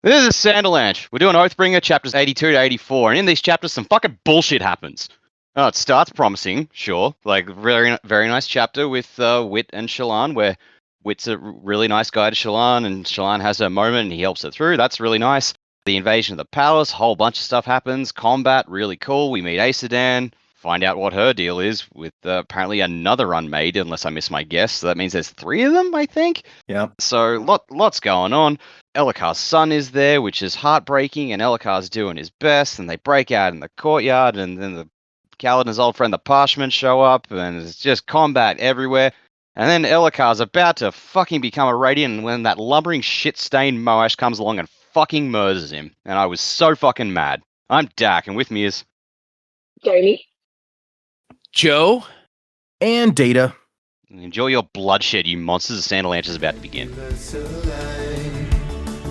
This is Sanderlanche. We're doing Oathbringer chapters 82 to 84, and in these chapters, some fucking bullshit happens. Oh, it starts promising, sure. Like, very, very nice chapter with Wit and Shallan, where Wit's a really nice guy to Shallan, and Shallan has her moment and he helps her through. That's really nice. The invasion of the palace, whole bunch of stuff happens. Combat, really cool. We meet Aesodan, find out what her deal is with apparently another unmade, unless I miss my guess. So that means there's 3 of them, I think. Yeah. So lots going on. Elhakar's son is there, which is heartbreaking, and Elhakar's doing his best, and they break out in the courtyard, and then the Kaladin's old friend, the Parchment, show up, and it's just combat everywhere. And then Elhakar's about to fucking become a Radiant, when that lumbering shit-stained Moash comes along and fucking murders him. And I was so fucking mad. I'm Dak, and with me is... Jamie. Joe. And Data. Enjoy your bloodshed, you monsters. The Sanderlanche is about to begin.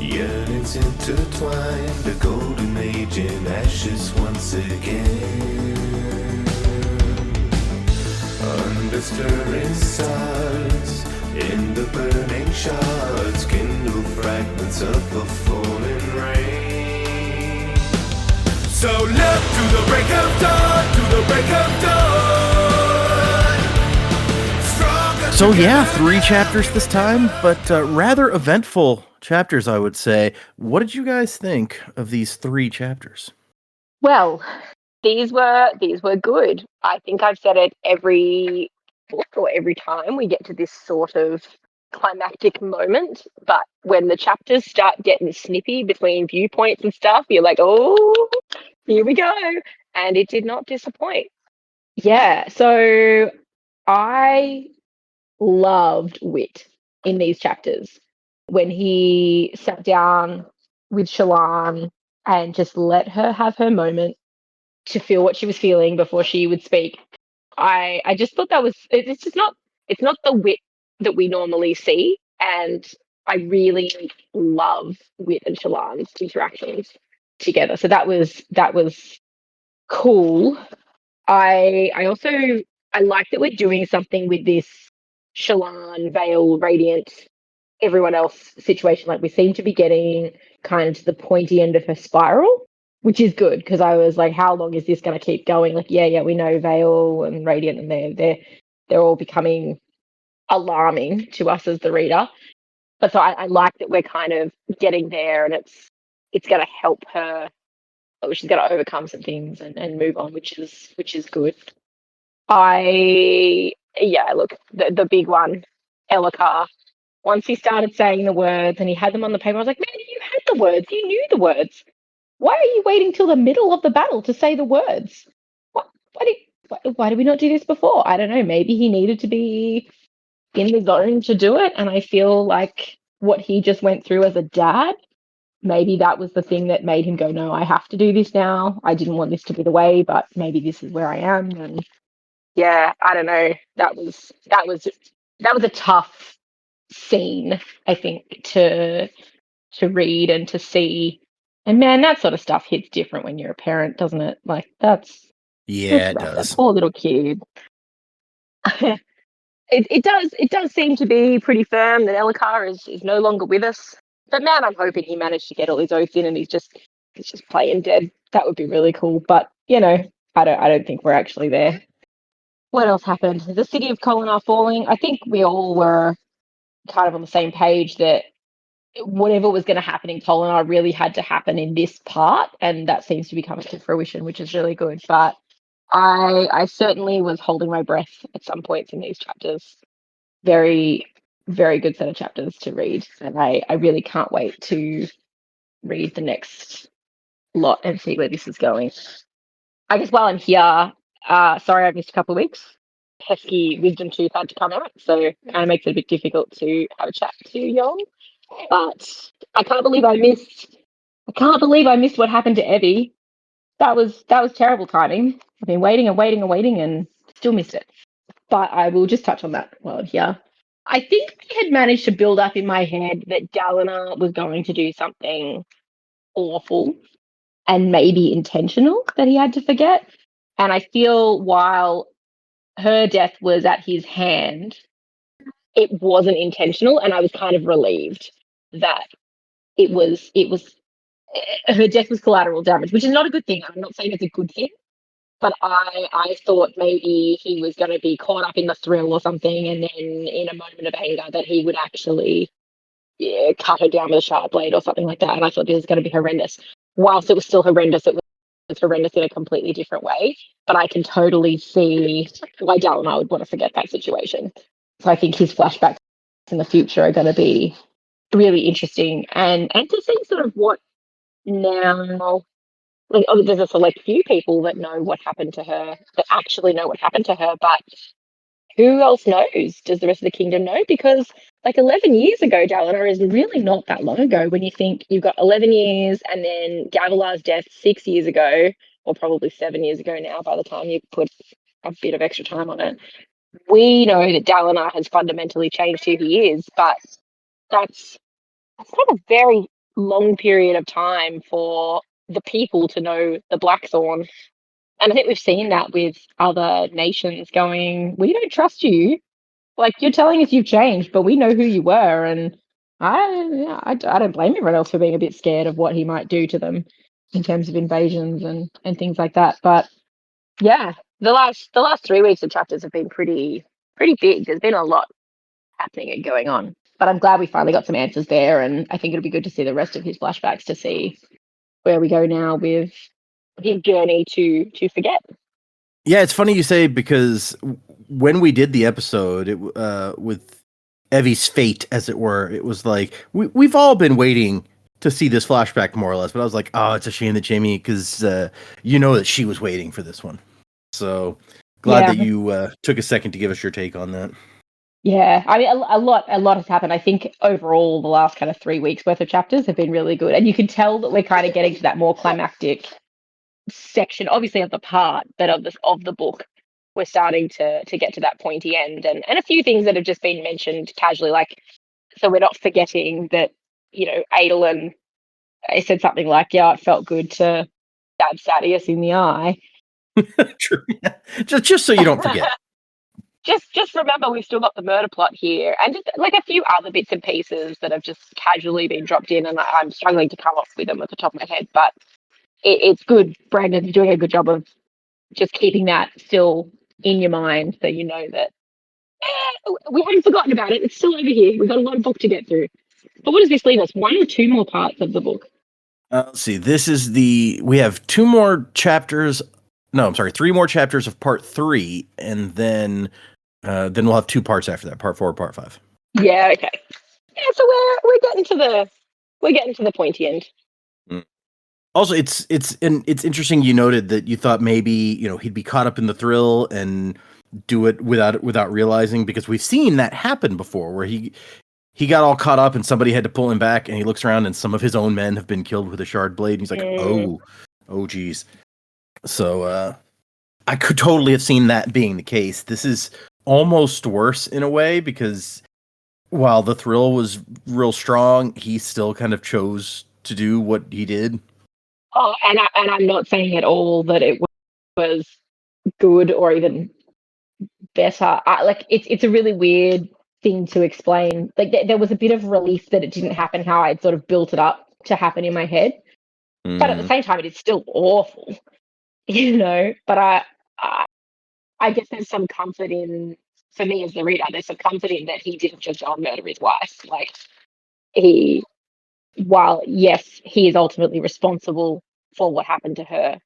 Yearnings intertwined, the golden age in ashes once again. Under stirring stars, in the burning shards, kindle fragments of the falling rain. So look to the break of dawn, to the break of dawn. So yeah, 3 chapters this time, but rather eventful chapters, I would say. What did you guys think of these 3 chapters? Well, these were good. I think I've said it every book or every time we get to this sort of climactic moment. But when the chapters start getting snippy between viewpoints and stuff, you're like, oh, here we go. And it did not disappoint. Yeah, so I loved Wit in these chapters when he sat down with Shallan and just let her have her moment to feel what she was feeling before she would speak. I just thought that was it's not the Wit that we normally see, and I really love Wit and Shallan's interactions together. So that was cool. I also I like that we're doing something with this Shallan, Vale, Radiant, everyone else situation. Like we seem to be getting kind of to the pointy end of her spiral, which is good because I was like, how long is this going to keep going? Like, yeah, we know Vale and Radiant, and they're all becoming alarming to us as the reader. But so I like that we're kind of getting there, and it's going to help her. She's going to overcome some things and move on, which is good. Look, the big one, Elhakar. Once he started saying the words and he had them on the paper, I was like, man, you had the words. You knew the words. Why are you waiting till the middle of the battle to say the words? Why did we not do this before? I don't know. Maybe he needed to be in the zone to do it. And I feel like what he just went through as a dad, maybe that was the thing that made him go, no, I have to do this now. I didn't want this to be the way, but maybe this is where I am. And yeah, I don't know. That was a tough scene, I think, to read and to see. And man, that sort of stuff hits different when you're a parent, doesn't it? Like that's it rough. does. That poor little kid. It does seem to be pretty firm that Elhakar is no longer with us. But man, I'm hoping he managed to get all his oaths in and he's just playing dead. That would be really cool. But I don't think we're actually there. What else happened? The city of Kolinar falling. I think we all were kind of on the same page that whatever was going to happen in Kolinar really had to happen in this part, and that seems to be coming to fruition, which is really good. But I certainly was holding my breath at some points in these chapters. Very, very good set of chapters to read, and I really can't wait to read the next lot and see where this is going. I guess while I'm here, sorry I've missed a couple of weeks. Pesky Wisdom Tooth had to come out, so it kind of makes it a bit difficult to have a chat to y'all. But I can't believe I missed what happened to Evie. That was terrible timing. I've been waiting and still missed it. But I will just touch on that while I'm here. I think I had managed to build up in my head that Dalinar was going to do something awful and maybe intentional that he had to forget. And I feel while her death was at his hand, it wasn't intentional, and I was kind of relieved that it was her death was collateral damage, which is not a good thing. I'm not saying it's a good thing, but I thought maybe he was going to be caught up in the thrill or something, and then in a moment of anger that he would actually cut her down with a sharp blade or something like that. And I thought this was going to be horrendous. Whilst it was still horrendous, it was horrendous in a completely different way. But I can totally see why Dalinar would want to forget that situation. So I think his flashbacks in the future are going to be really interesting, and to see sort of what now. Like, there's a select few people that know what happened to her, that actually know what happened to her, but who else knows? Does the rest of the kingdom know? Because like 11 years ago, Dalinar is really not that long ago when you think you've got 11 years and then Gavilar's death 6 years ago, or probably 7 years ago now by the time you put a bit of extra time on it. We know that Dalinar has fundamentally changed who he is, but that's not a very long period of time for the people to know the Blackthorn. And I think we've seen that with other nations going, we don't trust you. Like, you're telling us you've changed, but we know who you were. And I don't blame everyone else for being a bit scared of what he might do to them in terms of invasions and things like that. But yeah, the last 3 weeks of chapters have been pretty big. There's been a lot happening and going on. But I'm glad we finally got some answers there, and I think it'll be good to see the rest of his flashbacks to see where we go now with his journey to forget. Yeah, it's funny you say, because when we did the episode with Evie's fate, as it were, it was like we've all been waiting to see this flashback more or less. But I was like, oh, it's a shame that Jamie, because you know that she was waiting for this one. So glad that you took a second to give us your take on that. Yeah, I mean, a lot has happened. I think overall, the last kind of 3 weeks worth of chapters have been really good, and you can tell that we're kind of getting to that more climactic section, obviously of the part, but of the book. We're starting to get to that pointy end, and a few things that have just been mentioned casually, like, so we're not forgetting that, Adolin, I said something like, yeah, it felt good to stab Sadeas in the eye. True. Yeah. Just so you don't forget. Just remember, we've still got the murder plot here, and just like a few other bits and pieces that have just casually been dropped in, and I'm struggling to come up with them at the top of my head. But it's good. Brandon's doing a good job of just keeping that still in your mind, so you know that we haven't forgotten about it. It's still over here. We've got a lot of book to get through. But what does this leave us? 1 or 2 more parts of the book? Let's see. We have 2 more chapters. No, I'm sorry, 3 more chapters of part 3, and then we'll have 2 parts after that, part 4, part 5. Yeah. Okay. Yeah. So we're getting to the pointy end. Also, it's interesting you noted that you thought maybe, he'd be caught up in the thrill and do it without realizing, because we've seen that happen before, where he got all caught up and somebody had to pull him back, and he looks around and some of his own men have been killed with a shard blade, and he's like, oh geez. So I could totally have seen that being the case. This is almost worse in a way, because while the thrill was real strong, he still kind of chose to do what he did. Oh, and I'm not saying at all that it was good or even better. It's a really weird thing to explain. Like, there was a bit of relief that it didn't happen how I'd sort of built it up to happen in my head. But at the same time, it is still awful, But I guess there's some comfort in, for me as the reader, there's some comfort in that he didn't just murder his wife. Like, while yes, he is ultimately responsible for what happened to her,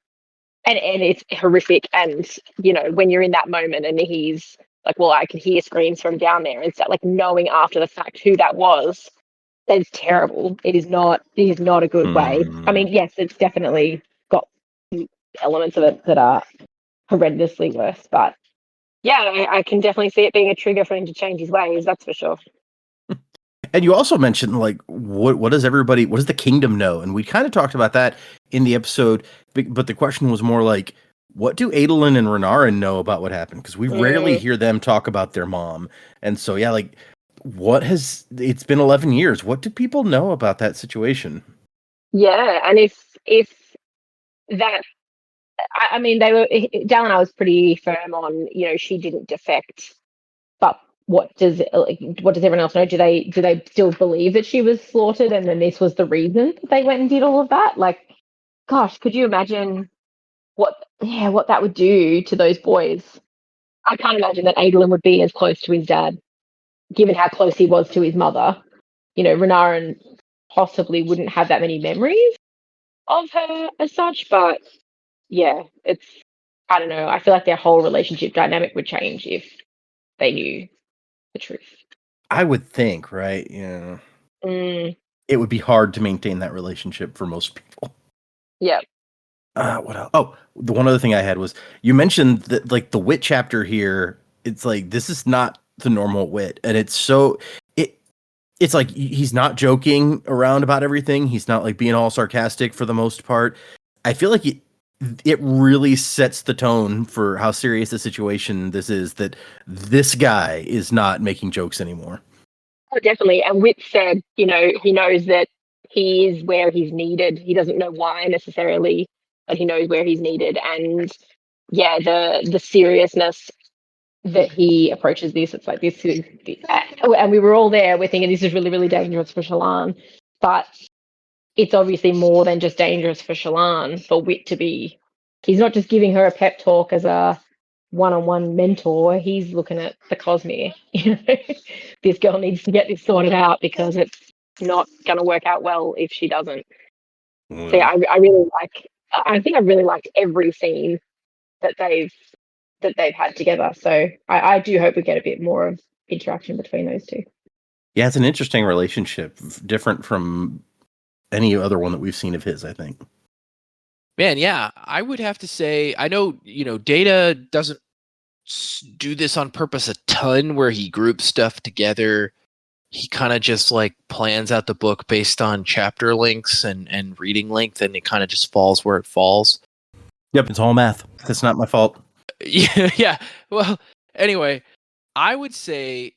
and it's horrific, and when you're in that moment and he's like, well, I could hear screams from down there, and like knowing after the fact who that was, that's terrible. It is not a good way. I mean, yes, it's definitely got elements of it that are horrendously worse, but yeah, I can definitely see it being a trigger for him to change his ways, that's for sure. And you also mentioned, like, what does the kingdom know? And we kind of talked about that in the episode, but the question was more like, what do Adolin and Renarin know about what happened? Because we rarely hear them talk about their mom. And so, yeah, like, it's been 11 years. What do people know about that situation? Yeah, and if that, I mean, Dalinar was pretty firm on, she didn't defect, but what does everyone else know? Do they still believe that she was slaughtered, and then this was the reason that they went and did all of that? Like, gosh, could you imagine what that would do to those boys? I can't imagine that Adolin would be as close to his dad, given how close he was to his mother. Renarin possibly wouldn't have that many memories of her as such, but yeah, I don't know. I feel like their whole relationship dynamic would change if they knew the truth. I would think, right? Yeah. Mm, It would be hard to maintain that relationship for most people. yeah. What else? Oh, the one other thing I had was you mentioned that like the wit chapter here. It's like this is not the normal wit, and it's like he's not joking around about everything. He's not like being all sarcastic for the most part. I feel like it really sets the tone for how serious the situation this is. That this guy is not making jokes anymore. Oh, definitely. And Wit said, he knows that he is where he's needed. He doesn't know why necessarily, but he knows where he's needed. And yeah, the seriousness that he approaches this, it's like this is, and we were all there. We're thinking this is really, really dangerous for Shallan, but it's obviously more than just dangerous for Shallan. For Wit to be, he's not just giving her a pep talk as a one-on-one mentor. He's looking at the Cosmere. This girl needs to get this sorted out because it's not going to work out well if she doesn't. So yeah, I think I really liked every scene that they've had together. So I do hope we get a bit more of interaction between those two. Yeah, it's an interesting relationship, different from any other one that we've seen of his, I think. Man, yeah, I would have to say, I know, Data doesn't do this on purpose a ton where he groups stuff together. He kind of just like plans out the book based on chapter lengths and reading length, and it kind of just falls where it falls. Yep, it's all math. That's not my fault. Yeah. Well, anyway, I would say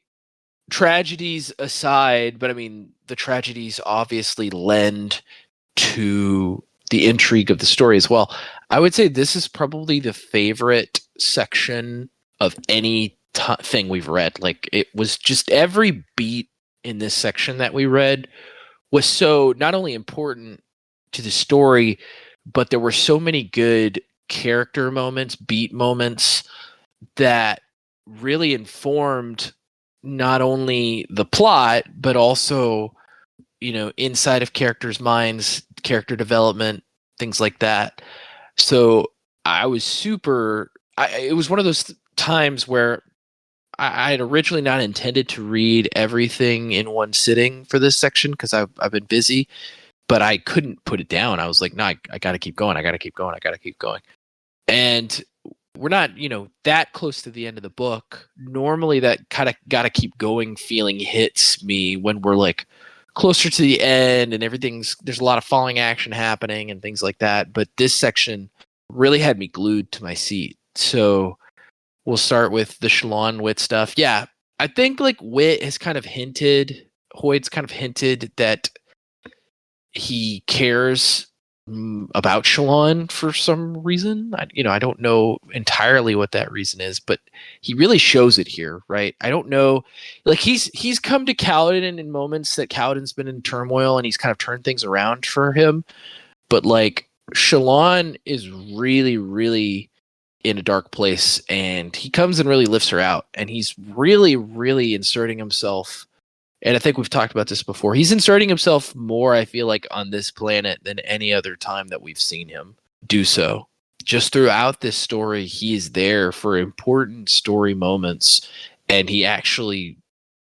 tragedies aside, but I mean, the tragedies obviously lend to the intrigue of the story as well. I would say this is probably the favorite section of any thing we've read. Like, it was just every beat in this section that we read was so not only important to the story, but there were so many good character moments, beat moments that really informed not only the plot, but also, inside of characters' minds, character development, things like that. So I was it was one of those times where I had originally not intended to read everything in one sitting for this section because I've been busy, but I couldn't put it down. I was like, no, I got to keep going. I got to keep going. I got to keep going. And we're not, that close to the end of the book. Normally that kind of got to keep going feeling hits me when we're like closer to the end and there's a lot of falling action happening and things like that. But this section really had me glued to my seat. So we'll start with the Shallan Wit stuff. Yeah, I think like Hoyd's kind of hinted that he cares about Shallan for some reason. I don't know entirely what that reason is, but he really shows it here, right? I don't know. Like he's come to Kaladin in moments that Kaladin's been in turmoil and he's kind of turned things around for him. But like Shallan is really, really in a dark place, and he comes and really lifts her out, and he's really, really inserting himself. And I think we've talked about this before. He's inserting himself more, I feel like, on this planet than any other time that we've seen him do so. Just throughout this story, he is there for important story moments, and he actually,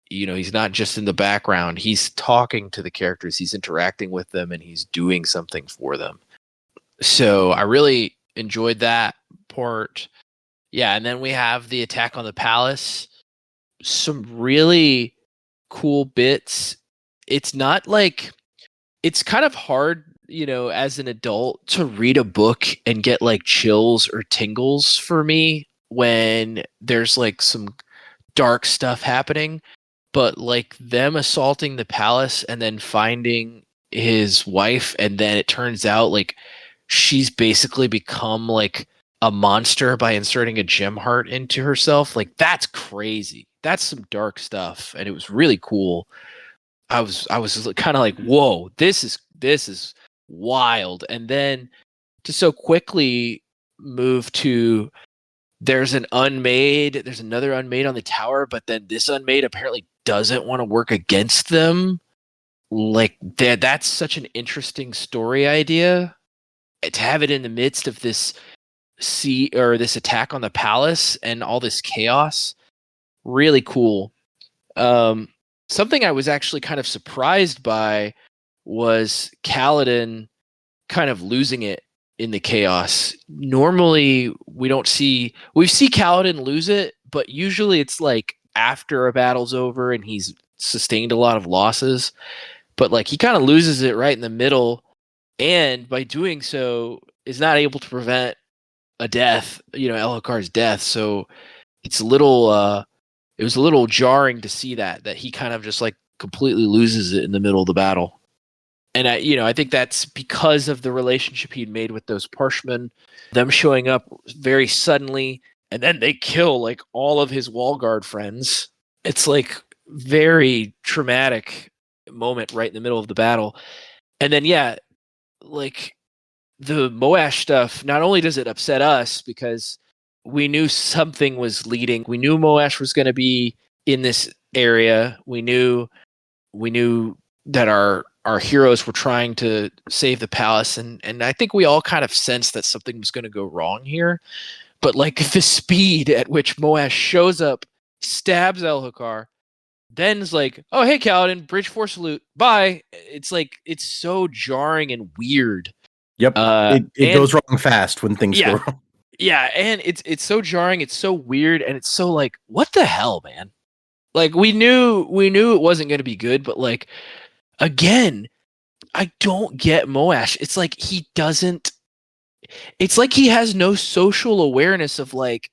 he's not just in the background. He's talking to the characters, he's interacting with them, and he's doing something for them. So I really enjoyed that part. Yeah, and then we have the attack on the palace. Some really cool bits. It's not like, it's kind of hard, as an adult to read a book and get like chills or tingles for me when there's like some dark stuff happening. But like them assaulting the palace and then finding his wife, and then it turns out like she's basically become like a monster by inserting a gem heart into herself. Like, that's crazy. that's some dark stuff, and it was really cool. I was kind of like, whoa, this is wild. And then to so quickly move to there's another unmade on the tower, but then this unmade apparently doesn't want to work against them. Like that's such an interesting story idea to have it in the midst of this this attack on the palace and all this chaos. Really cool. Something I was actually kind of surprised by was Kaladin kind of losing it in the chaos. Normally, we see Kaladin lose it, but usually it's like after a battle's over and he's sustained a lot of losses. But like he kind of loses it right in the middle, and by doing so, is not able to prevent a death. Elhokar's death. So it's a little. It was a little jarring to see that he kind of just like completely loses it in the middle of the battle. And I think that's because of the relationship he'd made with those Parshmen, them showing up very suddenly, and then they kill like all of his wall guard friends. It's like very traumatic moment right in the middle of the battle. And then like the Moash stuff, not only does it upset us because we knew something was leading. We knew Moash was going to be in this area. We knew that our heroes were trying to save the palace, and I think we all kind of sensed that something was going to go wrong here. But like the speed at which Moash shows up, stabs Elhokar, then is like, "Oh hey Kaladin, bridge 4 salute, bye." It's like it's so jarring and weird. Yep, it goes wrong fast when things go wrong. Yeah, and it's so jarring, it's so weird, and it's so like, what the hell, man? Like we knew it wasn't going to be good, but like again, I don't get Moash. It's like it's like he has no social awareness of like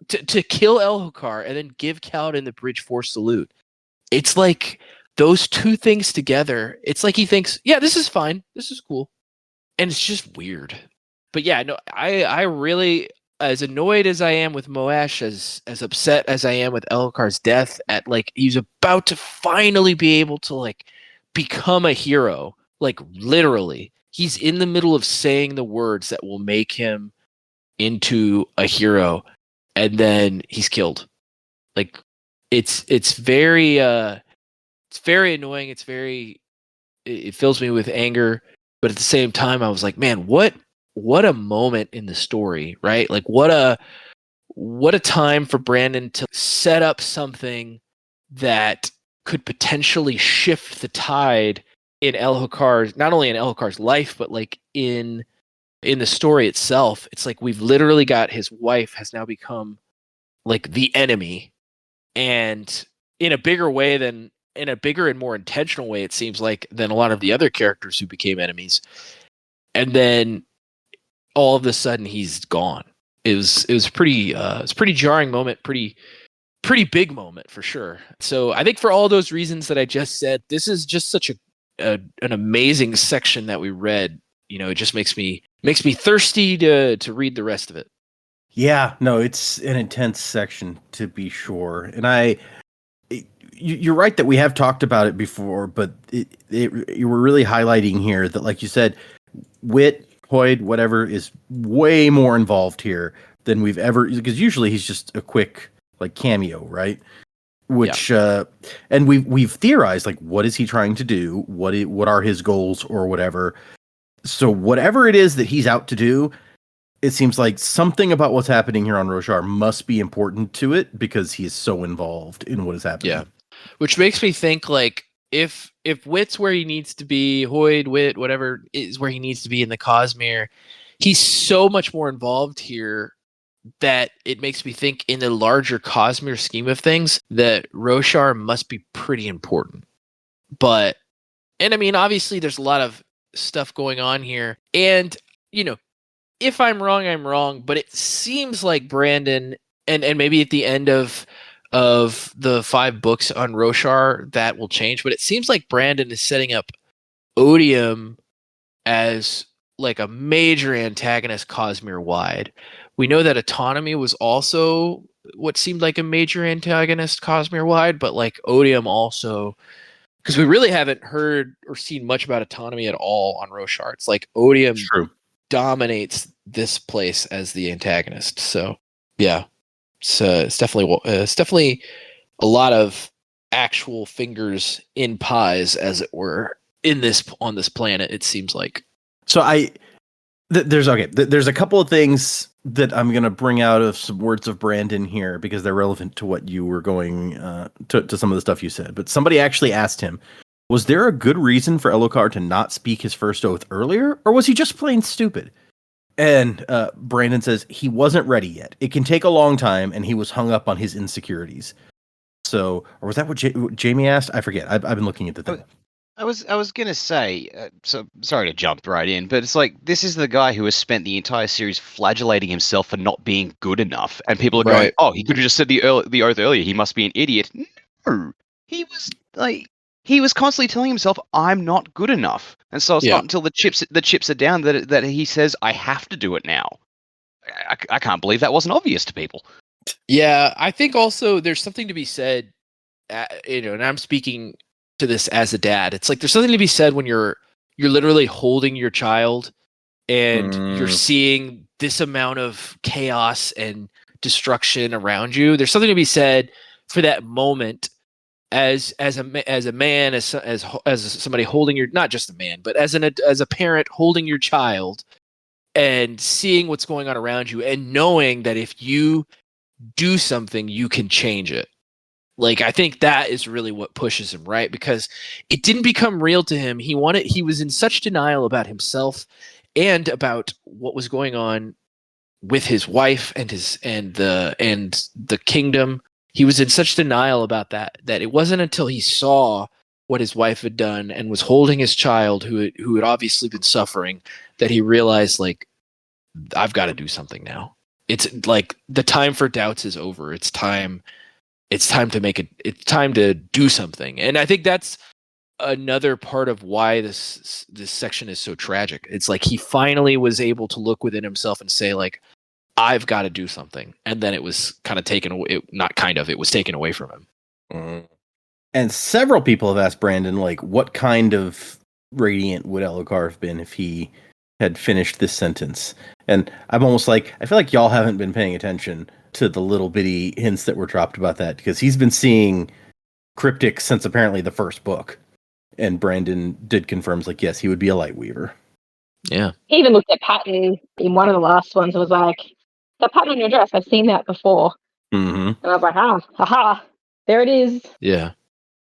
to kill Elhokar and then give Kaladin the bridge 4 salute. It's like those two things together. It's like he thinks, yeah, this is fine. This is cool. And it's just weird. But yeah, no, I really, as annoyed as I am with Moash, as upset as I am with Elhokar's death, at like he's about to finally be able to like become a hero. Like literally, he's in the middle of saying the words that will make him into a hero, and then he's killed. Like it's very annoying. It fills me with anger, but at the same time, I was like, man, what a moment in the story, right? Like what a time for Brandon to set up something that could potentially shift the tide in Elhokar's, not only in Elhokar's life, but like in the story itself. It's like we've literally got his wife has now become like the enemy, and in a bigger and more intentional way, it seems like, than a lot of the other characters who became enemies. And then all of a sudden he's gone. It was pretty jarring moment, pretty big moment for sure. So I think for all those reasons that I just said, this is just such an amazing section that we read. It just makes me thirsty to read the rest of it. Yeah, no, it's an intense section to be sure. And you're right that we have talked about it before, but you were really highlighting here that, like you said, Wit, Hoyd, whatever, is way more involved here than we've ever, because usually he's just a quick like cameo, right? Which and we've theorized like, what is he trying to do? What are his goals or whatever? So whatever it is that he's out to do, it seems like something about what's happening here on Roshar must be important to it because he is so involved in what is happening. Yeah, which makes me think like if Wit's where he needs to be, Hoyd, Wit, whatever is where he needs to be in the Cosmere, he's so much more involved here that it makes me think in the larger Cosmere scheme of things that Roshar must be pretty important. And I mean, obviously there's a lot of stuff going on here, and if I'm wrong, I'm wrong, but it seems like Brandon, and maybe at the end of the 5 books on Roshar that will change, but it seems like Brandon is setting up Odium as like a major antagonist Cosmere wide. We know that Autonomy was also what seemed like a major antagonist Cosmere wide, but like Odium also, because we really haven't heard or seen much about autonomy at all on Roshar. It's like Odium True. dominates this place as the antagonist. So yeah, it's definitely a lot of actual fingers in pies, as it were, on this planet. It seems like. So there's a couple of things that I'm going to bring out of some words of Brandon here because they're relevant to what you were going to some of the stuff you said. But somebody actually asked him, was there a good reason for Elokar to not speak his first oath earlier, or was he just plain stupid? And Brandon says he wasn't ready yet. It can take a long time, and he was hung up on his insecurities. So, or was that what Jamie asked? I forget. I've been looking at the thing. I was gonna say, so sorry to jump right in, but it's like this is the guy who has spent the entire series flagellating himself for not being good enough, and people are going, Right. "Oh, he could have just said the oath earlier. He must be an idiot." No, he was constantly telling himself, "I'm not good enough," and so it's Yeah. not until the chips are down that he says, "I have to do it now." I can't believe that wasn't obvious to people. Yeah, I think also there's something to be said, and I'm speaking to this as a dad. It's like there's something to be said when you're literally holding your child and you're seeing this amount of chaos and destruction around you. There's something to be said for that moment as a man, as somebody holding your, not just a man, but as a parent holding your child and seeing what's going on around you and knowing that if you do something, you can change it. Like, I think that is really what pushes him, right? Because it didn't become real to him. He was in such denial about himself and about what was going on with his wife and the kingdom. He was in such denial about that it wasn't until he saw what his wife had done and was holding his child who had obviously been suffering that he realized, like, I've got to do something now. It's like the time for doubts is over. It's time to do something. And I think that's another part of why this section is so tragic. It's like he finally was able to look within himself and say, like, I've got to do something. And then it was kind of taken away. It was taken away from him. Mm. And several people have asked Brandon, like, what kind of radiant would Elokar have been if he had finished this sentence? And I'm almost like, I feel like y'all haven't been paying attention to the little bitty hints that were dropped about that, because he's been seeing cryptic since apparently the first book. And Brandon did confirms, like, yes, he would be a light weaver. Yeah. He even looked at pattern in one of the last ones and was like, the pattern on your dress, I've seen that before. Mm-hmm. And I was like, haha, there it is. Yeah.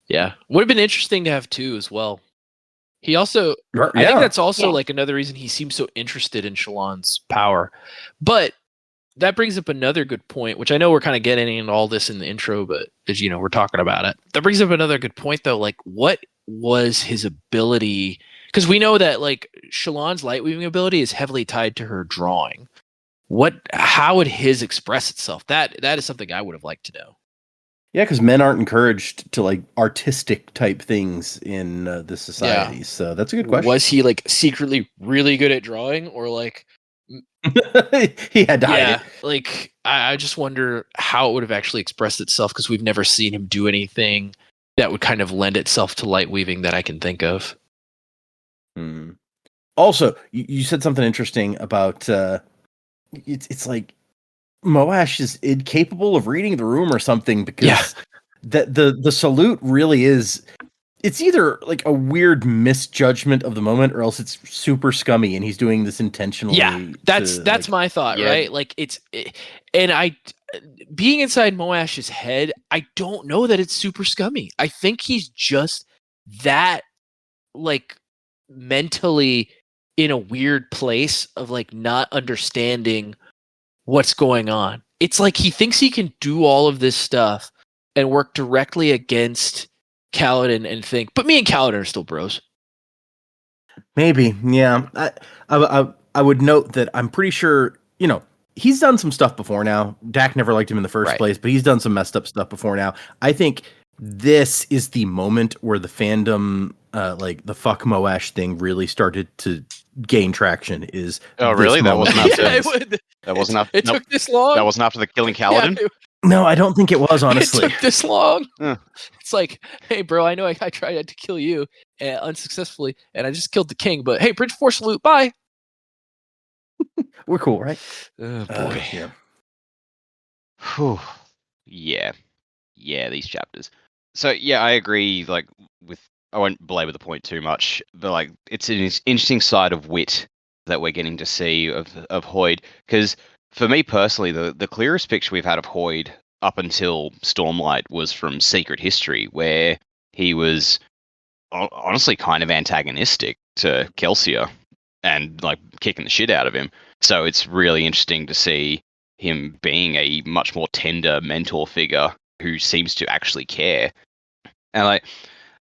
Yeah. Would have been interesting to have two as well. He also, Yeah. I think that's also Yeah. like another reason he seems so interested in Shallan's power. But that brings up another good point, which I know we're kind of getting into all this in the intro, but as you know, we're talking about it. That brings up another good point, though. Like, what was his ability? Because we know that, like, Shallan's light weaving ability is heavily tied to her drawing. How would his express itself? That is something I would have liked to know. Yeah, because men aren't encouraged to, like, artistic type things in this society. Yeah. So that's a good question. Was he, like, secretly really good at drawing, or like? He had to hide Yeah, it. like I just wonder how it would have actually expressed itself, because we've never seen him do anything that would kind of lend itself to light weaving that I can think of. Hmm. Also, you said something interesting about it's like Moash is incapable of reading the room or something, because the salute really is, it's either like a weird misjudgment of the moment, or else it's super scummy and he's doing this intentionally. Yeah, that's like, my thought, Yeah. right? Like and being inside Moash's head, I don't know that it's super scummy. I think he's just that, like, mentally in a weird place of, like, not understanding what's going on. It's like he thinks he can do all of this stuff and work directly against Kaladin and think, but me and Kaladin are still bros. Maybe, yeah. I would note that I'm pretty sure, you know, he's done some stuff before now. Dak never liked him in the first Right. place, but he's done some messed up stuff before now. I think this is the moment where the fandom, like the fuck Moash thing, really started to gain traction. Is Oh, this really? That moment. wasn't after. Yeah, That wasn't after. it Nope, took this long. that wasn't after the killing Kaladin. Yeah, No, I don't think it was, honestly. It took this long. Huh. It's like, hey, bro, I know I tried to kill you unsuccessfully, and I just killed the king. But hey, Bridge Force salute, bye. We're cool, right? Oh boy. Yeah. Whew. Yeah. Yeah, these chapters. So yeah, I agree. Like I won't belabor the point too much, but like it's an interesting side of wit that we're getting to see of Hoyd. Because for me personally, the clearest picture we've had of Hoyd up until Stormlight was from Secret History, where he was honestly kind of antagonistic to Kelsier and like kicking the shit out of him. So it's really interesting to see him being a much more tender mentor figure who seems to actually care. And like,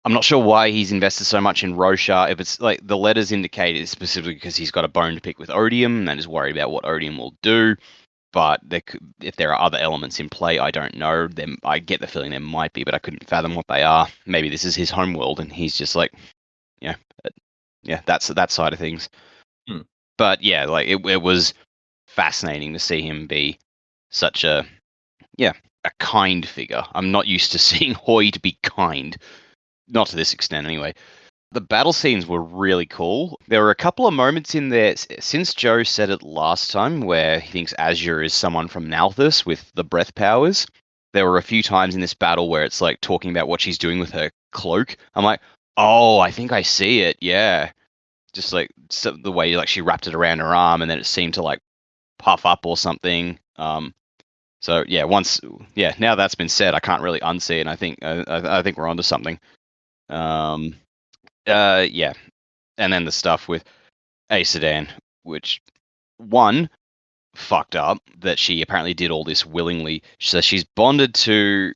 I'm not sure why he's invested so much in Roshar. If it's like the letters indicate it's specifically because he's got a bone to pick with Odium and is worried about what Odium will do. But if there are other elements in play, I don't know. I get the feeling there might be, but I couldn't fathom what they are. Maybe this is his homeworld, and he's just like, yeah, that's that side of things. But yeah, like it was fascinating to see him be such a kind figure. I'm not used to seeing Hoyd be kind, not to this extent anyway. The battle scenes were really cool. There were a couple of moments in there, since Joe said it last time, where he thinks Azure is someone from Nalthus with the breath powers. There were a few times in this battle where it's like talking about what she's doing with her cloak. I'm like, oh, I think I see it. Yeah, just like the way like she wrapped it around her arm, and then it seemed to like puff up or something. So yeah, now that's been said, I can't really unsee it. And I think we're onto something. Yeah, and then the stuff with Aesudan, which one fucked up that she apparently did all this willingly. So she's bonded to.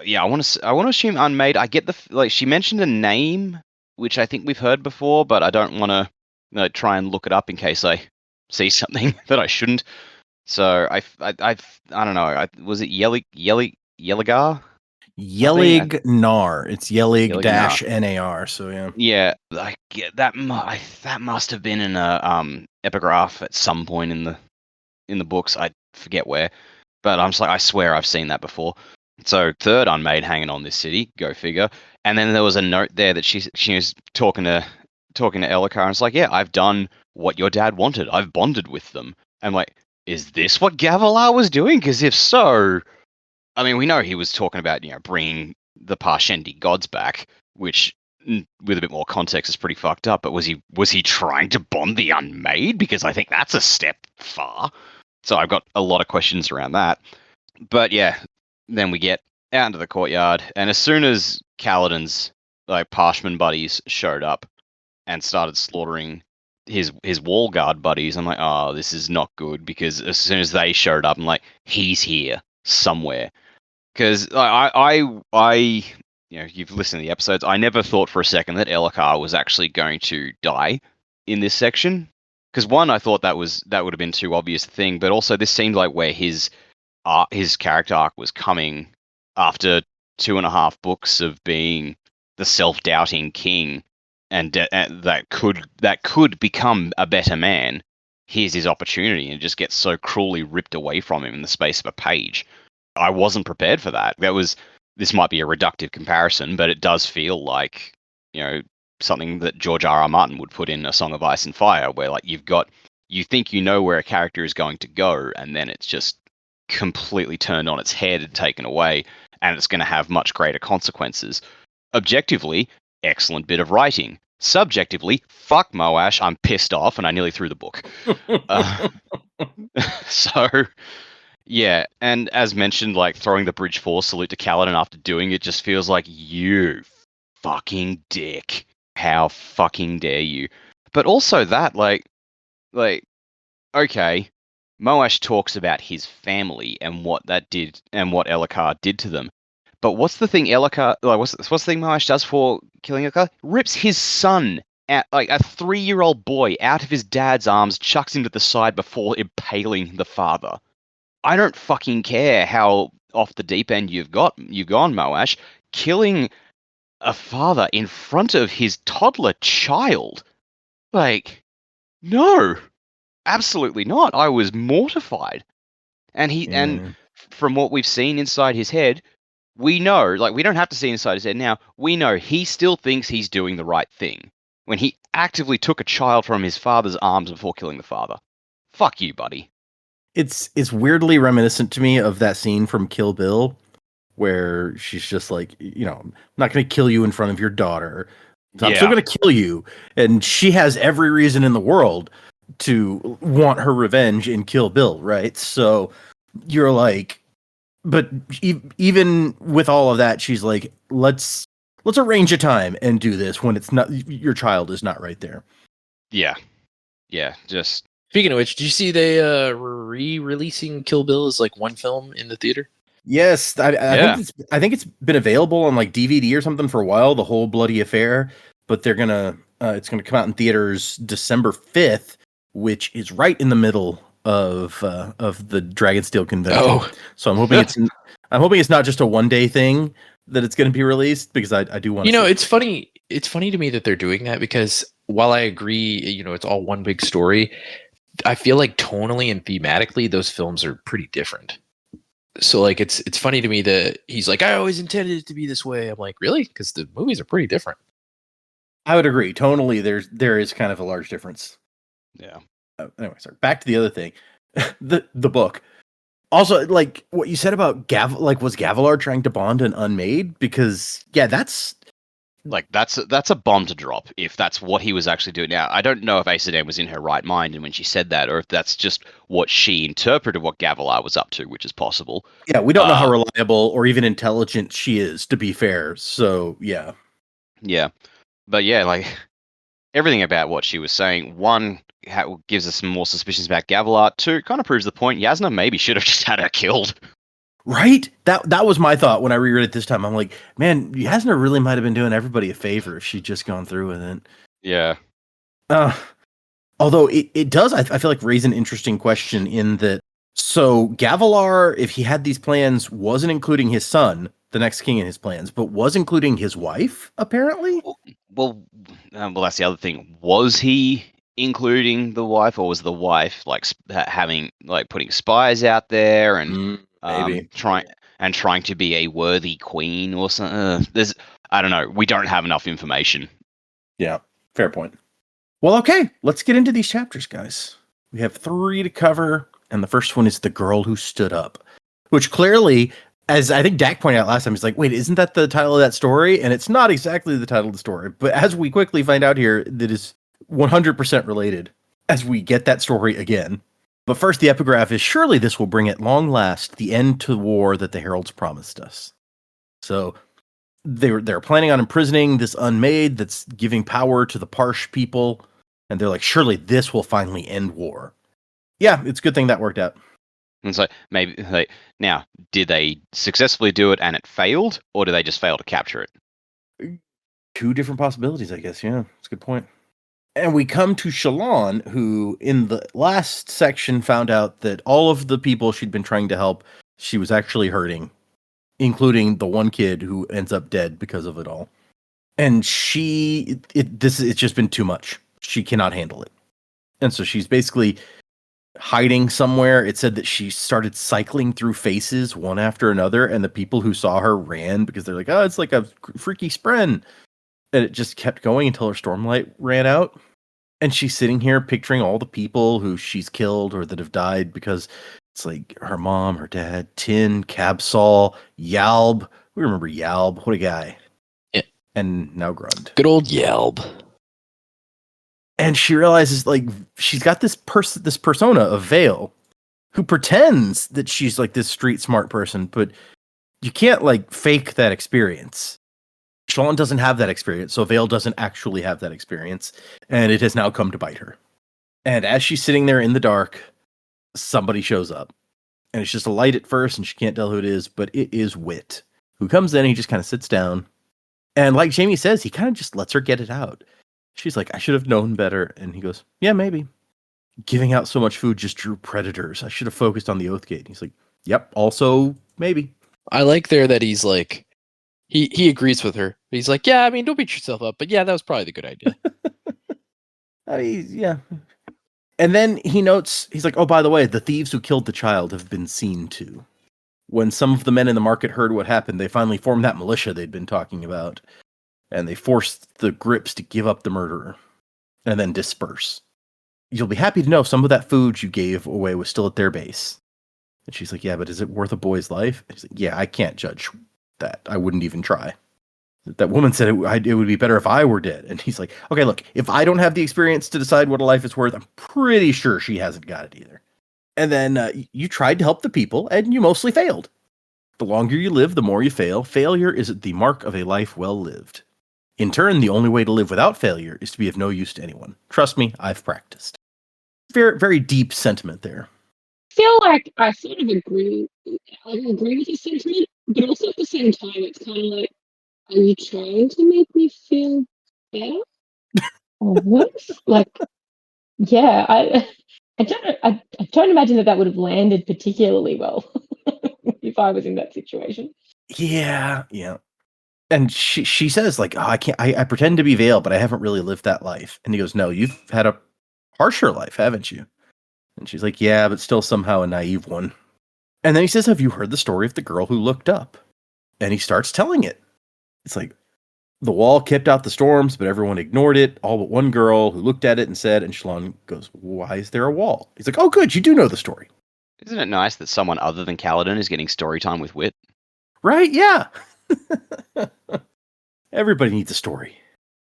Yeah, I want to assume unmade. I get like she mentioned a name, which I think we've heard before, but I don't want to try and look it up in case I see something that I shouldn't. So I don't know. Was it Yeligar? Yelig Nar. It's Yelig Yelig dash NAR. So yeah. Yeah, like that must have been in a epigraph at some point in the books. I forget where, but I'm just like, I swear I've seen that before. So third unmade hanging on this city, go figure. And then there was a note there that she was talking to Elokar, and it's like, yeah, I've done what your dad wanted. I've bonded with them. I'm like, is this what Gavilar was doing? Because if so, I mean, we know he was talking about bringing the Parshendi gods back, which with a bit more context is pretty fucked up. But was he trying to bond the unmade? Because I think that's a step far. So I've got a lot of questions around that. But yeah, then we get out into the courtyard, and as soon as Kaladin's like Parshman buddies showed up and started slaughtering his wall guard buddies, I'm like, oh, this is not good. Because as soon as they showed up, I'm like, he's here somewhere. Because you've listened to the episodes. I never thought for a second that Elokar was actually going to die in this section. Because one, I thought that would have been too obvious a thing, but also this seemed like where his character arc was coming after 2.5 books of being the self-doubting king, and that could become a better man. Here's his opportunity, and it just gets so cruelly ripped away from him in the space of a page. I wasn't prepared for that. This might be a reductive comparison, but it does feel like, something that George R.R. Martin would put in A Song of Ice and Fire, where like you think you know where a character is going to go, and then it's just completely turned on its head and taken away, and it's going to have much greater consequences. Objectively, excellent bit of writing. Subjectively, fuck Moash, I'm pissed off, and I nearly threw the book. So... yeah, and as mentioned, like throwing the Bridge Force salute to Kaladin after doing it just feels like, you fucking dick. How fucking dare you? But also that, like, okay, Moash talks about his family and what that did and what Elokar did to them. But what's the thing what's the thing Moash does for killing Elokar? Rips his son out, like a 3-year-old boy, out of his dad's arms, chucks him to the side before impaling the father. I don't fucking care how off the deep end you've gone, Moash. Killing a father in front of his toddler child. Like, no. Absolutely not. I was mortified. And from what we've seen inside his head, we know, like, we don't have to see inside his head now. We know he still thinks he's doing the right thing when he actively took a child from his father's arms before killing the father. Fuck you, buddy. It's weirdly reminiscent to me of that scene from Kill Bill where she's just like, I'm not going to kill you in front of your daughter. So I'm still going to kill you. And she has every reason in the world to want her revenge in Kill Bill, right? So you're like, but even with all of that, she's like, let's arrange a time and do this when it's not, your child is not right there. Yeah. Just Speaking of which, did you see they re-releasing Kill Bill as like one film in the theater? Yes, I think it's been available on like DVD or something for a while. The whole bloody affair, but they're gonna it's gonna come out in theaters December 5th, which is right in the middle of the Dragonsteel convention. Oh. So I'm hoping it's not just a 1-day thing that it's going to be released, because I do want to. It's funny. It's funny to me that they're doing that, because while I agree, it's all one big story, I feel like tonally and thematically those films are pretty different. So like it's funny to me that he's like, I always intended it to be this way. I'm like, really? Because the movies are pretty different. I would agree. Tonally, there is kind of a large difference. Yeah. Anyway, sorry. Back to the other thing, the book. Also, like what you said about was Gavilar trying to bond an unmade? Because that's a bomb to drop if that's what he was actually doing. Now, I don't know if Aesidane was in her right mind and when she said that, or if that's just what she interpreted what Gavilar was up to, which is possible. Yeah, we don't know how reliable or even intelligent she is, to be fair. So, yeah. Yeah. But yeah, like everything about what she was saying, one, gives us some more suspicions about Gavilar. Two, kind of proves the point. Yasna maybe should have just had her killed. Right? That was my thought when I reread it this time. I'm like, man, Yasna really might have been doing everybody a favor if she'd just gone through with it. Yeah. Although it does, I feel like, raise an interesting question in that. So Gavilar, if he had these plans, wasn't including his son, the next king, in his plans, but was including his wife, apparently? Well, that's the other thing. Was he including the wife, or was the wife like putting spies out there and maybe trying to be a worthy queen or something? I don't know. We don't have enough information. Yeah, fair point. Well, okay, let's get into these chapters, guys. We have 3 to cover, and the first one is The Girl Who Stood Up, which clearly, as I think Dak pointed out last time, he's like, wait, isn't that the title of that story? And it's not exactly the title of the story, but as we quickly find out here, that is 100% related as we get that story again. But first, the epigraph is, surely this will bring at long last the end to war that the heralds promised us. So they're planning on imprisoning this unmade that's giving power to the Parsh people, and they're like, surely this will finally end war. Yeah, it's a good thing that worked out. And so maybe now, did they successfully do it and it failed, or did they just fail to capture it? 2 different possibilities, I guess. Yeah, that's a good point. And we come to Shallan, who in the last section found out that all of the people she'd been trying to help, she was actually hurting, including the one kid who ends up dead because of it all. And it's just been too much. She cannot handle it. And so she's basically hiding somewhere. It said that she started cycling through faces one after another, and the people who saw her ran because they're like, oh, it's like a freaky spren. And it just kept going until her stormlight ran out. And she's sitting here picturing all the people who she's killed or that have died, because it's like her mom, her dad, Tin, Cabsal, Yalb. We remember Yalb. What a guy. Yeah. And now Grund. Good old Yalb. And she realizes, like, she's got this persona of Vale, who pretends that she's like this street smart person, but you can't like fake that experience. Shallan doesn't have that experience, so Vale doesn't actually have that experience, and it has now come to bite her. And as she's sitting there in the dark, somebody shows up. And it's just a light at first, and she can't tell who it is, but it is Wit, who comes in, and he just kind of sits down. And like Jamie says, he kind of just lets her get it out. She's like, I should have known better. And he goes, yeah, maybe. Giving out so much food just drew predators. I should have focused on the Oathgate. And he's like, yep, also, maybe. I like there that he's like, he agrees with her. He's like, yeah, I mean, don't beat yourself up, but yeah, that was probably the good idea. I mean, yeah. And then he notes, he's like, oh, by the way, the thieves who killed the child have been seen too. When some of the men in the market heard what happened, they finally formed that militia they'd been talking about, and they forced the Grips to give up the murderer and then disperse. You'll be happy to know some of that food you gave away was still at their base. And she's like, yeah, but is it worth a boy's life? And he's like, yeah, I can't judge that. I wouldn't even try. That woman said it would be better if I were dead. And he's like, okay, look, if I don't have the experience to decide what a life is worth, I'm pretty sure she hasn't got it either. And then you tried to help the people, and you mostly failed. The longer you live, the more you fail. Failure is the mark of a life well lived. In turn, the only way to live without failure is to be of no use to anyone. Trust me, I've practiced. Very, very deep sentiment there. I feel like I sort of agree. I agree with your sentiment, but also at the same time, it's kind of like, are you trying to make me feel better? Or worse? Like, yeah, I don't imagine that would have landed particularly well if I was in that situation. Yeah. And she says, like, oh, I pretend to be Vale, but I haven't really lived that life. And he goes, no, you've had a harsher life, haven't you? And she's like, yeah, but still somehow a naive one. And then he says, have you heard the story of the girl who looked up? And he starts telling it. It's like, the wall kept out the storms, but everyone ignored it, all but one girl who looked at it and said, and Shallan goes, why is there a wall? He's like, oh, good, you do know the story. Isn't it nice that someone other than Kaladin is getting story time with Wit? Right, yeah. Everybody needs a story.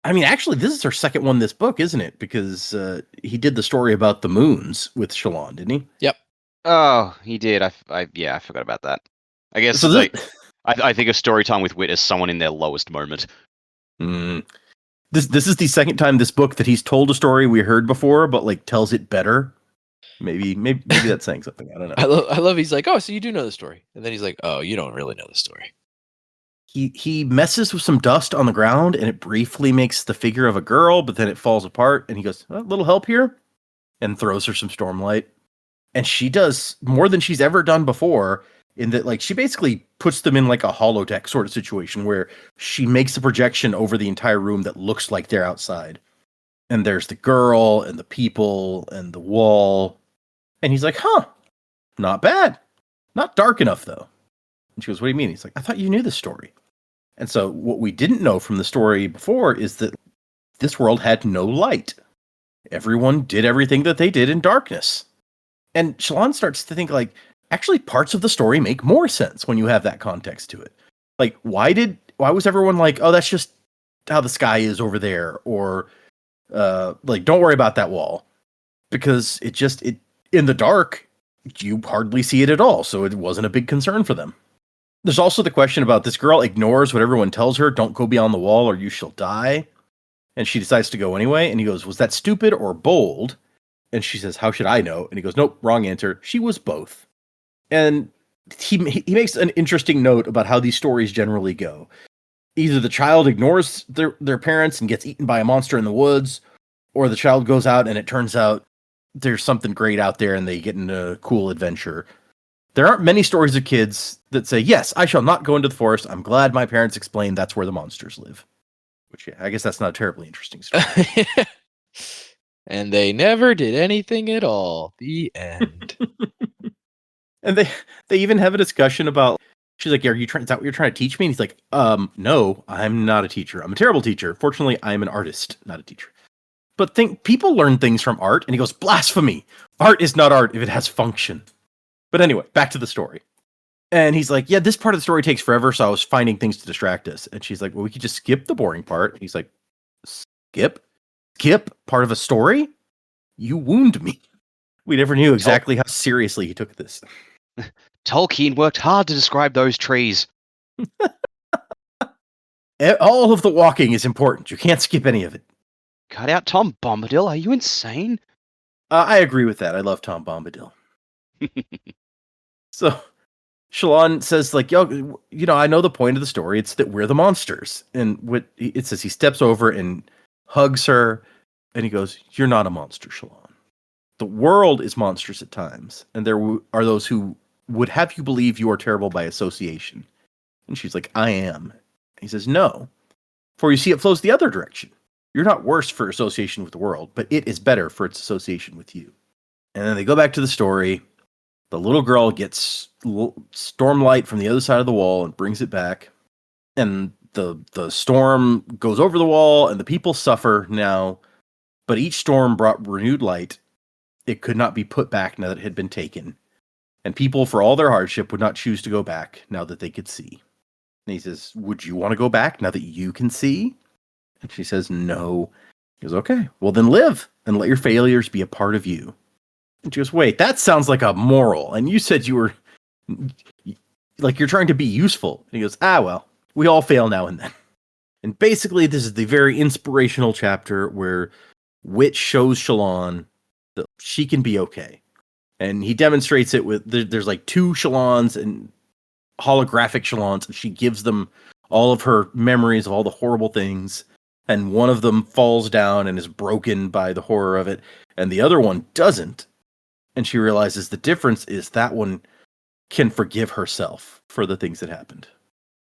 I mean, actually, this is her second one this book, isn't it? Because he did the story about the moons with Shallan, didn't he? Yep. Oh, he did. I forgot about that. I guess So I think of story time with Wit as someone in their lowest moment. This is the second time this book that he's told a story we heard before, but like tells it better. Maybe that's saying something. I don't know. I love. He's like, oh, so you do know the story, and then he's like, oh, you don't really know the story. He messes with some dust on the ground, and it briefly makes the figure of a girl, but then it falls apart, and he goes, a little help here, and throws her some stormlight, and she does more than she's ever done before. In that, like, she basically puts them in like a holodeck sort of situation where she makes a projection over the entire room that looks like they're outside. And there's the girl and the people and the wall. And he's like, huh, not bad. Not dark enough, though. And she goes, what do you mean? He's like, I thought you knew the story. And so what we didn't know from the story before is that this world had no light. Everyone did everything that they did in darkness. And Shallan starts to think, like, actually parts of the story make more sense when you have that context to it. Like, why was everyone like, oh, that's just how the sky is over there, or like, don't worry about that wall, because it in the dark you hardly see it at all, so it wasn't a big concern for them. There's also the question about this girl ignores what everyone tells her, don't go beyond the wall or you shall die, and she decides to go anyway, and he goes, was that stupid or bold? And she says, how should I know? And he goes, nope, wrong answer, she was both. And he makes an interesting note about how these stories generally go. Either the child ignores their parents and gets eaten by a monster in the woods, or the child goes out and it turns out there's something great out there and they get in a cool adventure. There aren't many stories of kids that say, yes, I shall not go into the forest. I'm glad my parents explained that's where the monsters live. Which, yeah, I guess that's not a terribly interesting story. And they never did anything at all. The end. And they even have a discussion about, she's like, is that what you're trying to teach me? And he's like, no, I'm not a teacher. I'm a terrible teacher. Fortunately, I'm an artist, not a teacher. But people learn things from art. And he goes, blasphemy. Art is not art if it has function. But anyway, back to the story. And he's like, yeah, this part of the story takes forever, so I was finding things to distract us. And she's like, well, we could just skip the boring part. And he's like, skip part of a story? You wound me. We never knew exactly how seriously he took this. Tolkien worked hard to describe those trees. All of the walking is important. You can't skip any of it. Cut out Tom Bombadil. Are you insane? I agree with that. I love Tom Bombadil. So Shallan says, like, yo, I know the point of the story. It's that we're the monsters. And it says he steps over and hugs her. And he goes, you're not a monster, Shallan. The world is monstrous at times. And there are those who would have you believe you are terrible by association. And she's like, I am. And he says, no. For you see, it flows the other direction. You're not worse for association with the world, but it is better for its association with you. And then they go back to the story. The little girl gets stormlight from the other side of the wall and brings it back. And the storm goes over the wall, and the people suffer now. But each storm brought renewed light. It could not be put back now that it had been taken. And people, for all their hardship, would not choose to go back now that they could see. And he says, would you want to go back now that you can see? And she says, no. He goes, okay, well then live and let your failures be a part of you. And she goes, wait, that sounds like a moral. And you said you were, like, you're trying to be useful. And he goes, well, we all fail now and then. And basically, this is the very inspirational chapter where Wit shows Shallan that she can be okay. And he demonstrates it with, there's like 2 Shallans and holographic Shallans, and she gives them all of her memories of all the horrible things. And one of them falls down and is broken by the horror of it, and the other one doesn't. And she realizes the difference is that one can forgive herself for the things that happened.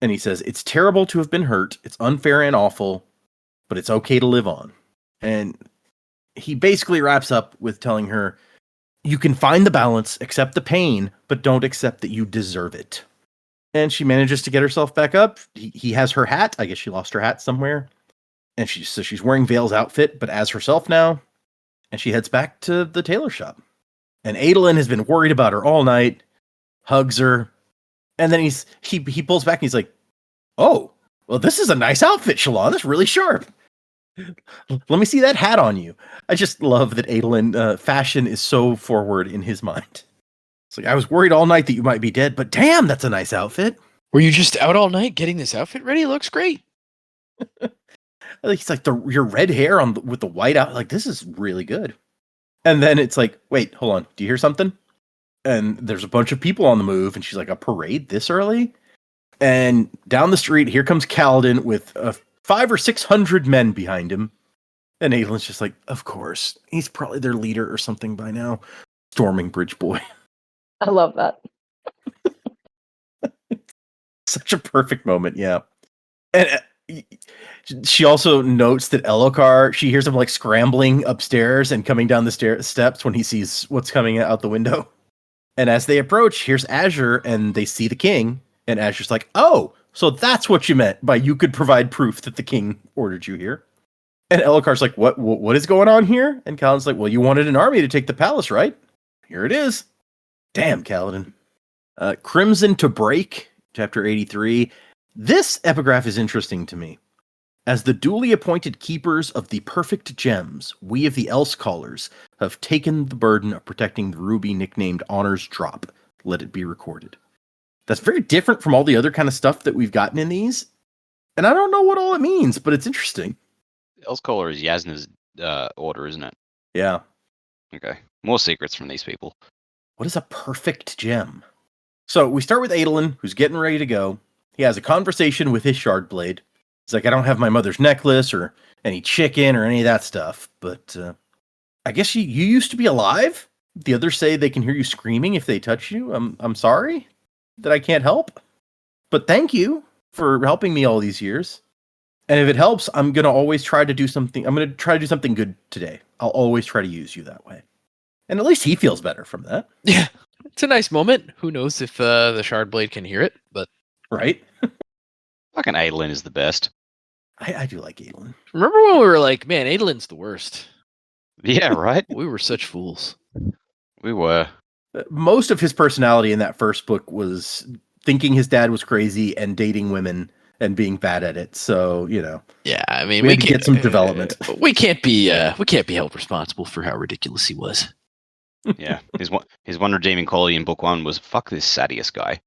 And he says, it's terrible to have been hurt, it's unfair and awful, but it's okay to live on. And he basically wraps up with telling her, you can find the balance, accept the pain, but don't accept that you deserve it. And she manages to get herself back up. He has her hat. I guess she lost her hat somewhere. And she's wearing Vale's outfit, but as herself now. And she heads back to the tailor shop. And Adolin has been worried about her all night, hugs her. And then he pulls back and he's like, oh, well, this is a nice outfit, Shallan. That's really sharp. Let me see that hat on you. I just love that Adolin, fashion is so forward in his mind. It's like, I was worried all night that you might be dead, but damn, that's a nice outfit. Were you just out all night getting this outfit ready? It looks great. He's like, your red hair with the white out, like, this is really good. And then it's like, wait, hold on. Do you hear something? And there's a bunch of people on the move, and she's like, a parade this early? And down the street, here comes Kaladin with 500 or 600 men behind him. And Adolin's just like, of course. He's probably their leader or something by now. Storming Bridge Boy. I love that. Such a perfect moment, yeah. And she also notes that Elokar, she hears him like scrambling upstairs and coming down the steps when he sees what's coming out the window. And as they approach, here's Azure, and they see the king. And Azure's like, oh, so that's what you meant by you could provide proof that the king ordered you here. And Elokar's like, what is going on here? And Kaladin's like, well, you wanted an army to take the palace, right? Here it is. Damn, Kaladin. Crimson to Break, chapter 83. This epigraph is interesting to me. As the duly appointed keepers of the perfect gems, we of the Else Callers have taken the burden of protecting the ruby nicknamed Honor's Drop. Let it be recorded. That's very different from all the other kind of stuff that we've gotten in these. And I don't know what all it means, but it's interesting. Elsecaller is Yasna's order, isn't it? Yeah. Okay. More secrets from these people. What is a perfect gem? So we start with Adolin, who's getting ready to go. He has a conversation with his shard blade. He's like, I don't have my mother's necklace or any chicken or any of that stuff, but I guess you used to be alive? The others say they can hear you screaming if they touch you. I'm sorry that I can't help, but thank you for helping me all these years. And if it helps, I'm going to always try to do something. I'm going to try to do something good today. I'll always try to use you that way. And at least he feels better from that. Yeah, it's a nice moment. Who knows if the shard blade can hear it, but... Right? Fucking Adolin is the best. I do like Adolin. Remember when we were like, man, Adolin's the worst. Yeah, right? We were such fools. We were. Most of his personality in that first book was thinking his dad was crazy and dating women and being bad at it. So, you know. Yeah, I mean, we had to get some development. We can't be held responsible for how ridiculous he was. Yeah. His one redeeming quality in book 1 was fuck this Sadius guy.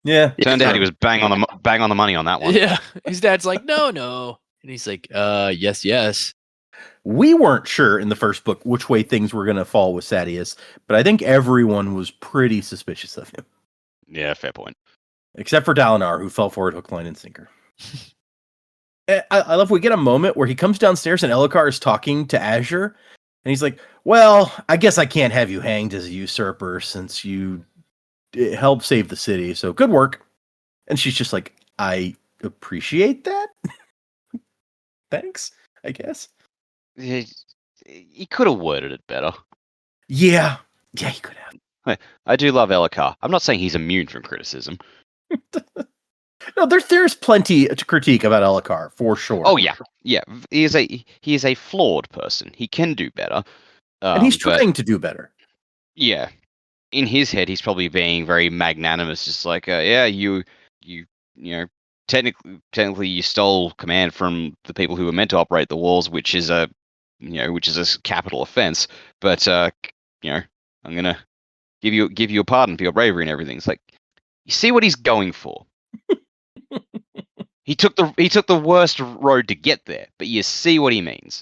Yeah. Turned out he was bang on the money on that one. Yeah. His dad's like, no. And he's like, yes. We weren't sure in the first book which way things were going to fall with Sadius, but I think everyone was pretty suspicious of him. Yeah, fair point. Except for Dalinar, who fell for it hook, line, and sinker. I love we get a moment where he comes downstairs and Elokar is talking to Azure, and he's like, well, I guess I can't have you hanged as a usurper since you helped save the city, so good work. And she's just like, I appreciate that. Thanks, I guess. He could have worded it better. Yeah, he could have. I do love Elhokar. I'm not saying he's immune from criticism. No, there's plenty to critique about Elhokar for sure. Oh yeah. He is a flawed person. He can do better. And he's but trying to do better. yeah, in his head, he's probably being very magnanimous. Just like, yeah, you know, technically, you stole command from the people who were meant to operate the walls, which is a capital offense. But I'm gonna give you a pardon for your bravery and everything. It's like, you see what he's going for. He took the worst road to get there, but you see what he means.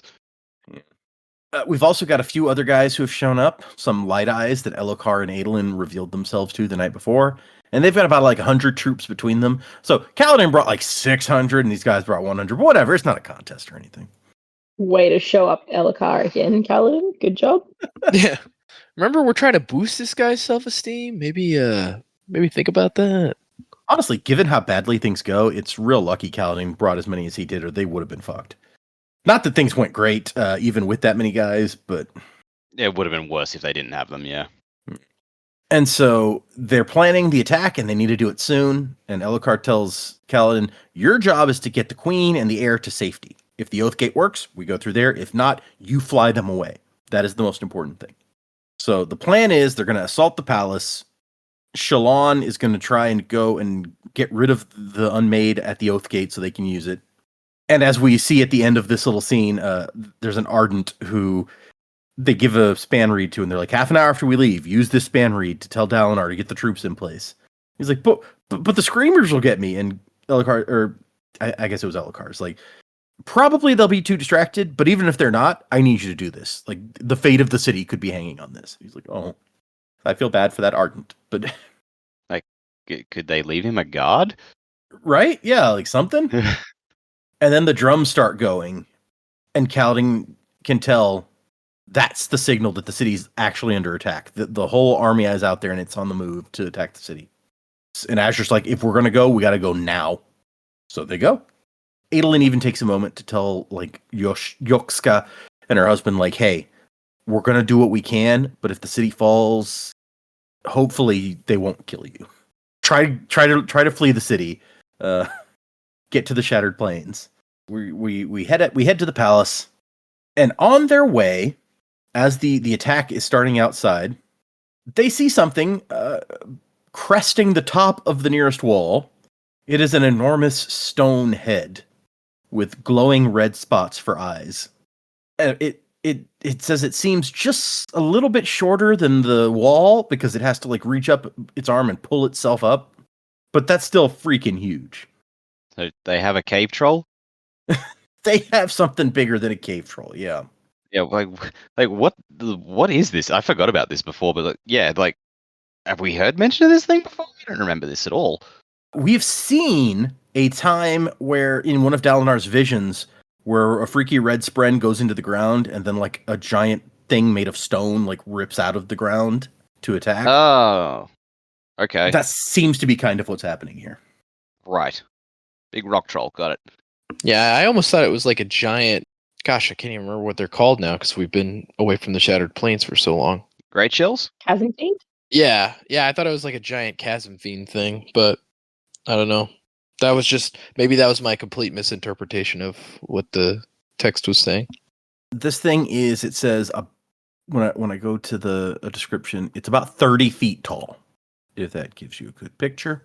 We've also got a few other guys who have shown up. Some light eyes that Elhokar and Adolin revealed themselves to the night before. And they've got about like 100 troops between them. So Kaladin brought like 600 and these guys brought 100. But whatever, it's not a contest or anything. Way to show up Elhokar again, Kaladin. Good job. Yeah. Remember, we're trying to boost this guy's self-esteem. Maybe think about that. Honestly, given how badly things go, it's real lucky Kaladin brought as many as he did, or they would have been fucked. Not that things went great, even with that many guys, but... It would have been worse if they didn't have them, yeah. And so they're planning the attack, and they need to do it soon. And Elhokar tells Kaladin, your job is to get the queen and the heir to safety. If the Oath Gate works, we go through there. If not, you fly them away. That is the most important thing. So the plan is they're going to assault the palace. Shallan is going to try and go and get rid of the unmade at the Oath Gate so they can use it. And as we see at the end of this little scene, there's an Ardent who they give a span read to, and they're like, half an hour after we leave, use this span read to tell Dalinar to get the troops in place. He's like, but the Screamers will get me. And Elhokar, or I guess it was Elhokar's like, probably they'll be too distracted, but even if they're not, I need you to do this. Like, the fate of the city could be hanging on this. He's like, oh, I feel bad for that Ardent, but... Like, could they leave him a guard? Right? Yeah, like something. And then the drums start going, and Kaladin can tell that's the signal that the city's actually under attack. The whole army is out there, and it's on the move to attack the city. And Azur's like, if we're going to go, we got to go now. So they go. Adolin even takes a moment to tell, like, Yokska and her husband, like, hey, we're going to do what we can, but if the city falls, hopefully they won't kill you. Try to flee the city. Get to the Shattered Plains. We head to the palace, and on their way, as the attack is starting outside, they see something cresting the top of the nearest wall. It is an enormous stone head with glowing red spots for eyes. It says it seems just a little bit shorter than the wall because it has to like reach up its arm and pull itself up, but that's still freaking huge. So they have a cave troll? They have something bigger than a cave troll, yeah. Yeah, like what is this? I forgot about this before, but have we heard mention of this thing before? I don't remember this at all. We've seen a time where in one of Dalinar's visions where a freaky red spren goes into the ground and then like a giant thing made of stone like rips out of the ground to attack. Oh. Okay. That seems to be kind of what's happening here. Right. Big rock troll, got it. Yeah, I almost thought it was like a giant... Gosh, I can't even remember what they're called now because we've been away from the Shattered Plains for so long. Great shells? Chasm Fiend? Yeah, I thought it was like a giant chasm fiend thing, but I don't know. Maybe that was my complete misinterpretation of what the text was saying. This thing is, it says, when I go to the description, it's about 30 feet tall, if that gives you a good picture.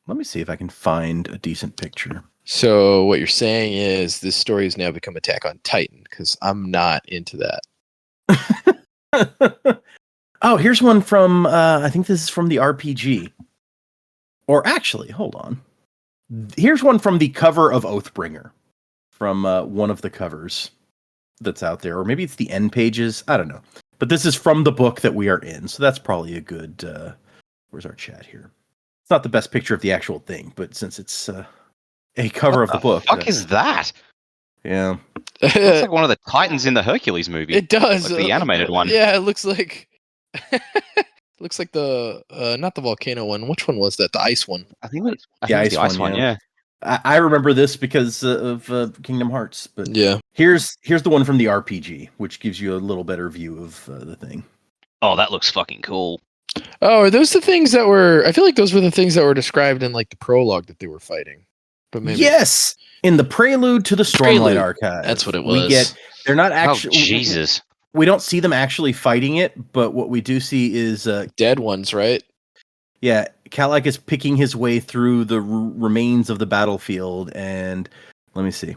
Let me see if I can find a decent picture. So what you're saying is this story has now become Attack on Titan, because I'm not into that. Oh, here's one from, I think this is from the RPG. Or actually, hold on. Here's one from the cover of Oathbringer. From one of the covers that's out there. Or maybe it's the end pages. I don't know. But this is from the book that we are in. So that's probably a good... where's our chat here? It's not the best picture of the actual thing, but since it's a cover of the book... What the fuck is that? Yeah. It looks like one of the Titans in the Hercules movie. It does. Like the animated one. Yeah, it looks like... looks like the... not the volcano one. Which one was that? The ice one. I think it was The ice one, yeah. I remember this because of Kingdom Hearts, but Yeah. here's the one from the RPG, which gives you a little better view of the thing. Oh, that looks fucking cool. Oh, are those the things that were? I feel like those were the things that were described in like the prologue that they were fighting. But maybe Yes, in the prelude to the Stormlight Prelude. Archive, That's what it We was. get they're not Oh actually. Jesus! We don't see them actually fighting it, but what we do see is, dead ones, right? yeah, Kalak is picking his way through the remains of the battlefield, and let me see.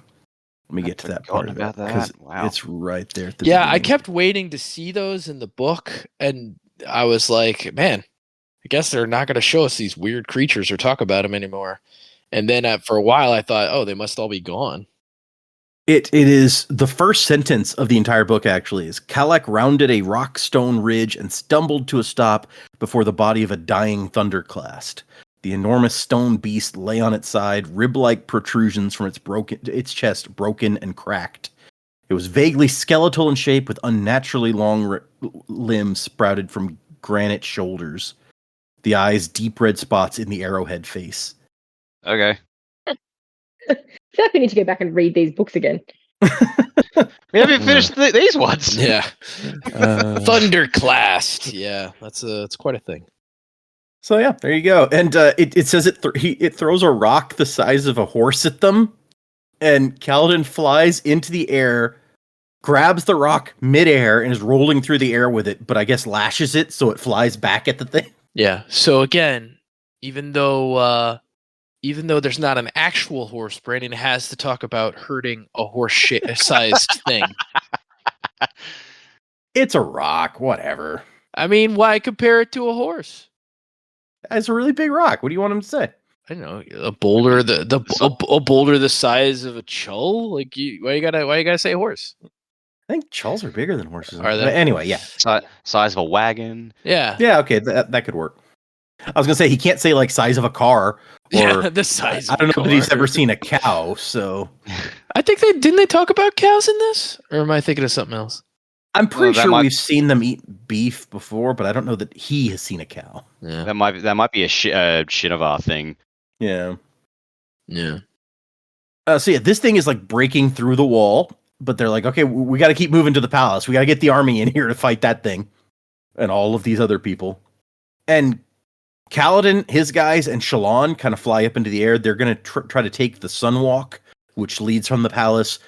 Let me get to that part of it Forgotten about because that. Wow. it's right there at the Yeah, I beginning. kept waiting to see those in the book, and I was like, man, I guess they're not going to show us these weird creatures or talk about them anymore. And then for a while, I thought, oh, they must all be gone. It is the first sentence of the entire book. Actually, is Kalak rounded a rock stone ridge and stumbled to a stop before the body of a dying thunderclast. The enormous stone beast lay on its side, rib-like protrusions from its chest broken and cracked. It was vaguely skeletal in shape, with unnaturally long limbs sprouted from granite shoulders. The eyes deep red spots in the arrowhead face. Okay. I feel like we need to go back and read these books again. We haven't finished these ones. Yeah, thunderclast. Yeah, it's quite a thing. So yeah, there you go. And it says it throws a rock the size of a horse at them, and Kaladin flies into the air, grabs the rock midair, and is rolling through the air with it. But I guess lashes it so it flies back at the thing. Yeah. So again, even though there's not an actual horse, Brandon has to talk about hurting a horse-sized thing. It's a rock, whatever. I mean, why compare it to a horse? It's a really big rock. What do you want him to say? I don't know, a boulder a boulder the size of a chull. Like, why you gotta say horse? I think chulls are bigger than horses. Are they? But anyway, yeah. Size of a wagon. Yeah. Yeah, okay, that could work. I was gonna say he can't say like size of a car, or Yeah, the size. I don't of know a that he's car. ever seen a cow. So I think didn't they talk about cows in this, or am I thinking of something else? I'm pretty that sure might- we've seen them eat beef before, but I don't know that he has seen a cow. Yeah. That might be a Shinovar thing. Yeah. Yeah. So yeah, this thing is like breaking through the wall, but they're like, okay, we got to keep moving to the palace. We got to get the army in here to fight that thing and all of these other people. And Kaladin, his guys, and Shallan kind of fly up into the air. They're going to try to take the Sunwalk, which leads from the palace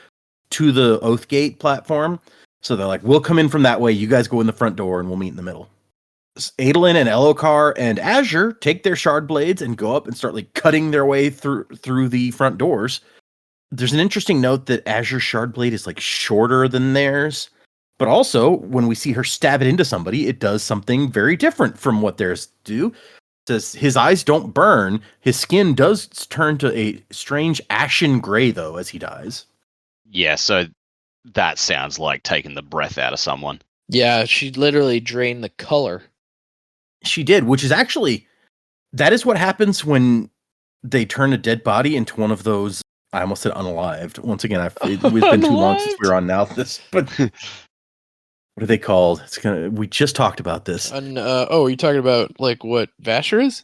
to the Oathgate platform. So they're like, we'll come in from that way. You guys go in the front door and we'll meet in the middle. Adolin and Elokar and Azure take their shard blades and go up and start like cutting their way through the front doors. There's an interesting note that Azure's shard blade is like shorter than theirs, but also when we see her stab it into somebody, it does something very different from what theirs do. It says his eyes don't burn. His skin does turn to a strange ashen gray though as he dies. Yeah, so that sounds like taking the breath out of someone. Yeah, she literally drained the color. She did, which is actually, that is what happens when they turn a dead body into one of those. I almost said unalived. Once again, it's been too long since we were on now this, but what are they called? We just talked about this. Are you talking about like what Vasher is?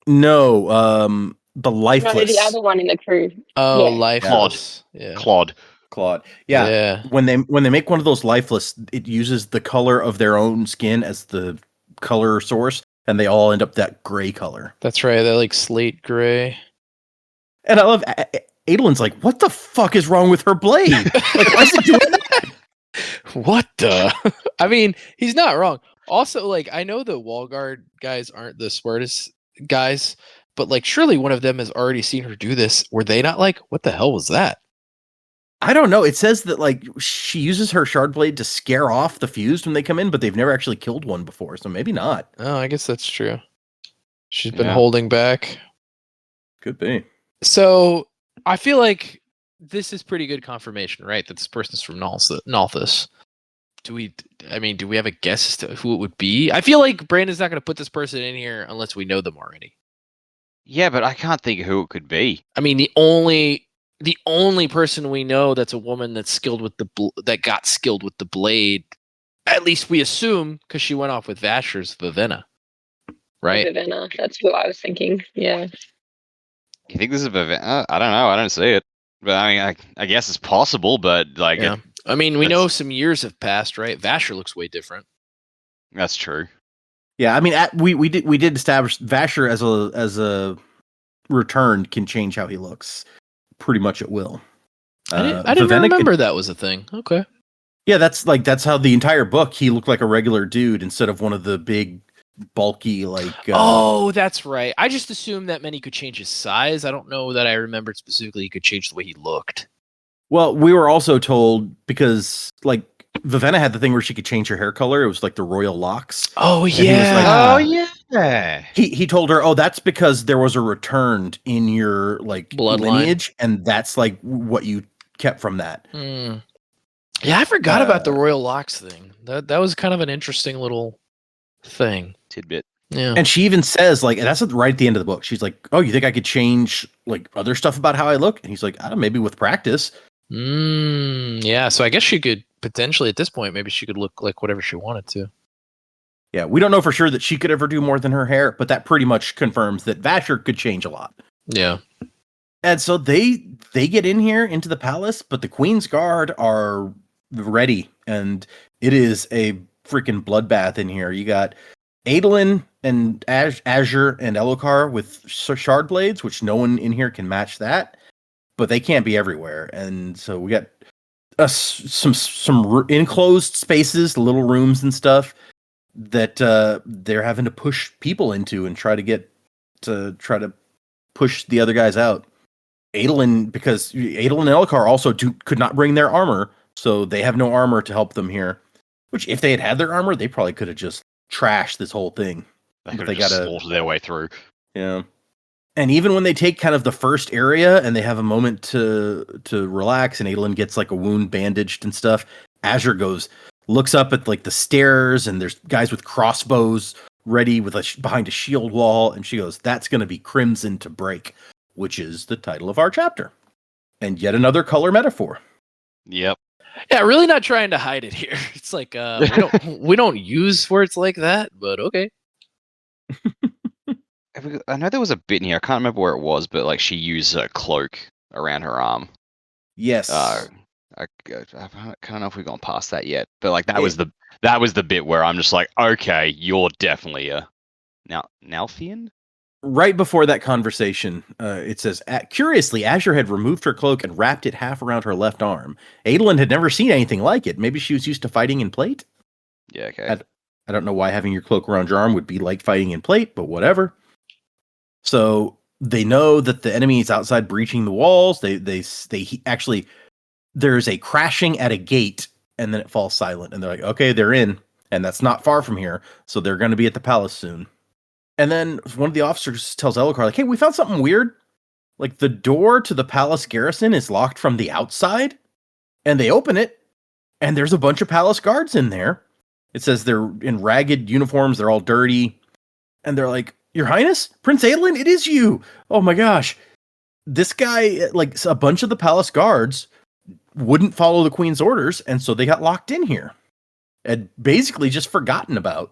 No, the No, lifeless. the other one in the crew. Oh, Yeah. lifeless. Yeah. Claude. Claude. Yeah. When they make one of those lifeless, it uses the color of their own skin as the color source, and they all end up that gray color. That's right. That like slate gray. And I love Adolin's like, what the fuck is wrong with her blade? Like, why is it doing that? What the? I mean, he's not wrong. Also, like, I know the wall guard guys aren't the smartest guys, but like, surely one of them has already seen her do this. Were they not like, what the hell was that? I don't know. It says that like she uses her shard blade to scare off the fused when they come in, but they've never actually killed one before, so maybe not. Oh, I guess that's true. She's been Yeah. holding back. Could be. So I feel like this is pretty good confirmation, right? That this person's from Nalthus. Do we have a guess as to who it would be? I feel like Brandon's not going to put this person in here unless we know them already. Yeah, but I can't think of who it could be. I mean, the only person we know that's a woman that's skilled with that got skilled with the blade, at least we assume, because she went off with Vasher's Vivenna, right? Vivenna, that's who I was thinking. Yeah. You think this is I don't know. I don't see it. But I mean, I guess it's possible. But like, Yeah. I mean, we that's- know some years have passed, right? Vasher looks way different. that's true. Yeah, I mean, we did establish Vasher as a returned can change how he looks pretty much at will. I didn't Vivenna remember that was a thing. Okay. Yeah, that's how the entire book he looked like a regular dude instead of one of the big, bulky Oh, that's right. I just assumed that meant he could change his size. I don't know that I remembered specifically he could change the way he looked. Well, we were also told because Vivenna had the thing where she could change her hair color. It was like the royal locks. Oh he was yeah. like, yeah. He told her, "Oh, that's because there was a returned in your Bloodline. lineage, and that's like what you kept from that." Yeah, I forgot about the royal locks thing. That was kind of an interesting little thing. Tidbit. Yeah. And she even says, that's right at the end of the book. She's like, "Oh, you think I could change other stuff about how I look?" And he's like, "I don't know, maybe with practice." Yeah, so I guess she could potentially at this point, maybe she could look like whatever she wanted to. Yeah, we don't know for sure that she could ever do more than her hair, but that pretty much confirms that Vasher could change a lot. Yeah. And so they get in here into the palace, but the Queen's Guard are ready, and it is a freaking bloodbath in here. You got Adolin and Azure and Elokar with shard blades, which no one in here can match that, but they can't be everywhere. And so we got some enclosed spaces, little rooms and stuff that they're having to push people into and try to push the other guys out. Adolin, because Adolin and Elokar also could not bring their armor, so they have no armor to help them here. Which, if they had their armor, they probably could have just trashed this whole thing. They could have just slaughtered their way through. Yeah. And even when they take kind of the first area and they have a moment to relax, and Adolin gets a wound bandaged and stuff, Azure looks up at the stairs, and there's guys with crossbows ready with behind a shield wall, and she goes, "That's going to be crimson to break," which is the title of our chapter. And yet another color metaphor. Yep. Yeah, really not trying to hide it here. It's like we don't use words like that, but okay. I know there was a bit in here. I can't remember where it was, but she used a cloak around her arm. Yes. I don't know if we've gone past that yet, but that was the bit where I'm just like, okay, you're definitely a Nalfian. Right before that conversation, it says, curiously, Azure had removed her cloak and wrapped it half around her left arm. Adolin had never seen anything like it. Maybe she was used to fighting in plate? Yeah, okay. I don't know why having your cloak around your arm would be like fighting in plate, but whatever. So they know that the enemy is outside breaching the walls. They actually, there's a crashing at a gate, and then it falls silent. And they're like, okay, they're in, and that's not far from here. So they're going to be at the palace soon. And then one of the officers tells Elokar, hey, we found something weird. The door to the palace garrison is locked from the outside, and they open it, and there's a bunch of palace guards in there. It says they're in ragged uniforms. They're all dirty. And they're like, Your Highness, Prince Adolin, it is you. Oh my gosh. This guy, a bunch of the palace guards wouldn't follow the Queen's orders, and so they got locked in here and basically just forgotten about.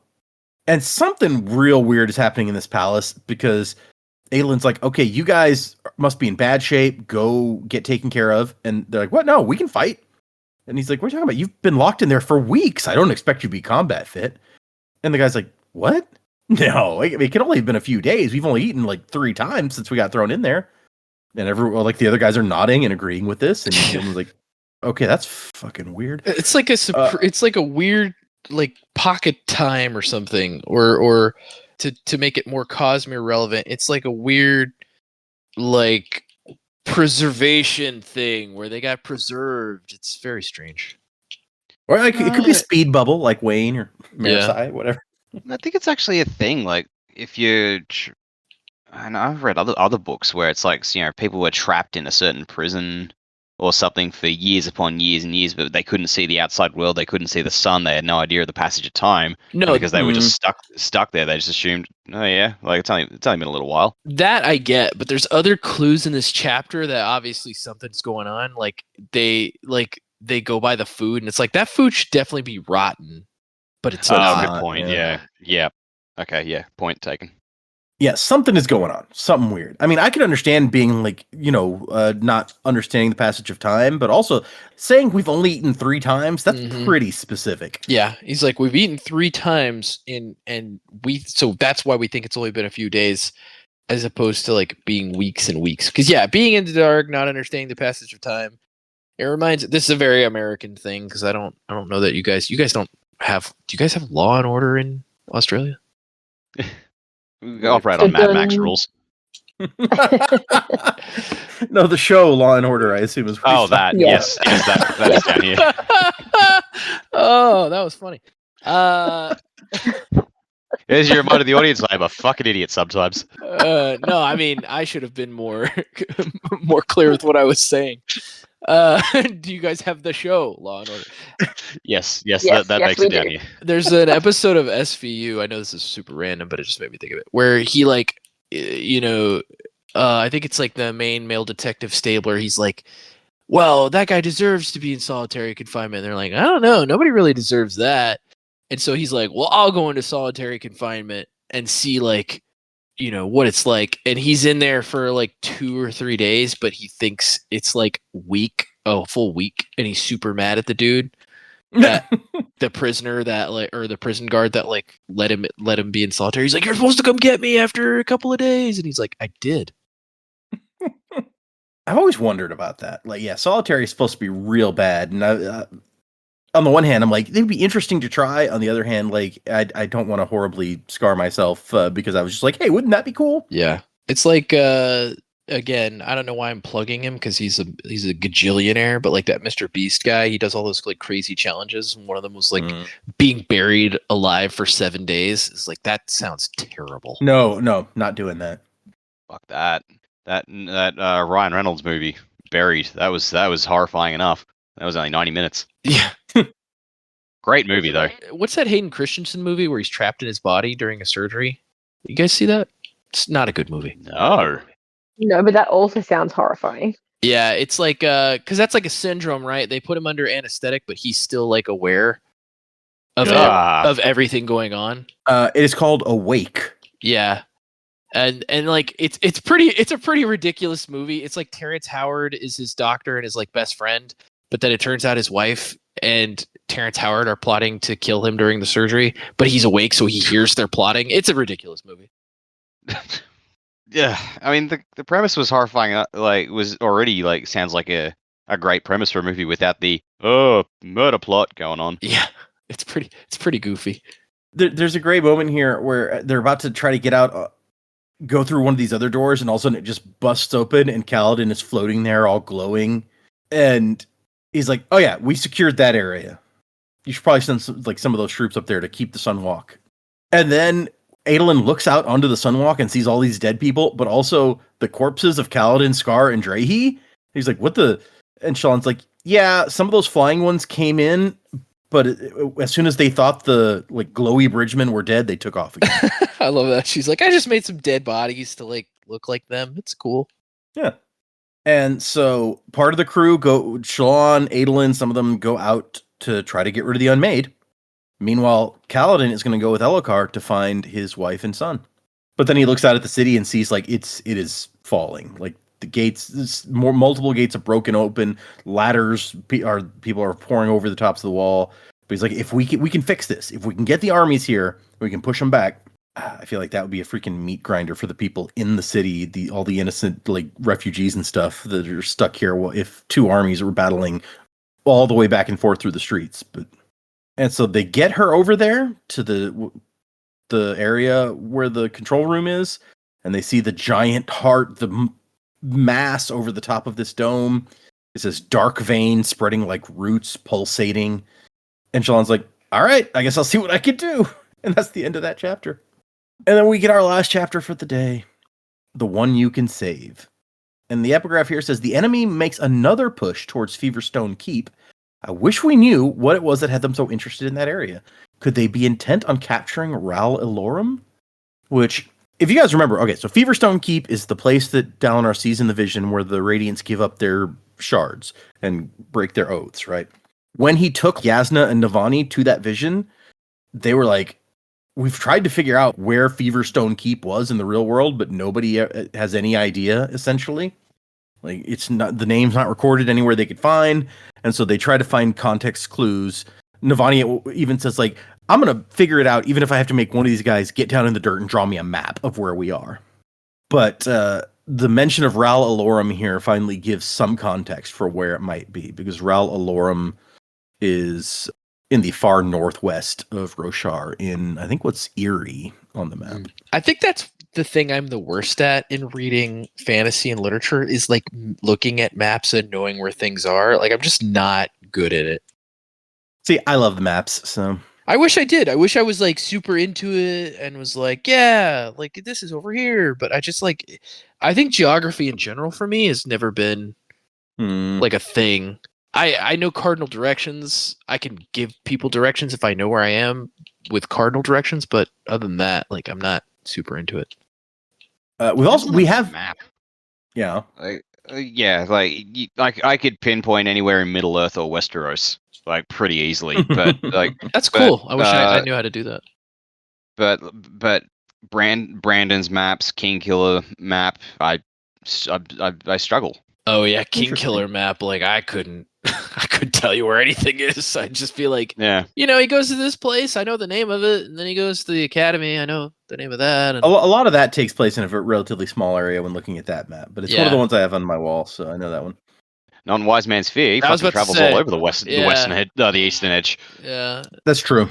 And something real weird is happening in this palace because Adolin's like, okay, you guys must be in bad shape. Go get taken care of. And they're like, what? No, we can fight. And he's like, what are you talking about? You've been locked in there for weeks. I don't expect you to be combat fit. And the guy's like, what? No, it can only have been a few days. We've only eaten 3 times since we got thrown in there. And everyone, the other guys are nodding and agreeing with this. And Adolin's like, okay, that's fucking weird. It's like it's like a weird pocket time or something, or to make it more Cosmere relevant, it's like a weird preservation thing where they got preserved. It's very strange. Or it could be a speed bubble like Wayne or Marasai, whatever. I think it's actually a thing. If you, and I've read other books where it's people were trapped in a certain prison or something for years upon years and years, but they couldn't see the outside world. They couldn't see the sun. They had no idea of the passage of time. No, because they were just stuck there. They just assumed, oh yeah, it's only been a little while. That I get, but there's other clues in this chapter that obviously something's going on. They go by the food, and it's that food should definitely be rotten, but it's not. Good point. Yeah. Okay. Yeah. Point taken. Yeah, something is going on. Something weird. I mean, I could understand being like, not understanding the passage of time, but also saying we've only eaten 3 times, that's Mhm. pretty specific. Yeah, he's like, we've eaten 3 times so that's why we think it's only been a few days, as opposed to like being weeks and weeks. Because yeah, being in the dark, not understanding the passage of time, it reminds. This is a very American thing because I don't know that you guys don't have. Do you guys have Law and Order in Australia? We operate on Mad Max rules. No, the show Law and Order, I assume is what Oh, he's that talking Yeah. about. yes, that is down here. Oh, that was funny. There's your reminder to the audience. I'm a fucking idiot sometimes. No, I mean I should have been more more clear with what I was saying. Do you guys have the show Law and Order? Yes, Yes, that yes, makes we it down do. here. There's an episode of SVU. I know this is super random, but it just made me think of it. Where he like, I think it's like the main male detective Stabler. He's like, well, that guy deserves to be in solitary confinement. And they're like, I don't know, nobody really deserves that. And so he's like, well, I'll go into solitary confinement and see like, what it's like. And he's in there for like 2 or 3 days, but he thinks it's like full week, and he's super mad at the dude. That the prisoner that like, or the prison guard that like let him be in solitary. He's like, you're supposed to come get me after a couple of days, and he's like, I did. I've always wondered about that. Like, yeah, solitary is supposed to be real bad, and on the one hand, I'm like, it'd be interesting to try. On the other hand, like, I don't want to horribly scar myself because I was just like, hey, wouldn't that be cool? Yeah, it's like again, I don't know why I'm plugging him because he's a gajillionaire, but like that Mr. Beast guy, he does all those like crazy challenges, and one of them was like being buried alive for 7 days. It's like that sounds terrible. No, not doing that. Fuck that. That Ryan Reynolds movie, Buried. That was horrifying enough. That was only 90 minutes. Yeah. Great movie though. What's that Hayden Christensen movie where he's trapped in his body during a surgery? You guys see that? It's not a good movie. No. No, but that also sounds horrifying. Yeah, it's like because that's like a syndrome, right? They put him under anesthetic, but he's still like aware of of everything going on. It is called Awake. Yeah, and like it's a pretty ridiculous movie. It's like Terrence Howard is his doctor and his like best friend, but then it turns out his wife and Terrence Howard are plotting to kill him during the surgery, but he's awake, so he hears their plotting. It's a ridiculous movie. Yeah, I mean the premise was horrifying. Like was already like sounds like a great premise for a movie without the murder plot going on. Yeah, it's pretty goofy. There's a great moment here where they're about to try to get out, go through one of these other doors, and all of a sudden it just busts open, and Kaladin is floating there, all glowing, and he's like, "Oh yeah, we secured that area. You should probably send some of those troops up there to keep the Sunwalk." And then Adolin looks out onto the Sunwalk and sees all these dead people, but also the corpses of Kaladin, Scar, and Drehy. He's like, what the? And Shallan's like, yeah, some of those flying ones came in, but as soon as they thought the like glowy bridgemen were dead, they took off again. I love that. She's like, I just made some dead bodies to like look like them. It's cool. Yeah. And so part of the crew go, Shallan, Adolin, some of them go out to try to get rid of the unmade. Meanwhile, Kaladin is going to go with Elhokar to find his wife and son. But then he looks out at the city and sees like it is falling. Like the gates, multiple gates are broken open. Ladders people are pouring over the tops of the wall. But he's like, if we can fix this, if we can get the armies here, we can push them back. I feel like that would be a freaking meat grinder for the people in the city, all the innocent like refugees and stuff that are stuck here. If 2 armies were battling all the way back and forth through the streets, and so they get her over there to the area where the control room is, and they see the giant heart, the mass over the top of this dome. It's this dark vein spreading like roots, pulsating. And Shallan's like, all right, I guess I'll see what I can do. And that's the end of that chapter. And then we get our last chapter for the day, The One You Can Save. And the epigraph here says, the enemy makes another push towards Feverstone Keep. I wish we knew what it was that had them so interested in that area. Could they be intent on capturing Ral Elorum? Which, if you guys remember, okay, so Feverstone Keep is the place that Dalinar sees in the vision where the Radiants give up their shards and break their oaths, right? When he took Yasna and Navani to that vision, they were like, we've tried to figure out where Feverstone Keep was in the real world, but nobody has any idea, essentially. Like, it's not, the name's not recorded anywhere they could find, and so they try to find context clues. Navani even says, like, I'm going to figure it out, even if I have to make one of these guys get down in the dirt and draw me a map of where we are. But the mention of Ral Alorum here finally gives some context for where it might be, because Ral Alorum is in the far northwest of Roshar, in, I think, what's Erie on the map. I think that's the thing I'm the worst at in reading fantasy and literature, is like looking at maps and knowing where things are. Like, I'm just not good at it. See, I love the maps, so... I wish I did. I wish I was like super into it and was like, yeah, like this is over here. But I just like, I think geography in general for me has never been like a thing. I know cardinal directions. I can give people directions if I know where I am with cardinal directions. But other than that, like, I'm not super into it. we have map. Yeah. I could pinpoint anywhere in Middle Earth or Westeros, like, pretty easily. But like, That's cool. I wish I knew how to do that. But Brandon's maps, King Killer map, I struggle. Oh yeah, King Killer map. Like, I couldn't tell you where anything is. I just feel like, Yeah, he goes to this place. I know the name of it, and then he goes to the academy. I know the name of that. And... A lot of that takes place in a relatively small area when looking at that map, but it's one of the ones I have on my wall, so I know that one. Non Wise Man's Fear. He fucking travels all over the western edge, the eastern edge. Yeah, that's true.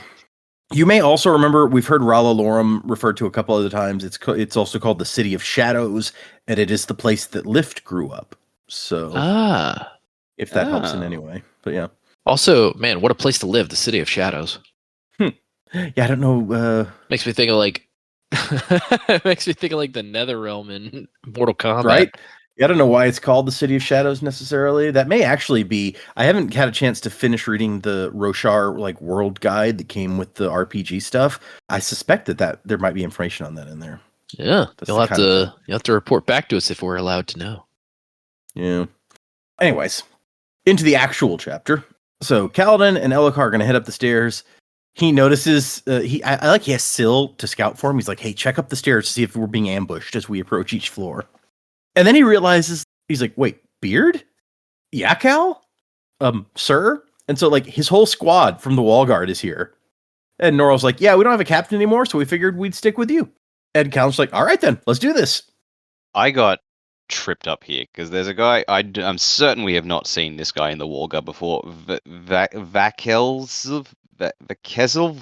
You may also remember, we've heard Ral Alorum referred to a couple other times. It's also called the City of Shadows, and it is the place that Lift grew up. So, if that helps in any way, but yeah. Also, man, what a place to live! The City of Shadows. Yeah, I don't know. Makes me think of like, makes me think of like the Netherrealm in Mortal Kombat, right? Yeah, I don't know why it's called the City of Shadows necessarily. That may actually be. I haven't had a chance to finish reading the Roshar like world guide that came with the RPG stuff. I suspect that there might be information on that in there. Yeah, you'll have to report back to us if we're allowed to know. Yeah. Anyways, into the actual chapter. So Kaladin and Elhokar are going to head up the stairs. He notices he has Syl to scout for him. He's like, "Hey, check up the stairs to see if we're being ambushed as we approach each floor." And then he realizes, he's like, "Wait, Beard? Yeah, Cal? Sir?" And so, like, his whole squad from the wall guard is here. And Norrell's like, "Yeah, we don't have a captain anymore, so we figured we'd stick with you." And Cal's like, "All right, then, let's do this." I got tripped up here because there's a guy, I'm certain we have not seen this guy in the wall guard before. Vakelzel? I don't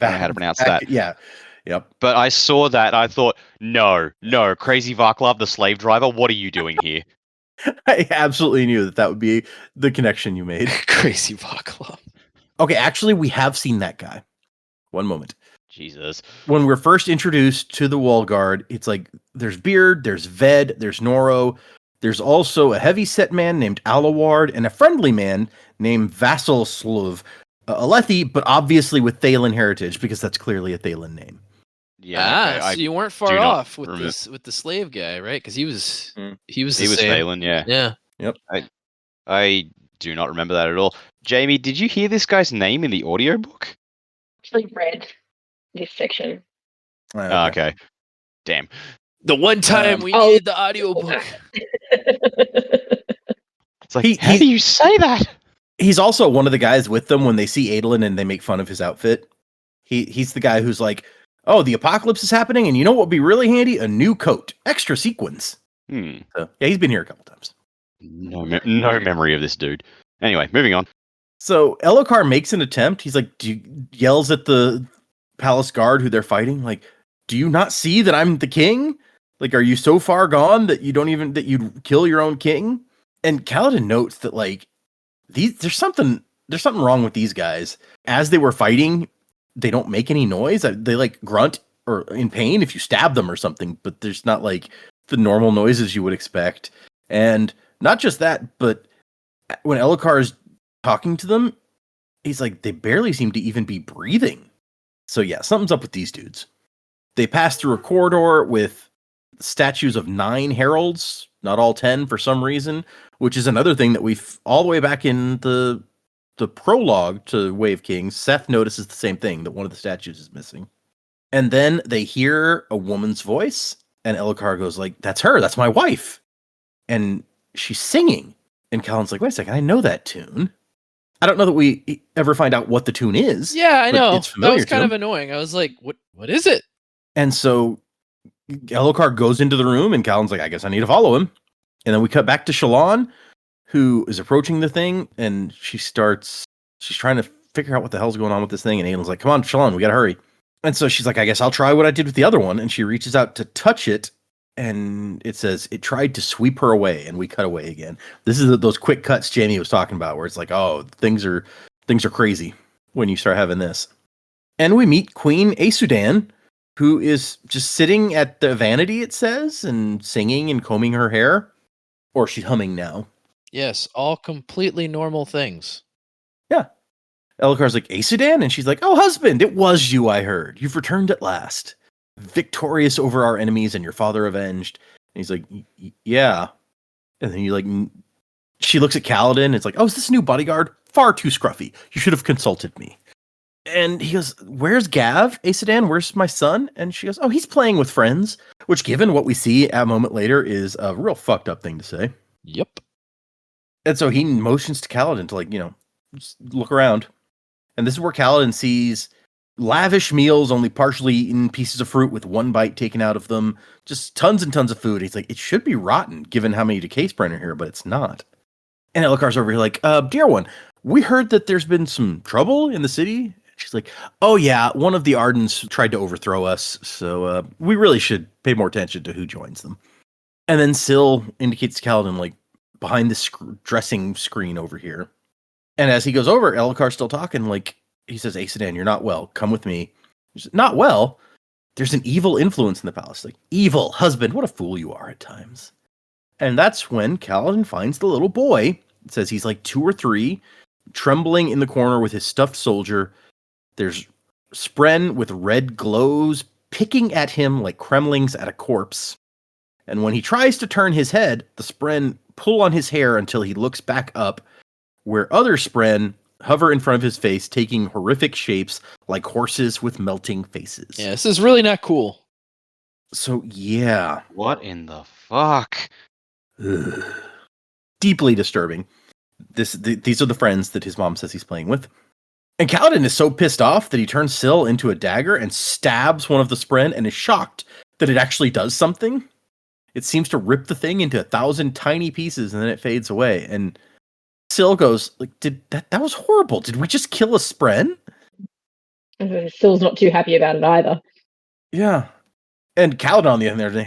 know how to pronounce that. Yeah. Yep. But I saw that, I thought, no, Crazy Varklav, the slave driver, what are you doing here? I absolutely knew that would be the connection you made. Crazy Varklav. Okay, actually, we have seen that guy. One moment. Jesus. When we're first introduced to the wall guard, it's like, there's Beard, there's Ved, there's Noro. There's also a heavy-set man named Alaward and a friendly man named Vassalslov. Alethi, but obviously with Thalen heritage, because that's clearly a Thalen name. Yeah, so you weren't far off with the slave guy, right? Because he was same. Thalen, yeah. Yep. I do not remember that at all. Jamie, did you hear this guy's name in the audiobook? Actually read this section. Okay. Damn. The one time we needed the audiobook. It's like, how do you say that? He's also one of the guys with them when they see Adolin and they make fun of his outfit. He's the guy who's like, "Oh, the apocalypse is happening, and you know what would be really handy? A new coat, extra sequins." So, yeah, he's been here a couple times. No memory of this dude. Anyway, moving on. So Elhokar makes an attempt. He's like, yells at the palace guard who they're fighting, like, "Do you not see that I'm the king? Like, are you so far gone that that you'd kill your own king?" And Kaladin notes that, like, there's something wrong with these guys. As they were fighting, they don't make any noise. They like grunt or in pain if you stab them or something, but there's not like the normal noises you would expect. And not just that, but when Elhokar is talking to them, he's like, they barely seem to even be breathing. So yeah, something's up with these dudes. They pass through a corridor with statues of 9 heralds, not all 10 for some reason, which is another thing that we've all the way back in the prologue to Way of Kings. Seth notices the same thing, that one of the statues is missing. And then they hear a woman's voice, and Elhokar goes like, "That's her. That's my wife." And she's singing. And Kaladin's like, "Wait a second, I know that tune." I don't know that we ever find out what the tune is. Yeah, I but know. It's That familiar was to kind him. of annoying. I was like, what is it? And so Elhokar goes into the room, and Kaladin's like, "I guess I need to follow him." And then we cut back to Shallan, who is approaching the thing, and she's trying to figure out what the hell's going on with this thing. And Aelin's like, "Come on, Shallan, we gotta hurry." And so she's like, "I guess I'll try what I did with the other one." And she reaches out to touch it, and it says it tried to sweep her away, and we cut away again. This is those quick cuts Jamie was talking about, where it's like, oh, things are crazy when you start having this. And we meet Queen Asudan, who is just sitting at the vanity, it says, and singing and combing her hair. Or she's humming now. Yes, all completely normal things. Yeah. Elhokar's like, "Asudan?" And she's like, "Oh, husband, it was you, I heard. You've returned at last. Victorious over our enemies and your father avenged." And he's like, "Yeah." And then she looks at Kaladin. It's like, "Oh, is this a new bodyguard? Far too scruffy. You should have consulted me." And he goes, "Where's Gav, Asudan? Where's my son?" And she goes, "Oh, he's playing with friends." Which, given what we see a moment later, is a real fucked up thing to say. Yep. And so he motions to Kaladin to, just look around. And this is where Kaladin sees lavish meals, only partially eaten, pieces of fruit with one bite taken out of them, just tons and tons of food. He's like, "It should be rotten, given how many decays are here, but it's not." And Elhokar's over here like, "Dear one, we heard that there's been some trouble in the city." She's like, "Oh yeah, one of the Ardens tried to overthrow us, so we really should pay more attention to who joins them." And then Syl indicates to Kaladin, like, behind this dressing screen over here. And as he goes over, Elhokar's still talking, like, he says, "Asudan, you're not well. Come with me." She's like, "Not well? There's an evil influence in the palace." Like, "Evil, husband, what a fool you are at times." And that's when Kaladin finds the little boy. It says he's like 2 or 3, trembling in the corner with his stuffed soldier. There's Spren with red glows picking at him like Kremlings at a corpse. And when he tries to turn his head, the Spren pull on his hair until he looks back up, where other Spren hover in front of his face, taking horrific shapes like horses with melting faces. Yeah, this is really not cool. So, yeah. What in the fuck? Ugh. Deeply disturbing. These are the friends that his mom says he's playing with. And Kaladin is so pissed off that he turns Syl into a dagger and stabs one of the Spren and is shocked that it actually does something. It seems to rip the thing into 1,000 tiny pieces and then it fades away. And Syl goes, like, that was horrible. Did we just kill a Spren? Syl's not too happy about it either. Yeah. And Kaladin,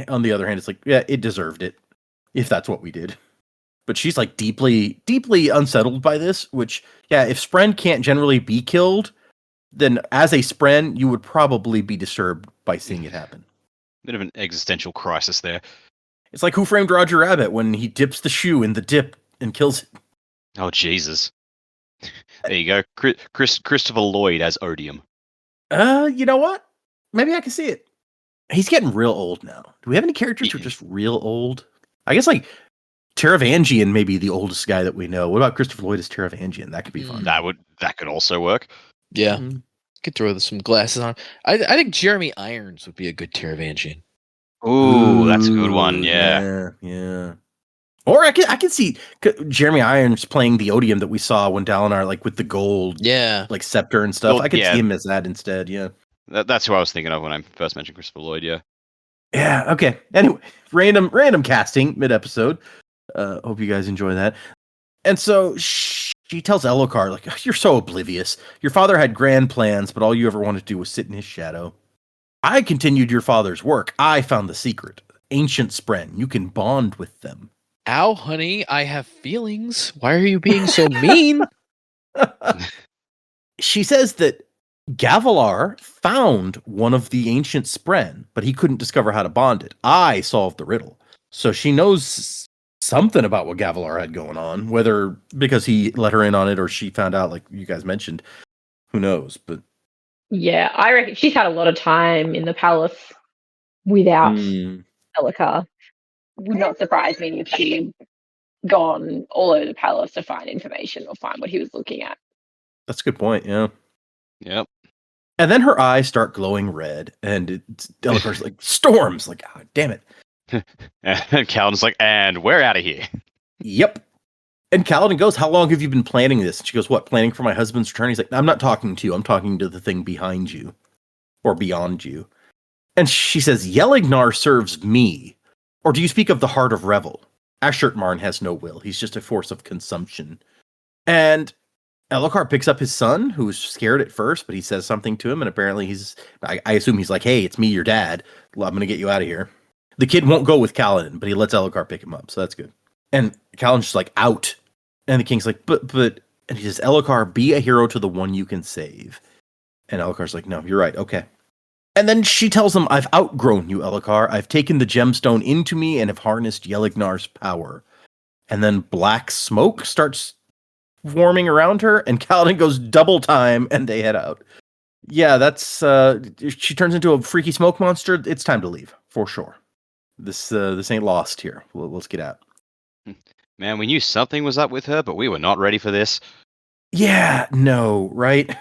on the other hand, is like, yeah, it deserved it, if that's what we did. But she's like deeply, deeply unsettled by this, which, yeah, if Spren can't generally be killed, then as a Spren, you would probably be disturbed by seeing it happen. Bit of an existential crisis there. It's like Who Framed Roger Rabbit when he dips the shoe in the dip and kills it. Oh, Jesus. There you go. Christopher Lloyd as Odium. You know what? Maybe I can see it. He's getting real old now. Do we have any characters who are just real old? I guess, like, Taravangian may be the oldest guy that we know. What about Christopher Lloyd as Taravangian? That could be fun. That could also work. Yeah. Mm. Could throw some glasses on. I think Jeremy Irons would be a good Taravangian. Ooh, that's a good one. Yeah. Or I can see Jeremy Irons playing the Odium that we saw when Dalinar, like, with the gold, like, scepter and stuff. Well, I could yeah. see him as that instead. Yeah. That's who I was thinking of when I first mentioned Christopher Lloyd. Yeah. Yeah. Okay. Anyway, random casting mid episode. Hope you guys enjoy that. And so she tells Elhokar, like, "You're so oblivious. Your father had grand plans, but all you ever wanted to do was sit in his shadow. I continued your father's work. I found the secret. Ancient Spren. You can bond with them." Ow, honey, I have feelings. Why are you being so mean? She says that Gavilar found one of the ancient Spren, but he couldn't discover how to bond it. I solved the riddle. So she knows something about what Gavilar had going on, whether because he let her in on it or she found out, like you guys mentioned. Who knows? But yeah, I reckon she's had a lot of time in the palace without Elhokar. Would not surprise me if she'd gone all over the palace to find information or find what he was looking at. That's a good point, yeah. Yep. And then her eyes start glowing red, and Delacar's like, storms! Like, oh, damn it. And Kaladin's like, and we're out of here. Yep. And Kaladin goes, how long have you been planning this? And she goes, what, planning for my husband's return? He's like, I'm not talking to you. I'm talking to the thing behind you. Or beyond you. And she says, Yelignar serves me. Or do you speak of the Heart of Revel? Ashurtmarn has no will. He's just a force of consumption. And Elhokar picks up his son, who was scared at first, but he says something to him, and apparently I assume he's like, hey, it's me, your dad. I'm going to get you out of here. The kid won't go with Kaladin, but he lets Elhokar pick him up, so that's good. And Kaladin's just like, out. And the king's like, but, and he says, Elhokar, be a hero to the one you can save. And Elhokar's like, no, you're right, okay. And then she tells him, I've outgrown you, Elhokar. I've taken the gemstone into me and have harnessed Yelignar's power. And then black smoke starts forming around her, and Kaladin goes double time, and they head out. Yeah, that's, she turns into a freaky smoke monster. It's time to leave, for sure. This ain't lost here. Let's get out. Man, we knew something was up with her, but we were not ready for this. Yeah, no, right?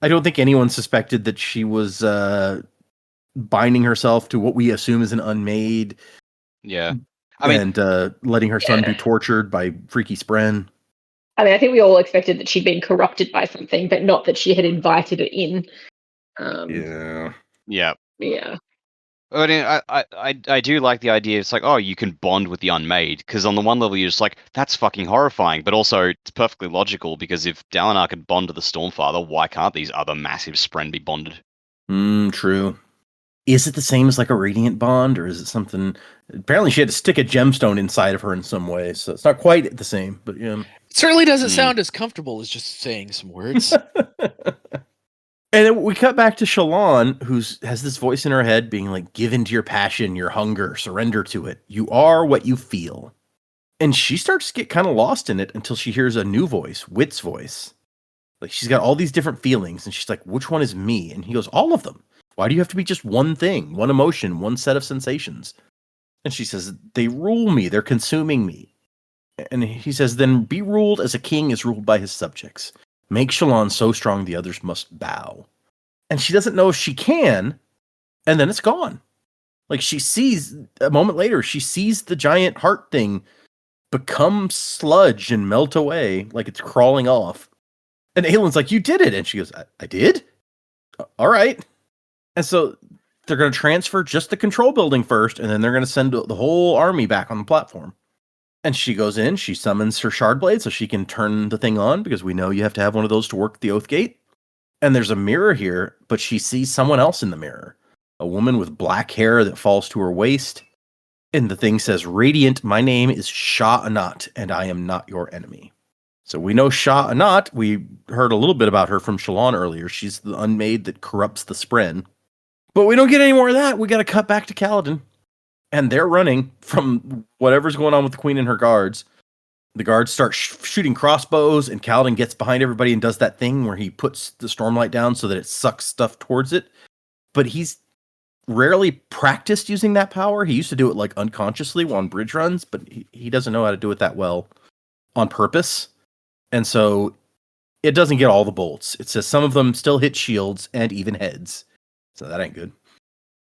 I don't think anyone suspected that she was binding herself to what we assume is an unmade. Yeah. I mean, and letting her son be tortured by freaky Spren. I mean, I think we all expected that she'd been corrupted by something, but not that she had invited it in. Yeah. Yeah. I mean, I do like the idea. It's like, oh, you can bond with the unmade, because on the one level you're just like, that's fucking horrifying, but also it's perfectly logical, because if Dalinar could bond to the Stormfather, why can't these other massive Spren be bonded? True. Is it the same as like a radiant bond, or is it something? Apparently she had to stick a gemstone inside of her in some way, so it's not quite the same, but yeah. It certainly doesn't sound as comfortable as just saying some words. And then we cut back to Shallan, who has this voice in her head being like, give into your passion, your hunger, surrender to it. You are what you feel. And she starts to get kind of lost in it until she hears a new voice, Wit's voice. Like, she's got all these different feelings, and she's like, which one is me? And he goes, all of them. Why do you have to be just one thing, one emotion, one set of sensations? And she says, they rule me, they're consuming me. And he says, then be ruled as a king is ruled by his subjects. Make Shallan so strong the others must bow. And she doesn't know if she can, and then it's gone. Like, she sees, a moment later, she sees the giant heart thing become sludge and melt away, like it's crawling off. And Aylin's like, you did it! And she goes, I did? All right. And so they're going to transfer just the control building first, and then they're going to send the whole army back on the platform. And she goes in, she summons her shard blade so she can turn the thing on, because we know you have to have one of those to work the Oath Gate. And there's a mirror here, but she sees someone else in the mirror. A woman with black hair that falls to her waist. And the thing says, Radiant, my name is Shah Anat, and I am not your enemy. So we know Shah Anat. We heard a little bit about her from Shallan earlier. She's the unmade that corrupts the Spren. But we don't get any more of that. We got to cut back to Kaladin. And they're running from whatever's going on with the queen and her guards. The guards start shooting crossbows, and Kaladin gets behind everybody and does that thing where he puts the stormlight down so that it sucks stuff towards it. But he's rarely practiced using that power. He used to do it like unconsciously on bridge runs, but he doesn't know how to do it that well on purpose. And so it doesn't get all the bolts. It says some of them still hit shields and even heads. So that ain't good.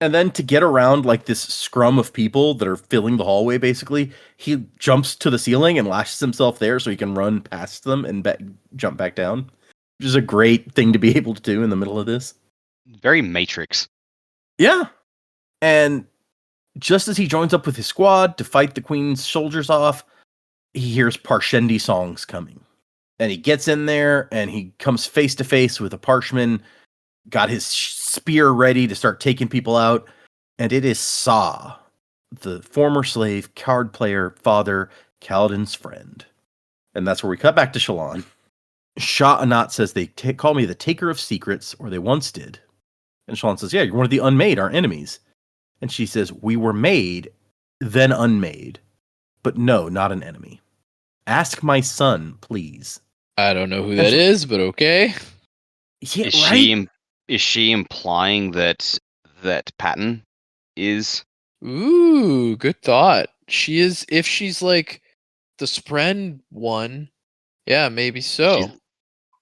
And then to get around like this scrum of people that are filling the hallway, basically, he jumps to the ceiling and lashes himself there so he can run past them and jump back down. Which is a great thing to be able to do in the middle of this. Very Matrix. Yeah. And just as he joins up with his squad to fight the queen's soldiers off, he hears Parshendi songs coming. And he gets in there and he comes face to face with a Parshman, got his spear ready to start taking people out, and it is Sa, the former slave, card player, father, Kaladin's friend. And that's where we cut back to Shallan. Shah Anat says they call me the taker of secrets, or they once did. And Shallan says, yeah, you're one of the unmade, our enemies. And she says, we were made, then unmade. But no, not an enemy. Ask my son, please. I don't know who that is, but okay. Yeah, Is she implying that Patton is? Ooh, good thought. She is, if she's like the Spren one, yeah, maybe so.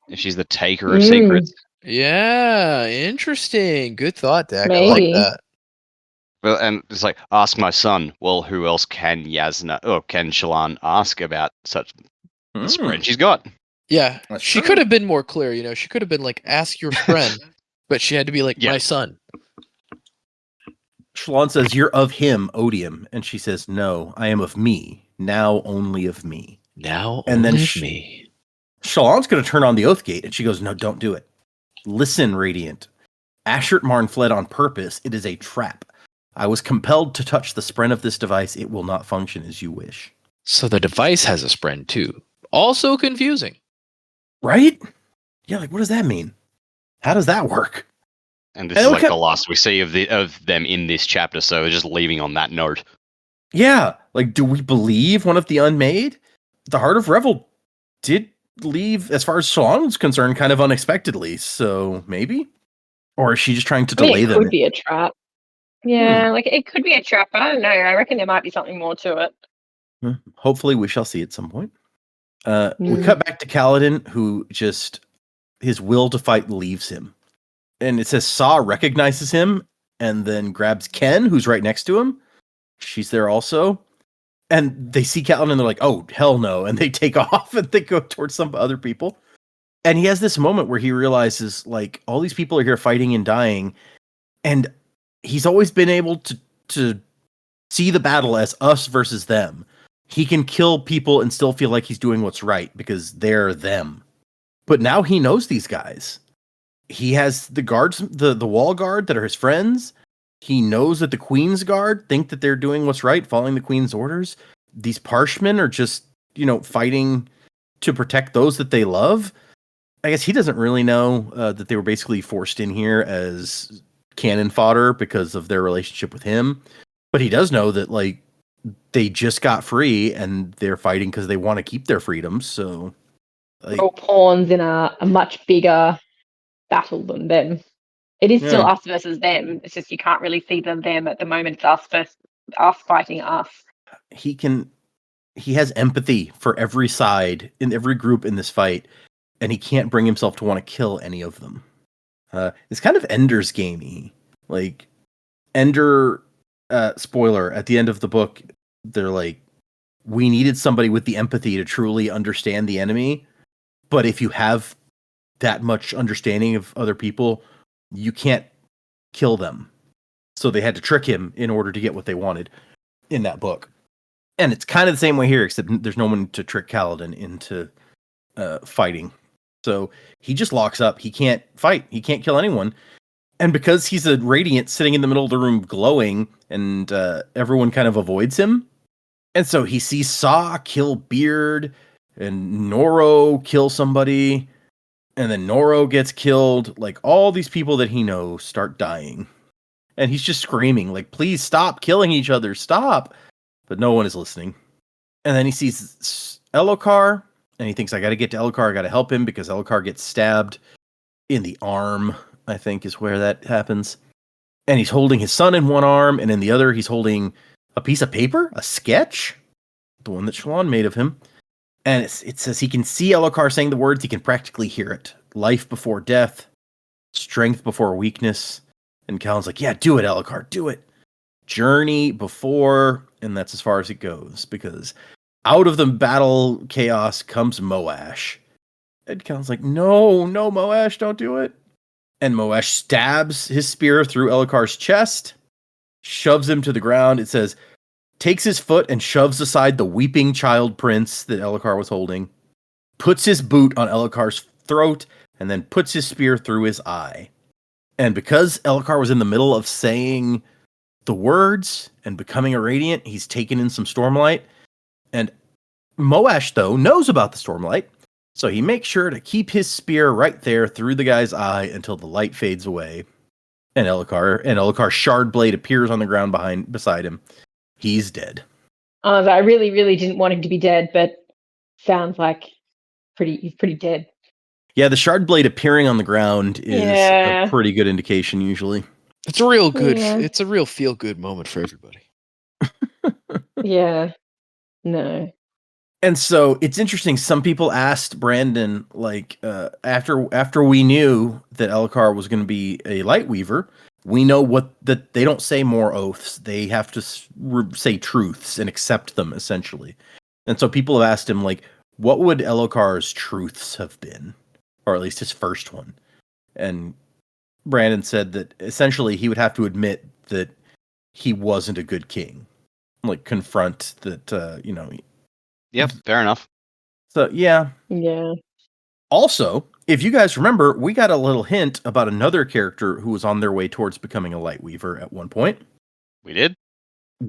If she's the taker of secrets. Yeah, interesting. Good thought, Dak. I like Maybe. that. Well, and it's like, ask my son. Well, who else can Yasna or can Shallan ask about such the spread she's got? Yeah, That's she true. could have been more clear. You know, she could have been like, "Ask your friend," but she had to be like, Yeah. "My son." Shallan says, "You're of him, Odium," and she says, "No, I am of me. Now only of me." Now And then only of me. Shallan's going to turn on the Oath Gate, and she goes, "No, don't do it. Listen, Radiant. Ashert Marn fled on purpose. It is a trap. I was compelled to touch the spren of this device. It will not function as you wish." So the device has a spren too. Also confusing. Right? Yeah, like, what does that mean? How does that work? And this And is look like at- the last we see of them in this chapter, so we're just leaving on that note. Yeah, like, do we believe one of the unmade? The Heart of Revel did leave, as far as Shallan was concerned, kind of unexpectedly, so maybe? Or is she just trying to I mean, delay it them? could be a trap. Yeah, like it could be a trap. I don't know. I reckon there might be something more to it. Hopefully we shall see at some point. We Mm. cut back to Kaladin, who just, his will to fight leaves him. And it says Saw recognizes him and then grabs Ken, who's right next to him. She's there also. And they see Kaladin and they're like, "Oh, hell no." And they take off and they go towards some other people. And he has this moment where he realizes, like, all these people are here fighting and dying. And he's always been able to see the battle as us versus them. He can kill people and still feel like he's doing what's right because they're them. But now he knows these guys. He has the guards, the wall guard that are his friends. He knows that the Queen's Guard think that they're doing what's right, following the Queen's orders. These Parshmen are just, fighting to protect those that they love. I guess he doesn't really know that they were basically forced in here as cannon fodder because of their relationship with him. But he does know that, like, they just got free and they're fighting because they want to keep their freedoms. So, like, We're all pawns in a much bigger battle than them. It is still us versus them. It's just you can't really see them at the moment. It's us versus us fighting us. he has empathy for every side in every group in this fight, and he can't bring himself to want to kill any of them. It's kind of Ender's gamey. Like, Ender, spoiler, at the end of the book, they're like, we needed somebody with the empathy to truly understand the enemy. But if you have that much understanding of other people, you can't kill them. So they had to trick him in order to get what they wanted in that book. And it's kind of the same way here, except there's no one to trick Kaladin into fighting. So he just locks up. He can't fight. He can't kill anyone. And because he's a Radiant sitting in the middle of the room glowing, and everyone kind of avoids him. And so he sees Saw kill Beard, and Noro kill somebody, and then Noro gets killed. Like, all these people that he knows start dying. And he's just screaming, like, "Please stop killing each other, stop!" But no one is listening. And then he sees Elokar, and he thinks, "I gotta get to Elokar, I gotta help him," because Elokar gets stabbed in the arm, I think is where that happens. And he's holding his son in one arm, and in the other he's holding a piece of paper, a sketch, the one that Shallan made of him. And it says he can see Elokar saying the words, he can practically hear it. Life before death, strength before weakness. And Kaladin's like, "Yeah, do it, Elokar, do it. Journey before," and that's as far as it goes, because out of the battle chaos comes Moash. And Kaladin's like, no, Moash, don't do it. And Moash stabs his spear through Elokar's chest, shoves him to the ground. It says, takes his foot and shoves aside the weeping child prince that Elokar was holding, puts his boot on Elokar's throat, and then puts his spear through his eye. And because Elokar was in the middle of saying the words and becoming a Radiant, he's taken in some Stormlight. And Moash, though, knows about the Stormlight, so he makes sure to keep his spear right there through the guy's eye until the light fades away. And Elokar's shard blade appears on the ground beside him. He's dead. I really, really didn't want him to be dead, but sounds like he's pretty dead. Yeah, the shard blade appearing on the ground is a pretty good indication usually. It's a real good. Yeah. It's a real feel good moment for everybody. Yeah. No. And so it's interesting. Some people asked Brandon, like, after we knew that Elhokar was going to be a Lightweaver, we know that they don't say more oaths. They have to say truths and accept them, essentially. And so people have asked him, like, what would Elhokar's truths have been? Or at least his first one. And Brandon said that essentially he would have to admit that he wasn't a good king. Like, confront that, Yep, fair enough. So, yeah. Yeah. Also, if you guys remember, we got a little hint about another character who was on their way towards becoming a Lightweaver at one point. We did?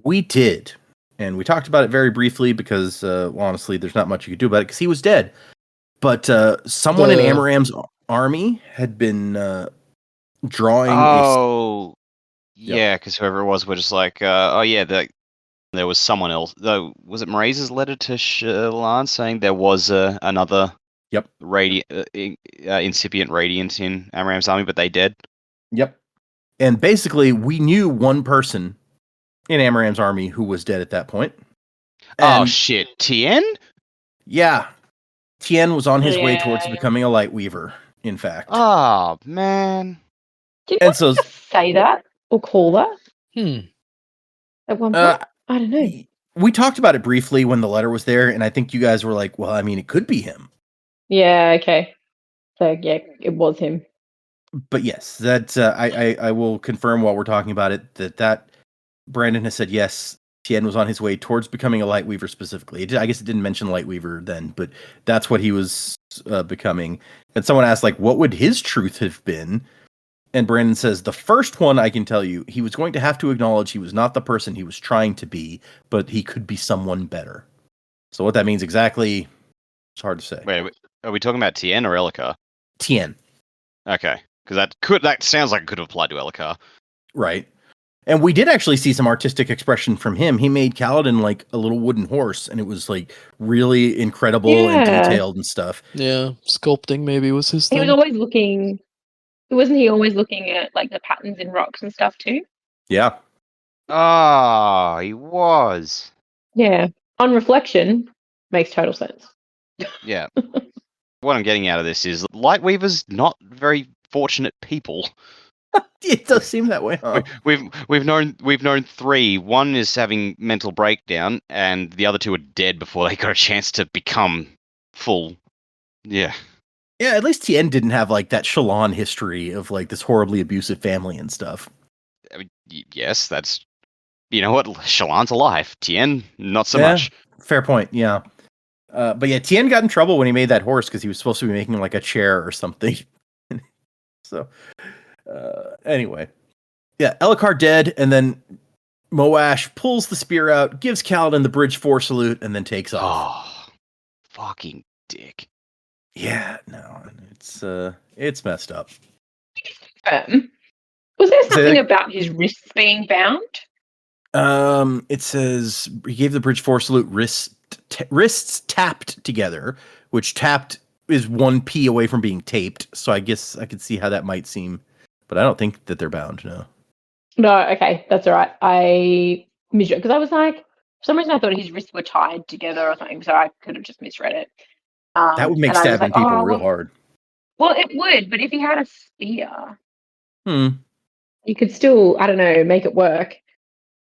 We did. And we talked about it very briefly because, honestly, there's not much you could do about it because he was dead. But someone in Amaram's army had been drawing Oh, yeah, because whoever it was were just like, there was someone else. Though, was it Mraize's letter to Shallan saying there was another incipient radiant in Amaram's army, but they dead? Yep. And basically, we knew one person in Amaram's army who was dead at that point. Oh, shit. Tien? Yeah. Tien was on his way towards becoming a Lightweaver, in fact. Oh, man. Did you say that or call that? At one point? I don't know. We talked about it briefly when the letter was there, and I think you guys were like, well, I mean, it could be him. Yeah, okay. So, yeah, it was him. But yes, that I will confirm while we're talking about it that Brandon has said yes, Tien was on his way towards becoming a Lightweaver specifically. I guess it didn't mention Lightweaver then, but that's what he was becoming. And someone asked, like, what would his truth have been? And Brandon says, the first one I can tell you, he was going to have to acknowledge he was not the person he was trying to be, but he could be someone better. So what that means exactly, it's hard to say. Wait, are we talking about Tien or Elhokar? Tien. Okay, because that sounds like it could have applied to Elhokar. Right. And we did actually see some artistic expression from him. He made Kaladin like a little wooden horse, and it was like really incredible and detailed and stuff. Yeah, sculpting maybe was his thing. He was always looking... Wasn't he always looking at like the patterns in rocks and stuff too? Yeah. Ah, he was. Yeah. On reflection, makes total sense. Yeah. What I'm getting out of this is Lightweavers not very fortunate people. It does seem that way, huh? We've known three. One is having mental breakdown, and the other two are dead before they got a chance to become full. Yeah. Yeah, at least Tien didn't have like that Shallan history of like this horribly abusive family and stuff. I mean, yes, that's, you know what, Shallan's alive. Tien, not so much. Fair point. Yeah. But yeah, Tien got in trouble when he made that horse because he was supposed to be making like a chair or something. So, anyway, yeah, Elhokar dead, and then Moash pulls the spear out, gives Kaladin the Bridge 4 salute, and then takes off. Oh, fucking dick. Yeah, no, it's messed up. Was there something about his wrists being bound? It says he gave the Bridge 4 salute, wrists tapped together, which tapped is 1 P away from being taped. So I guess I could see how that might seem, but I don't think that they're bound. No. No. Okay, that's all right. I misread because I was like, for some reason I thought his wrists were tied together or something, so I could have just misread it. That would make stabbing people real hard. Well, it would, but if he had a spear, you could still, I don't know, make it work.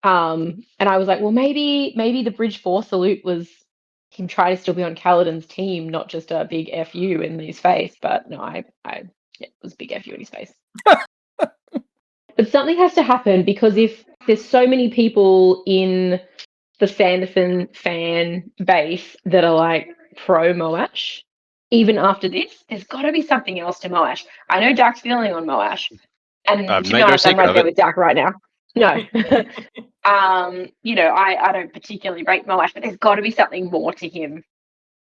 And I was like, well, maybe the Bridge 4 salute was him trying to still be on Kaladin's team, not just a big FU in his face. But no, it was a big FU in his face. But something has to happen because if there's so many people in the Sanderson fan base that are like pro Moash, even after this, there's got to be something else to Moash. I know Dak's feeling on Moash, and to be honest, I'm right there with Dak right now. No, I don't particularly rate Moash, but there's got to be something more to him.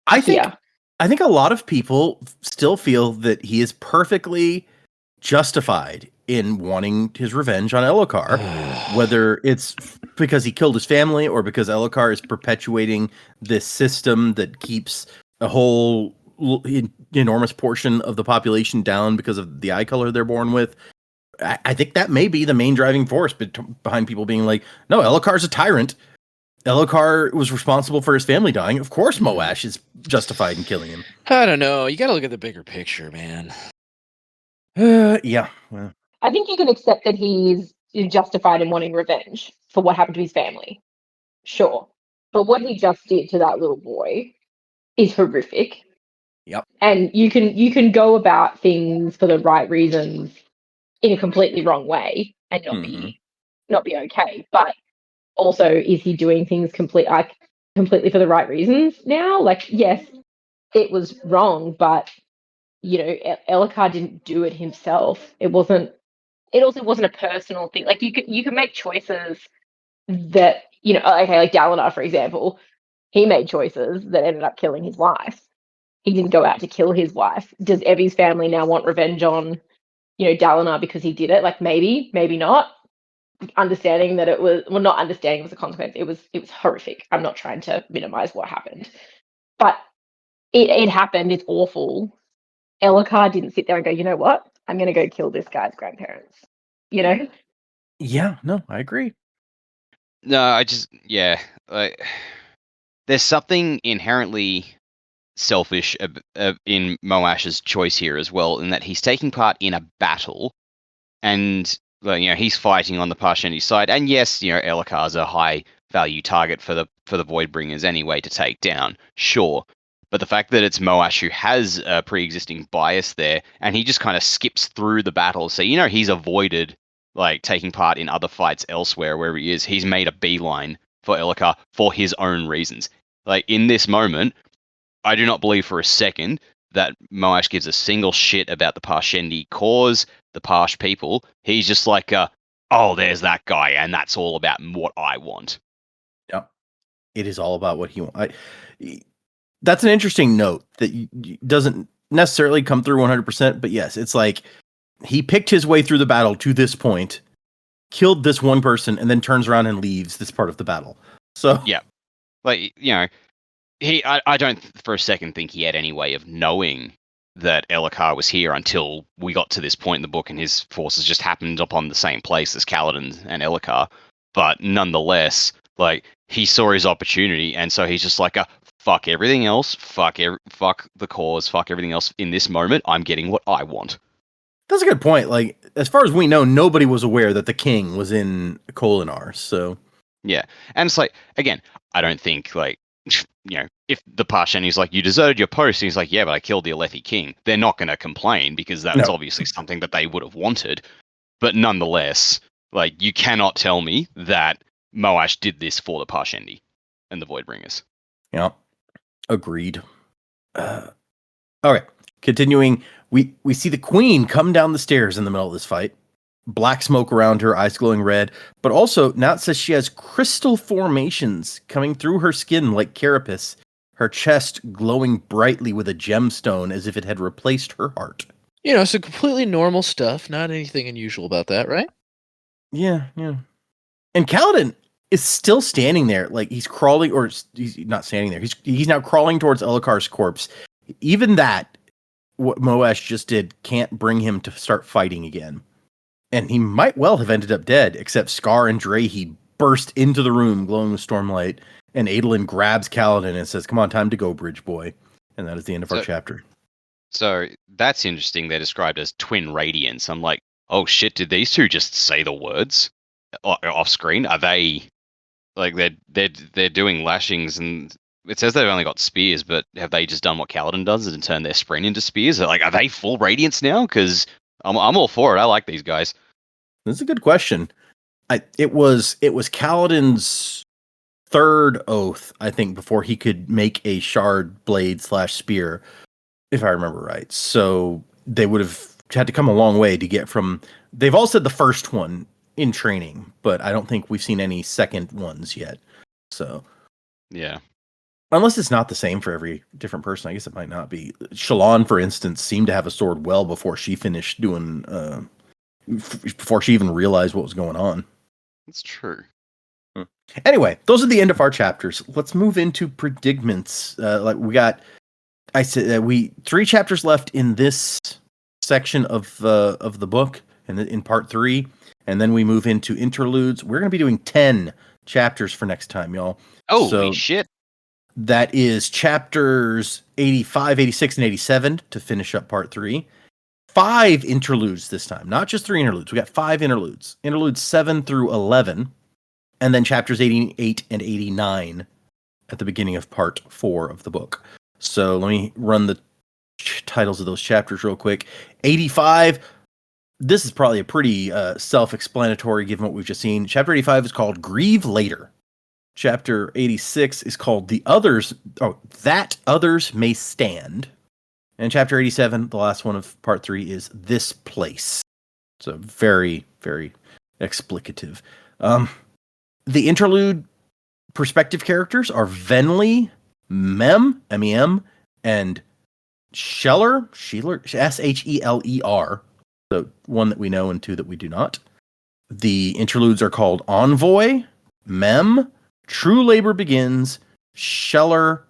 I think a lot of people still feel that he is perfectly justified in wanting his revenge on Elhokar, whether it's because he killed his family or because Elhokar is perpetuating this system that keeps a whole enormous portion of the population down because of the eye color they're born with. I think that may be the main driving force behind people being like, no, Elhokar's a tyrant, Elokar was responsible for his family dying. Of course, Moash is justified in killing him. I don't know. You got to look at the bigger picture, man. Yeah. Well, I think you can accept that he's justified in wanting revenge for what happened to his family. Sure. But what he just did to that little boy is horrific. Yep. And you can go about things for the right reasons in a completely wrong way and not be okay. But also, is he doing things completely for the right reasons now? Like, yes, it was wrong, but Elokar didn't do it himself. It also wasn't a personal thing. Like, you can make choices that, okay, like Dalinar, for example, he made choices that ended up killing his wife. He didn't go out to kill his wife. Does Evie's family now want revenge on, Dalinar because he did it? Like, maybe not. Understanding that not understanding it was a consequence. It was horrific. I'm not trying to minimize what happened, but it happened. It's awful. Elokar didn't sit there and go, you know what? I'm going to go kill this guy's grandparents. Yeah, no, I agree. No, like, there's something inherently selfish in Moash's choice here as well, in that he's taking part in a battle, and he's fighting on the Parshendi side, and yes, Elokar's a high value target for the Voidbringers anyway to take down, sure. But the fact that it's Moash who has a pre-existing bias there, and he just kind of skips through the battle, so he's avoided like taking part in other fights elsewhere where he is. He's made a beeline for Elokar for his own reasons. Like, in this moment, I do not believe for a second that Moash gives a single shit about the Parshendi cause, the Parsh people. He's just like, oh, there's that guy, and that's all about what I want. Yep. It is all about what he wants. That's an interesting note that doesn't necessarily come through 100%, but yes, it's like he picked his way through the battle to this point, killed this one person, and then turns around and leaves this part of the battle. So yeah, like, I don't for a second think he had any way of knowing that Elokar was here until we got to this point in the book, and his forces just happened upon the same place as Kaladin and Elokar. But nonetheless, like, he saw his opportunity, and so he's just like, fuck everything else, fuck the cause, fuck everything else. In this moment, I'm getting what I want. That's a good point. Like, as far as we know, nobody was aware that the king was in Kholinar, so... Yeah, and it's like, again, I don't think, like, if the Parshendi's like, you deserted your post, and he's like, yeah, but I killed the Alethi king, they're not going to complain, because that's obviously something that they would have wanted. But nonetheless, like, you cannot tell me that Moash did this for the Parshendi and the Voidbringers. Yeah, agreed. Okay, continuing, we see the queen come down the stairs in the middle of this fight. Black smoke around her, eyes glowing red, but also now it says she has crystal formations coming through her skin like carapace, her chest glowing brightly with a gemstone as if it had replaced her heart. So completely normal stuff, not anything unusual about that, right? Yeah. And Kaladin is still standing there, like he's crawling, or he's not standing there, he's now crawling towards Elokar's corpse. Even that, what Moash just did, can't bring him to start fighting again. And he might well have ended up dead, except Scar and Drahe burst into the room, glowing with stormlight, and Adolin grabs Kaladin and says, come on, time to go, bridge boy. And that is the end of our chapter. So that's interesting. They're described as twin radiants. I'm like, oh shit, did these two just say the words off screen? Are they, like, they're doing lashings, and it says they've only got spears, but have they just done what Kaladin does and turned their sprint into spears? Like, are they full radiants now? Because I'm all for it. I like these guys. That's a good question. It was Kaladin's third oath, I think, before he could make a shard blade / spear, if I remember right. So they would have had to come a long way to get from... They've all said the first one in training, but I don't think we've seen any second ones yet. So yeah. Unless it's not the same for every different person. I guess it might not be. Shallan, for instance, seemed to have a sword well before she finished doing... before she even realized what was going on. That's true. Anyway, those are the end of our chapters. Let's move into predicaments. I said we 3 chapters left in this section of the book, and in part 3, and then we move into interludes. We're going to be doing 10 chapters for next time, y'all. Holy shit. That is chapters 85, 86, and 87 to finish up part 3. 5 interludes this time, not just 3 interludes. We got 5 interludes. Interludes 7 through 11, and then chapters 88 and 89 at the beginning of part 4 of the book. So let me run the titles of those chapters real quick. 85, this is probably a pretty self-explanatory given what we've just seen. Chapter 85 is called Grieve Later. Chapter 86 is called That Others May Stand. And chapter 87, the last one of part 3, is This Place. So very, very explicative. The interlude perspective characters are Venli, M-E-M, and Scheller, S-H-E-L-E-R. So one that we know and 2 that we do not. The interludes are called Envoy, Mem, True Labor Begins, Scheller,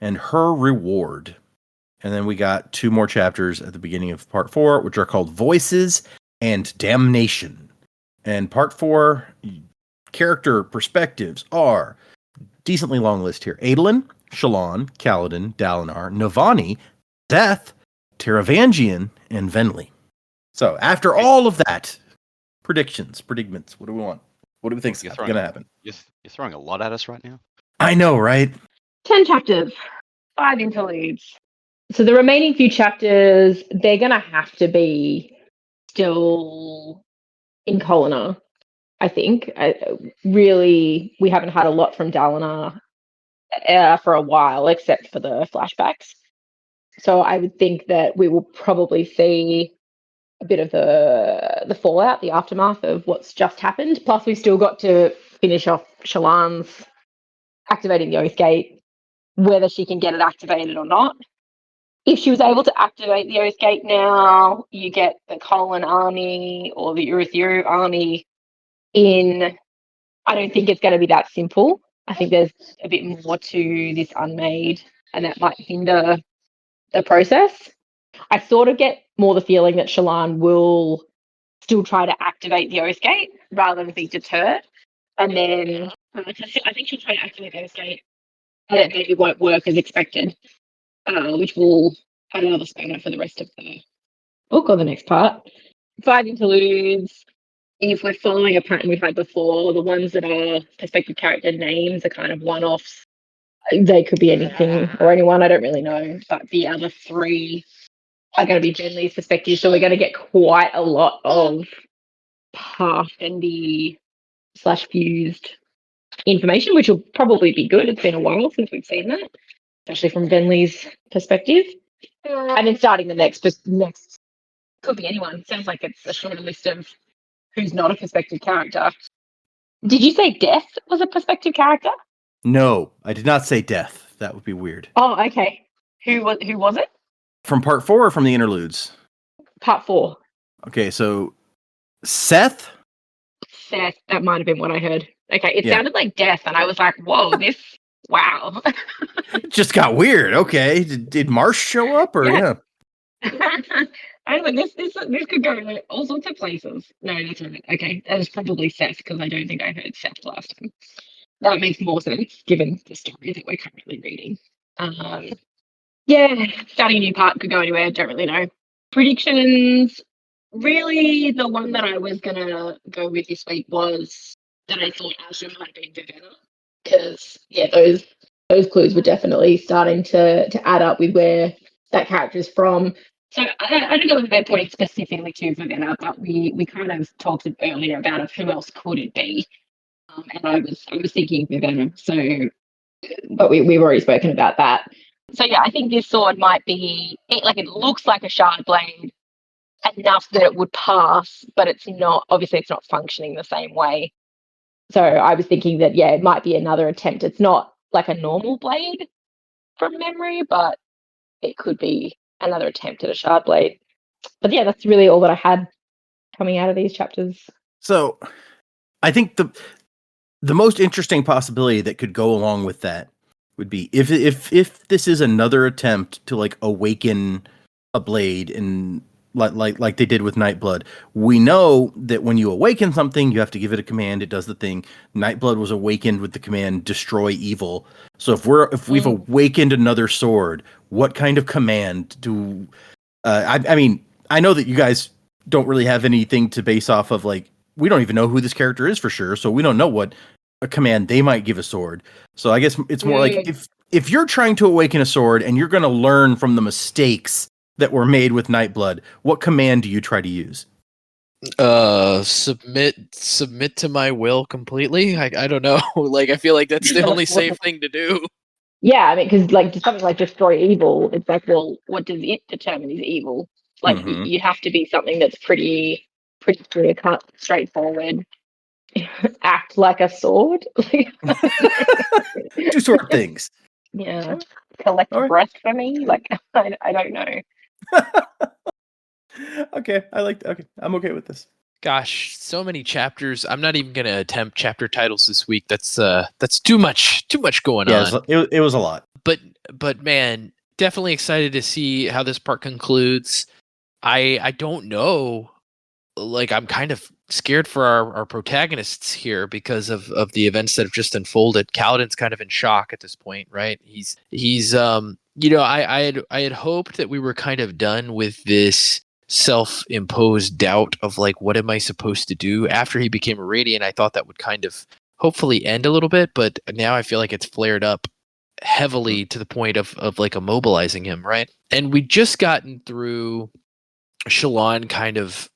and Her Reward. And then we got 2 more chapters at the beginning of part 4, which are called Voices and Damnation. And part 4 character perspectives are decently long list here. Adolin, Shallan, Kaladin, Dalinar, Navani, Death, Taravangian, and Venli. So after all of that, predictions, what do we want? What do we think is going to happen? You're throwing a lot at us right now. I know, right? 10 chapters, 5 interludes. So the remaining few chapters, they're going to have to be still in Kholinar, I think. Really, we haven't had a lot from Dalinar for a while, except for the flashbacks. So I would think that we will probably see a bit of the fallout, the aftermath of what's just happened. Plus, we've still got to finish off Shallan's activating the Oathgate, whether she can get it activated or not. If she was able to activate the Oathgate now, you get the Kholin army or the Urithiru army in. I don't think it's going to be that simple. I think there's a bit more to this unmade, and that might hinder the process. I sort of get more the feeling that Shallan will still try to activate the Oathgate rather than be deterred. And then I think she'll try to activate the Oathgate, and it maybe won't work as expected, which will add another spanner for the rest of the book or the next part. 5 interludes. If we're following a pattern we've had before, the ones that are perspective character names are kind of one-offs. They could be anything or anyone, I don't really know. But the other 3 are going to be Venli's perspective, so we're going to get quite a lot of Pathfinder/fused information, which will probably be good. It's been a while since we've seen that, especially from Venli's perspective. And then starting the next could be anyone. Sounds like it's a shorter list of who's not a perspective character. Did you say Death was a perspective character? No, I did not say Death. That would be weird. Oh, okay. Who was it? From part 4 or from the interludes? Part 4. Okay, so Seth, that might have been what I heard. Okay, it sounded like Death, and I was like, whoa, wow. It just got weird. Okay, did Marsh show up or yeah? I was like, this could go all sorts of places. No, that's right. Okay, that was probably Seth, because I don't think I heard Seth last time. That makes more sense given the story that we're currently reading. Starting a new part could go anywhere. Don't really know. Predictions. Really, the one that I was gonna go with this week was that I thought Asher might have been Vivenna, because those clues were definitely starting to add up with where that character is from. So I don't know if they're pointing specifically to Vivenna, but we kind of talked earlier about who else could it be, and I was thinking Vivenna. So, but we've already spoken about that. So yeah, I think this sword might be it looks like a shard blade enough that it would pass, but it's not. Obviously, it's not functioning the same way. So I was thinking that it might be another attempt. It's not like a normal blade from memory, but it could be another attempt at a shard blade. But yeah, that's really all that I had coming out of these chapters. So I think the most interesting possibility that could go along with that would be if this is another attempt to awaken a blade and like they did with Nightblood. We know that when you awaken something, you have to give it a command. It does the thing. Nightblood was awakened with the command "Destroy Evil." So if we've awakened another sword, what kind of command do? I mean, I know that you guys don't really have anything to base off of. Like, we don't even know who this character is for sure, so we don't know what a command they might give a sword. So I guess it's more like if you're trying to awaken a sword and you're going to learn from the mistakes that were made with Nightblood, what command do you try to use? Submit to my will completely. I don't know. Like, I feel like that's the only safe thing to do. Yeah, I mean, because like something like destroy evil, it's like, well, what does it determine is evil? Like, you have to be something that's pretty clear cut, straightforward. Act like a sword. Do sword things. Yeah, collect All right. breath for me. Like, I don't know. Okay, okay, I'm okay with this. Gosh, so many chapters. I'm not even gonna attempt chapter titles this week. That's too much going on. It was a lot. But man, definitely excited to see how this part concludes. I don't know. Like, I'm kind of scared for our protagonists here because of the events that have just unfolded. Kaladin's kind of in shock at this point, right? He's I had hoped that we were kind of done with this self-imposed doubt of like, what am I supposed to do after he became a Radiant. I thought that would kind of hopefully end a little bit, but now I feel like it's flared up heavily to the point of like immobilizing him, right? And we just gotten through Shallan kind of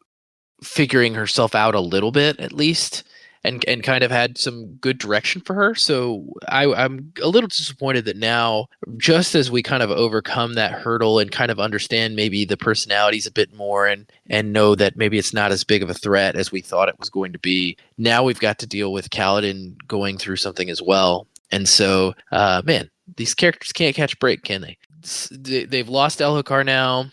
figuring herself out a little bit at least, and kind of had some good direction for her. So I'm a little disappointed that now, just as we kind of overcome that hurdle and kind of understand maybe the personalities a bit more and know that maybe it's not as big of a threat as we thought it was going to be, now we've got to deal with Kaladin going through something as well. And so man, these characters can't catch a break, can they? They've lost Elhokar now.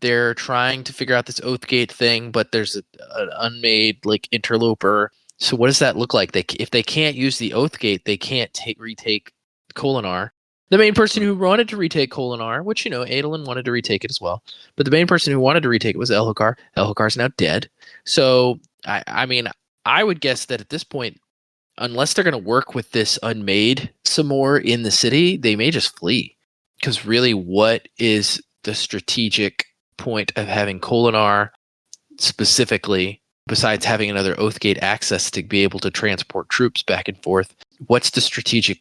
They're trying to figure out this Oathgate thing, but there's an unmade like interloper. So what does that look like? If they can't use the Oathgate, they can't retake Kholinar. The main person who wanted to retake Kholinar, which, Adolin wanted to retake it as well, but the main person who wanted to retake it was Elhokar. Elhokar's now dead. So I mean, I would guess that at this point, unless they're going to work with this unmade some more in the city, they may just flee. Because really, what is the strategic point of having Kholinar specifically, besides having another Oathgate access to be able to transport troops back and forth? What's the strategic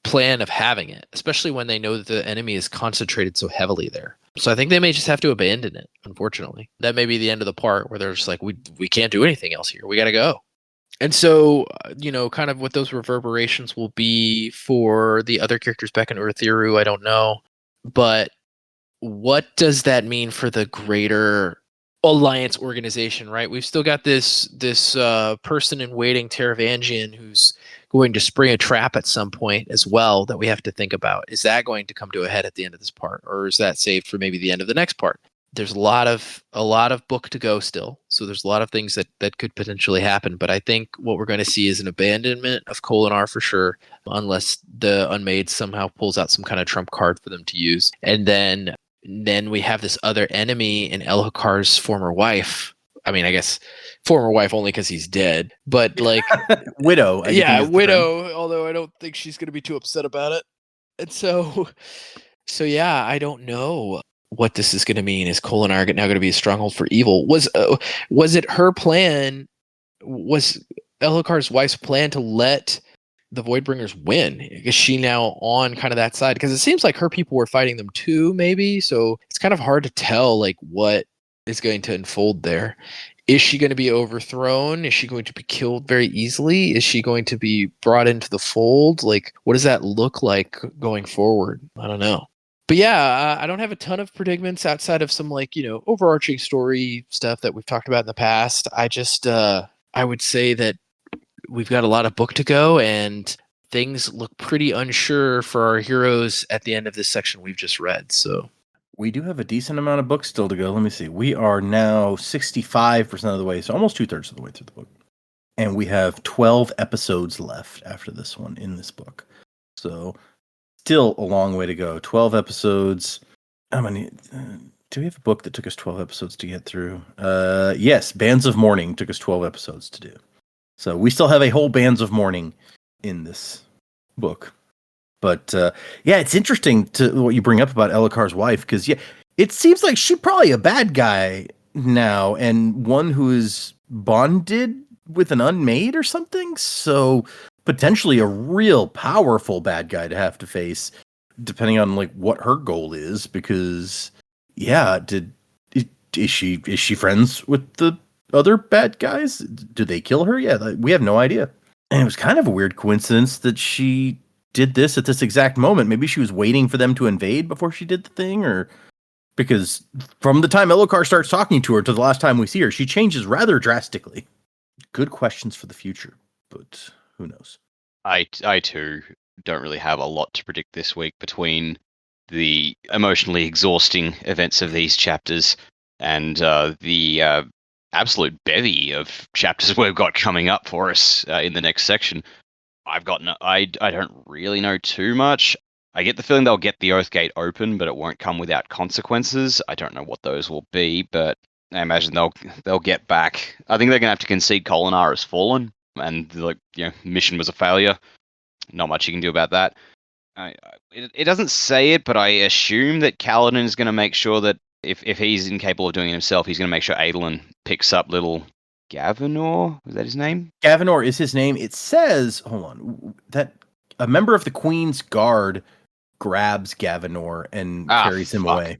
plan of having it, especially when they know that the enemy is concentrated so heavily there? So I think they may just have to abandon it, unfortunately. That may be the end of the part where they're just like, we can't do anything else here. We got to go. And so, kind of what those reverberations will be for the other characters back in Urithiru, I don't know. But what does that mean for the greater alliance organization, right? We've still got this person in waiting, Taravangian, who's going to spring a trap at some point as well that we have to think about. Is that going to come to a head at the end of this part, or is that saved for maybe the end of the next part? There's a lot of book to go still, so there's a lot of things that could potentially happen. But I think what we're going to see is an abandonment of Kholinar for sure, unless the Unmade somehow pulls out some kind of trump card for them to use, and then we have this other enemy in Elhokar's former wife. I mean, I guess former wife only because he's dead, but like widow. Widow. Although I don't think she's going to be too upset about it. And so yeah, I don't know what this is going to mean. Is Kholinar now going to be a stronghold for evil? Was it her plan? Was Elhokar's wife's plan to let the Voidbringers win? Is she now on kind of that side? Because it seems like her people were fighting them too, maybe. So it's kind of hard to tell like what is going to unfold there. Is she going to be overthrown? Is she going to be killed very easily? Is she going to be brought into the fold? Like, what does that look like going forward? I don't know. But yeah, I don't have a ton of predicaments outside of some like, overarching story stuff that we've talked about in the past. I just, I would say that we've got a lot of book to go, and things look pretty unsure for our heroes at the end of this section we've just read. So we do have a decent amount of books still to go. Let me see. We are now 65% of the way, so almost 2/3 of the way through the book. And we have 12 episodes left after this one in this book. So still a long way to go. 12 episodes. How many? Do we have a book that took us 12 episodes to get through? Yes, Bands of Mourning took us 12 episodes to do. So we still have a whole Bands of Mourning in this book. But yeah, it's interesting to what you bring up about Elikar's wife, because yeah, it seems like she's probably a bad guy now, and one who is bonded with an unmade or something. So potentially a real powerful bad guy to have to face, depending on like what her goal is. Because yeah, is she friends with the other bad guys? Do they kill her? Yeah, we have no idea. And it was kind of a weird coincidence that she did this at this exact moment. Maybe she was waiting for them to invade before she did the thing, or because from the time Elokar starts talking to her to the last time we see her, she changes rather drastically. Good questions for the future, but who knows? I too don't really have a lot to predict this week between the emotionally exhausting events of these chapters and the absolute bevy of chapters we've got coming up for us in the next section. I don't really know too much. I get the feeling they'll get the Oathgate open, but it won't come without consequences. I don't know what those will be, but I imagine they'll get back. I think they're gonna have to concede Kolinar has fallen, and mission was a failure. Not much you can do about that. It doesn't say it, but I assume that Kaladin is going to make sure that if he's incapable of doing it himself, he's going to make sure Adolin picks up little Gavinor. Was that his name? Gavinor is his name. It says, hold on, that a member of the Queen's Guard grabs Gavinor and carries him away.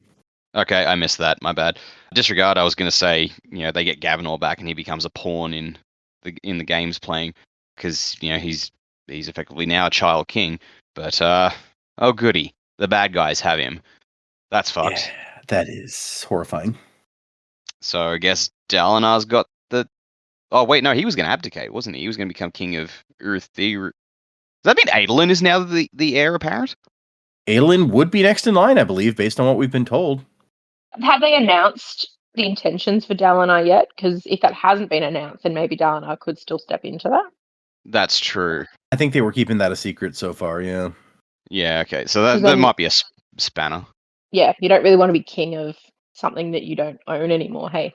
Okay, I missed that. My bad. Disregard. I was going to say, they get Gavinor back and he becomes a pawn in the games playing, because he's effectively now a child king. But oh goody, the bad guys have him. That's fucked. Yeah, that is horrifying. So I guess Dalinar's got the. Oh wait, no, he was going to abdicate, wasn't he? He was going to become king of Uruthi. Does that mean Adolin is now the heir apparent? Adolin would be next in line, I believe, based on what we've been told. Have they announced the intentions for Dalinar yet? Because if that hasn't been announced, then maybe Dalinar could still step into that. That's true. I think they were keeping that a secret so far, yeah. Yeah, okay. So that might be a spanner. Yeah, you don't really want to be king of something that you don't own anymore. Hey,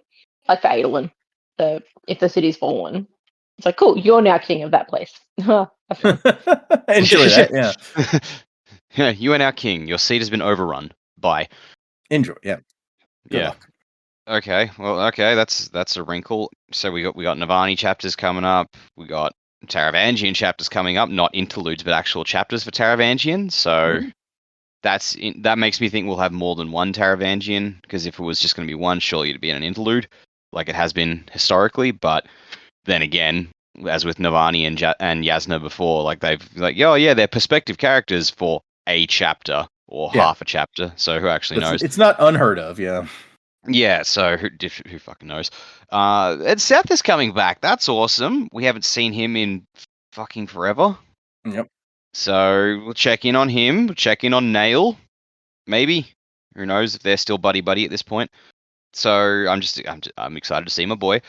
like for Adolin, if the city's fallen, it's like, cool, you're now king of that place. Enjoy that, yeah. Yeah, you are now king. Your seat has been overrun. Bye. Enjoy, yeah. Good luck. Okay, well, that's a wrinkle. So we got Navani chapters coming up. We got Taravangian chapters coming up, not interludes, but actual chapters for Taravangian. So that makes me think we'll have more than one Taravangian, because if it was just going to be one, surely it'd be in an interlude, like it has been historically. But then again, as with Navani and Yasna before, they're perspective characters for a chapter or half a chapter. So who actually knows? It's not unheard of, yeah. Yeah, so who fucking knows? And Seth is coming back. That's awesome. We haven't seen him in fucking forever. Yep. So we'll check in on him. We'll check in on Nail. Maybe. Who knows if they're still buddy at this point. So I'm excited to see my boy.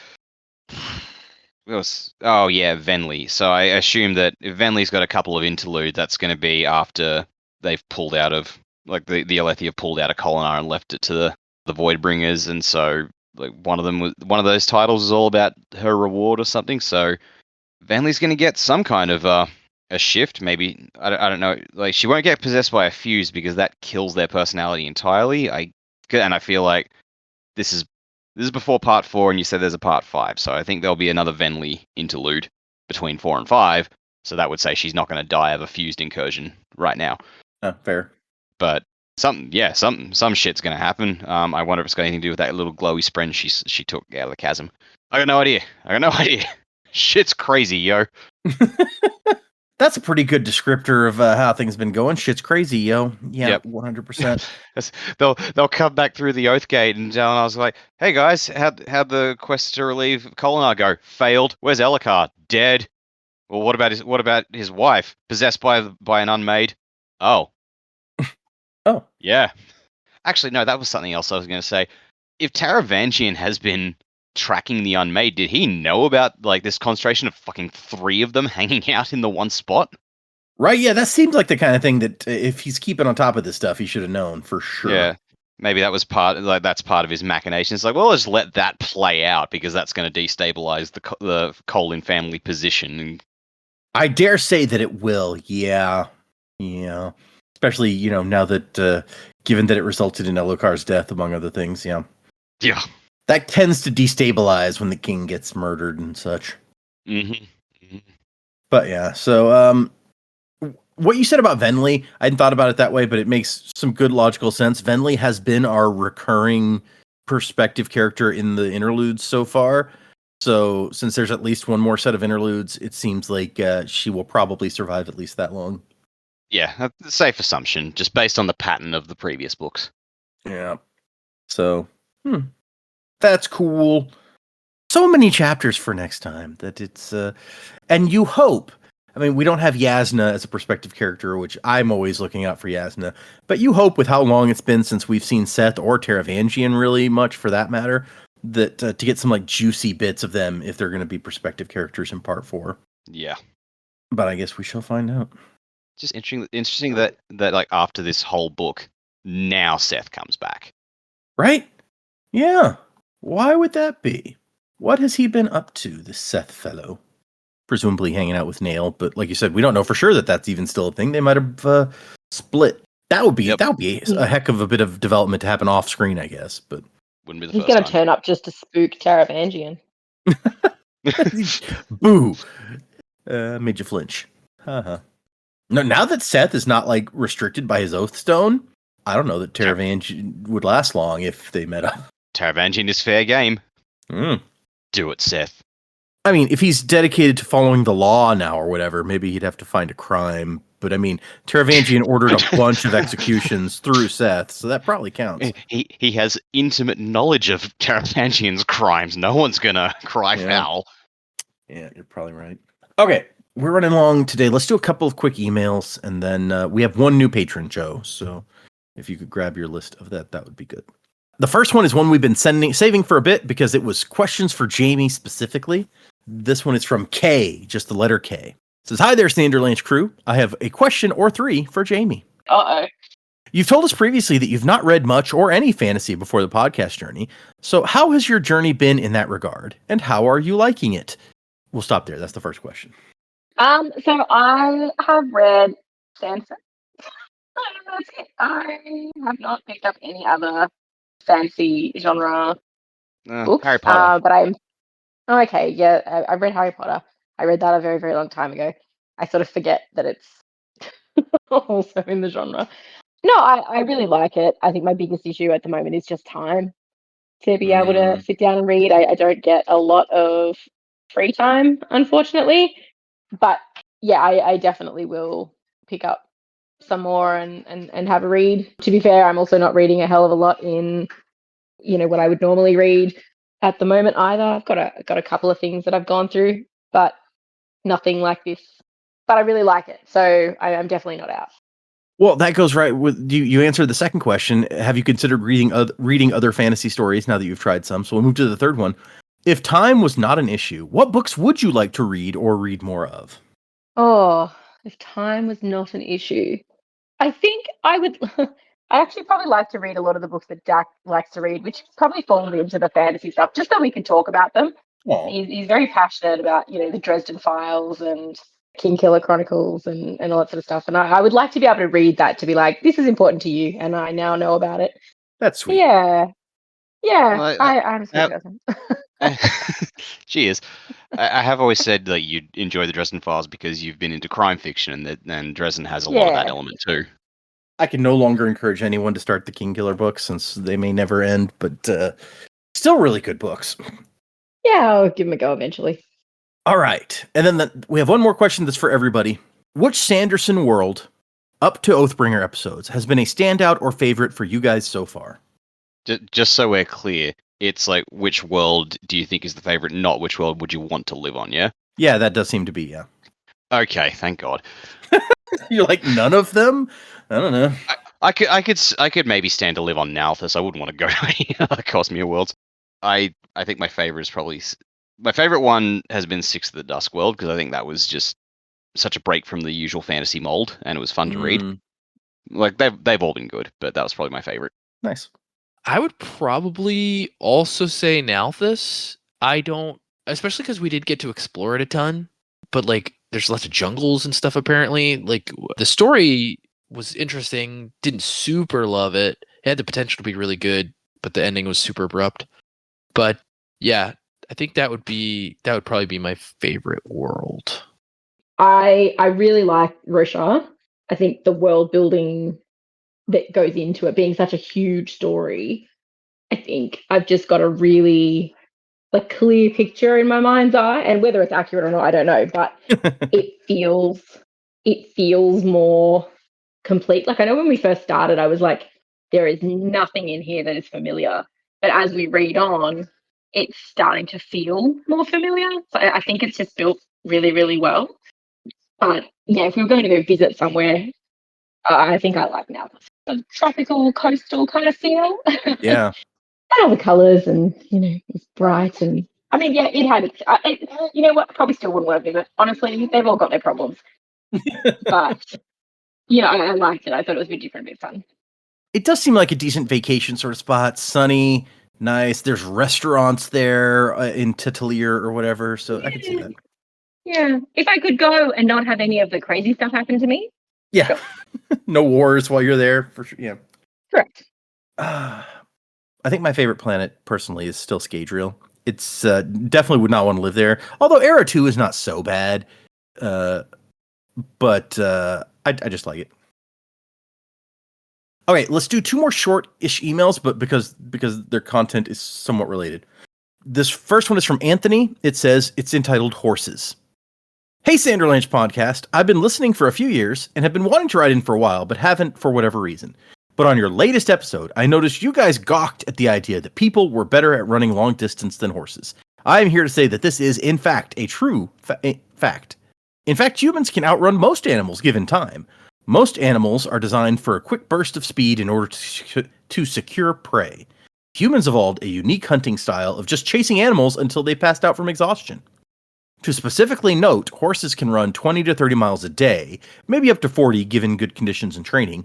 Oh yeah, Venli. So I assume that if Venli's got a couple of interludes, that's going to be after they've pulled out of, like, the Alethi have pulled out of Kolinar and left it to the Voidbringers, and so like one of those titles is all about her reward or something. So Vanley's going to get some kind of a shift. Maybe I don't know. Like, she won't get possessed by a fuse because that kills their personality entirely. I feel like this is before part 4, and you said there's a part 5. So I think there'll be another Venli interlude between 4 and 5. So that would say she's not going to die of a fused incursion right now. Fair. But some shit's gonna happen. I wonder if it's got anything to do with that little glowy sprint she took out of the chasm. I got no idea. Shit's crazy, yo. That's a pretty good descriptor of how things been going. Shit's crazy, yo. Yeah, yep. 100%. They'll come back through the Oathgate, and I was like, "Hey guys, how'd the quest to relieve Kolinar go? Failed. Where's Elokar? Dead. Well, what about his wife? Possessed by an unmade? Oh." Oh. Yeah. Actually, no, that was something else I was going to say. If Taravangian has been tracking the unmade, did he know about, like, this concentration of fucking 3 of them hanging out in the one spot? Right, yeah, that seems like the kind of thing that if he's keeping on top of this stuff, he should have known for sure. Yeah. Maybe that was that's part of his machinations. It's like, well, let's let that play out because that's going to destabilize the Colin family position. And I dare say that it will. Yeah. Especially now that given that it resulted in Elokar's death, among other things. Yeah. yeah. That tends to destabilize when the king gets murdered and such. Mm-hmm. But yeah, so what you said about Venli, I hadn't thought about it that way, but it makes some good logical sense. Venli has been our recurring perspective character in the interludes so far. So since there's at least one more set of interludes, it seems like she will probably survive at least that long. Yeah, that's a safe assumption, just based on the pattern of the previous books. Yeah. So, that's cool. So many chapters for next time that it's and you hope. I mean, we don't have Yasna as a perspective character, which I'm always looking out for Yasna. But you hope with how long it's been since we've seen Seth or Taravangian really much for that matter, that to get some like juicy bits of them if they're going to be perspective characters in part 4. Yeah. But I guess we shall find out. Just interesting that like after this whole book, now Seth comes back. Right? Yeah. Why would that be? What has he been up to, this Seth fellow? Presumably hanging out with Nail, but like you said, we don't know for sure that that's even still a thing. They might have split. That would be a heck of a bit of development to happen off screen, I guess. But wouldn't be the He's first going time. to turn up just to spook Taravangian. Boo! Made you flinch. No, now that Seth is not like restricted by his oath stone, I don't know that Taravangian would last long if they met up. Taravangian is fair game. Do it, Seth. I mean, if he's dedicated to following the law now or whatever, maybe he'd have to find a crime. But I mean, Taravangian ordered a bunch of executions through Seth, so that probably counts. He has intimate knowledge of Taravangian's crimes. No one's gonna cry foul. Yeah, you're probably right. Okay, we're running along today. Let's do a couple of quick emails, and then we have one new patron, Joe. So if you could grab your list of that would be good. The first one is one we've been saving for a bit because it was questions for Jamie specifically. This one is from K, just the letter K. It says, "Hi there, Sanderlanche crew. I have a question or 3 for Jamie. Uh-oh. You've told us previously that you've not read much or any fantasy before the podcast journey. So how has your journey been in that regard? And how are you liking it?" We'll stop there. That's the first question. So I have read Sansa. That's it. I have not picked up any other fancy genre books. Harry Potter. But I'm okay. Yeah, I read Harry Potter. I read that a very, very long time ago. I sort of forget that it's also in the genre. No, I really like it. I think my biggest issue at the moment is just time to be able to sit down and read. I don't get a lot of free time, unfortunately. But yeah, I definitely will pick up some more and have a read. To be fair, I'm also not reading a hell of a lot in what I would normally read at the moment either. I've got a couple of things that I've gone through, but nothing like this. But I really like it, so I'm definitely not out. Well, that goes right with you answered the second question. Have you considered reading other fantasy stories now that you've tried some? So we'll move to the third one. If time was not an issue, what books would you like to read or read more of? Oh, if time was not an issue, I think I would. I actually probably like to read a lot of the books that Jack likes to read, which probably falls into the fantasy stuff, just so we can talk about them. He's very passionate about the Dresden Files and King Killer Chronicles and all that sort of stuff. And I would like to be able to read that to be like, this is important to you, and I now know about it. That's sweet. Yeah. Well, I'm a Cheers. I have always said that you enjoy the Dresden Files because you've been into crime fiction, and Dresden has a lot of that element too. I can no longer encourage anyone to start the King Killer books since they may never end, but still really good books. Yeah, I'll give them a go eventually. All right. And then we have one more question that's for everybody. Which Sanderson world, up to Oathbringer episodes, has been a standout or favorite for you guys so far? Just so we're clear, it's like, which world do you think is the favorite, not which world would you want to live on, yeah? Yeah, that does seem to be, yeah. Okay, thank God. You're like, none of them? I don't know. I could maybe stand to live on Nalthus. I wouldn't want to go to any other Cosmere worlds. I think my favorite is probably... My favorite one has been Six of the Dusk World, because I think that was just such a break from the usual fantasy mold, and it was fun to read. Like, they've all been good, but that was probably my favorite. Nice. I would probably also say Nalthus. I don't, especially because we did get to explore it a ton, but like there's lots of jungles and stuff apparently. Like the story was interesting, didn't super love it. It had the potential to be really good, but the ending was super abrupt. But yeah, I think that would probably be my favorite world. I really like Roshar. I think the world building that goes into it being such a huge story, I think I've just got a really like clear picture in my mind's eye, and whether it's accurate or not, I don't know, but it feels more complete. Like I know when we first started, I was like, there is nothing in here that is familiar. But as we read on, it's starting to feel more familiar. So I think it's just built really, really well. But yeah, if we were going to go visit somewhere, I think I like now the tropical coastal kind of feel. Yeah. And all the colours, and it's bright, and I mean, yeah, it had its. You know what? Probably still wouldn't want to visit. Honestly, they've all got their problems, but I liked it. I thought it was a bit different, a bit fun. It does seem like a decent vacation sort of spot. Sunny, nice. There's restaurants there in Titalier or whatever, so I can see that. Yeah, if I could go and not have any of the crazy stuff happen to me. Yeah, sure. No wars while you're there for sure. Yeah, Correct. I think my favorite planet personally is still Scadrial. It's definitely would not want to live there. Although Era 2 is not so bad, but I just like it. Okay, let's do 2 more short-ish emails, but because their content is somewhat related. This first one is from Anthony. It says it's entitled Horses. Hey, Sanderlanche podcast. I've been listening for a few years and have been wanting to write in for a while, but haven't for whatever reason. But on your latest episode, I noticed you guys gawked at the idea that people were better at running long distance than horses. I am here to say that this is, in fact, a true fact. In fact, humans can outrun most animals given time. Most animals are designed for a quick burst of speed in order to secure prey. Humans evolved a unique hunting style of just chasing animals until they passed out from exhaustion. To specifically note, horses can run 20 to 30 miles a day, maybe up to 40 given good conditions and training,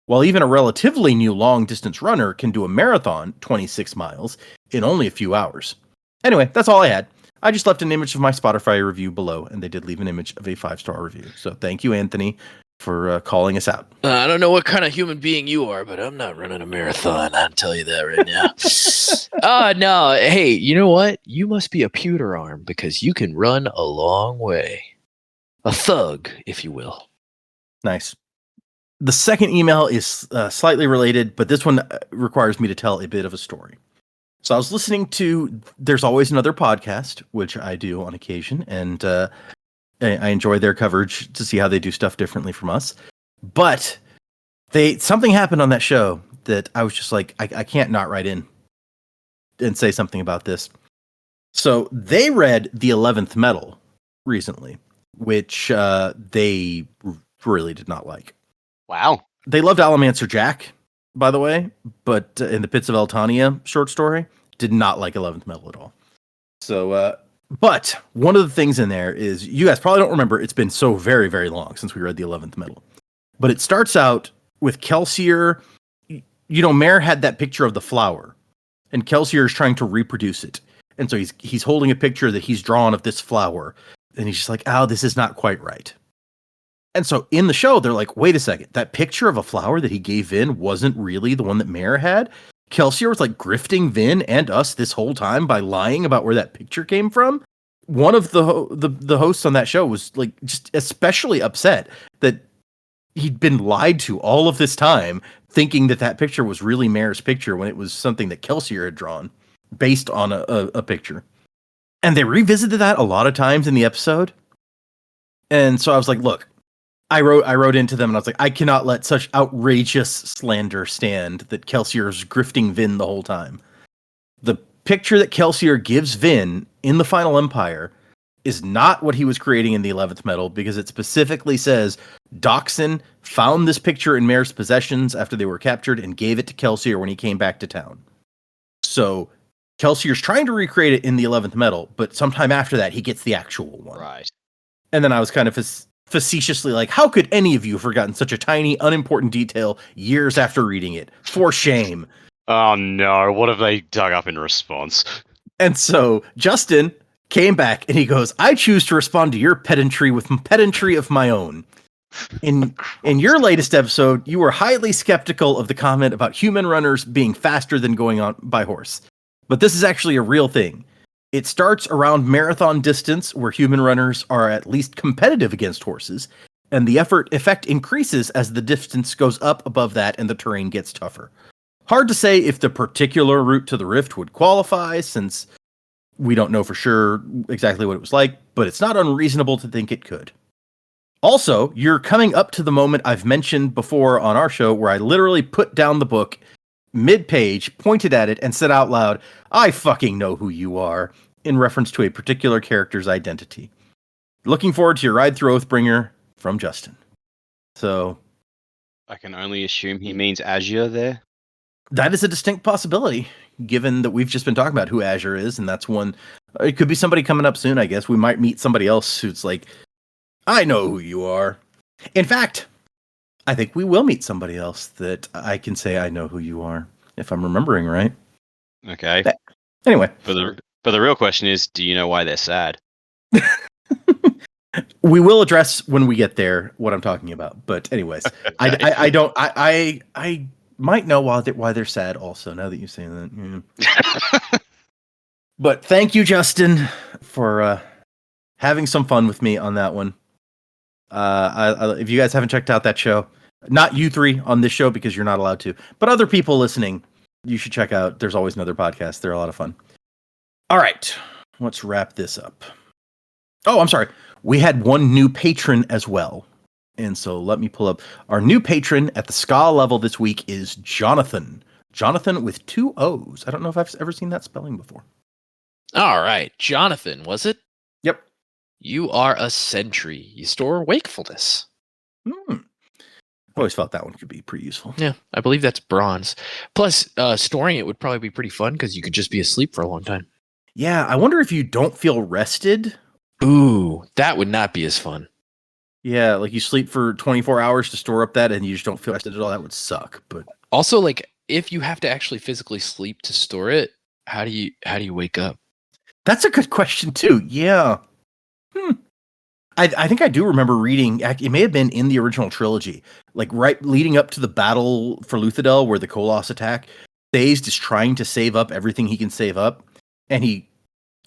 while even a relatively new long-distance runner can do a marathon, 26 miles, in only a few hours. Anyway, that's all I had. I just left an image of my Spotify review below, and they did leave an image of a 5-star review. So thank you, Anthony, for calling us out. I don't know what kind of human being you are, but I'm not running a marathon. I'll tell you that right now. No. Hey, you know what? You must be a pewter arm because you can run a long way. A thug, if you will. Nice. The second email is slightly related, but this one requires me to tell a bit of a story. So I was listening to There's Always Another Podcast, which I do on occasion, and I enjoy their coverage to see how they do stuff differently from us. But something happened on that show that I was just like, I can't not write in and say something about this. So they read The 11th Metal recently, which they really did not like. Wow. They loved Alamancer Jack, by the way, but in the Pits of Eltania short story, did not like 11th Metal at all. So, but one of the things in there is, you guys probably don't remember, it's been so very, very long since we read the 11th Metal. But it starts out with Kelsier. Mare had that picture of the flower, and Kelsier is trying to reproduce it. And so he's holding a picture that he's drawn of this flower, and he's just like, oh, this is not quite right. And so in the show, they're like, wait a second, that picture of a flower that he gave Vin wasn't really the one that Mare had? Kelsier was like grifting Vin and us this whole time by lying about where that picture came from? One of the hosts on that show was like just especially upset that he'd been lied to all of this time, thinking that picture was really Mare's picture when it was something that Kelsier had drawn based on a picture. And they revisited that a lot of times in the episode. And so I was like, look, I wrote into them and I was like, I cannot let such outrageous slander stand that Kelsier's grifting Vin the whole time. The picture that Kelsier gives Vin in the Final Empire is not what he was creating in the 11th Metal, because it specifically says Doxin found this picture in Mare's possessions after they were captured and gave it to Kelsier when he came back to town. So Kelsier's trying to recreate it in the 11th Metal, but sometime after that, he gets the actual one. Right. And then I was kind of facetiously like, how could any of you have forgotten such a tiny, unimportant detail years after reading it? For shame. Oh no, what have they dug up in response? And so Justin came back and he goes, I choose to respond to your pedantry with pedantry of my own. In your latest episode, you were highly skeptical of the comment about human runners being faster than going on by horse. But this is actually a real thing. It starts around marathon distance where human runners are at least competitive against horses, and the effect increases as the distance goes up above that and the terrain gets tougher. Hard to say if the particular route to the rift would qualify, since we don't know for sure exactly what it was like, but it's not unreasonable to think it could. Also, you're coming up to the moment I've mentioned before on our show where I literally put down the book mid-page, pointed at it, and said out loud, I fucking know who you are, in reference to a particular character's identity. Looking forward to your ride through Oathbringer, from Justin. So, I can only assume he means Azure there. that is a distinct possibility, given that we've just been talking about who Azure is, and that's one. It could be somebody coming up soon, I guess. We might meet somebody else who's like, I know who you are. In fact, I think we will meet somebody else that I can say I know who you are, if I'm remembering right. Okay. Anyway. But the real question is, do you know why they're sad? We will address when we get there what I'm talking about. But anyways, Okay. I don't. I might know why they're sad also, now that you say that. Yeah. But thank you, Justin, for having some fun with me on that one. If you guys haven't checked out that show, not you three on this show because you're not allowed to, but other people listening, you should check out. There's always another podcast. They're a lot of fun. All right, let's wrap this up. Oh, I'm sorry. We had one new patron as well. And so let me pull up. Our new patron at the ska level this week is Jonathan. Jonathan with 2 O's. I don't know if I've ever seen that spelling before. All right, Jonathan, was it? Yep. You are a sentry. You store wakefulness. Always felt that one could be pretty useful. Yeah, I believe that's bronze. Plus, storing it would probably be pretty fun because you could just be asleep for a long time. Yeah, I wonder if you don't feel rested. Ooh, that would not be as fun. Yeah, like you sleep for 24 hours to store up that and you just don't feel rested at all. That would suck. But Also, like, if you have to actually physically sleep to store it, how do you wake up? that's a good question too. Yeah. I think I do remember reading, it may have been in the original trilogy, like right leading up to the battle for Luthadel where the Koloss attack, Thazed is trying to save up everything he can save up. And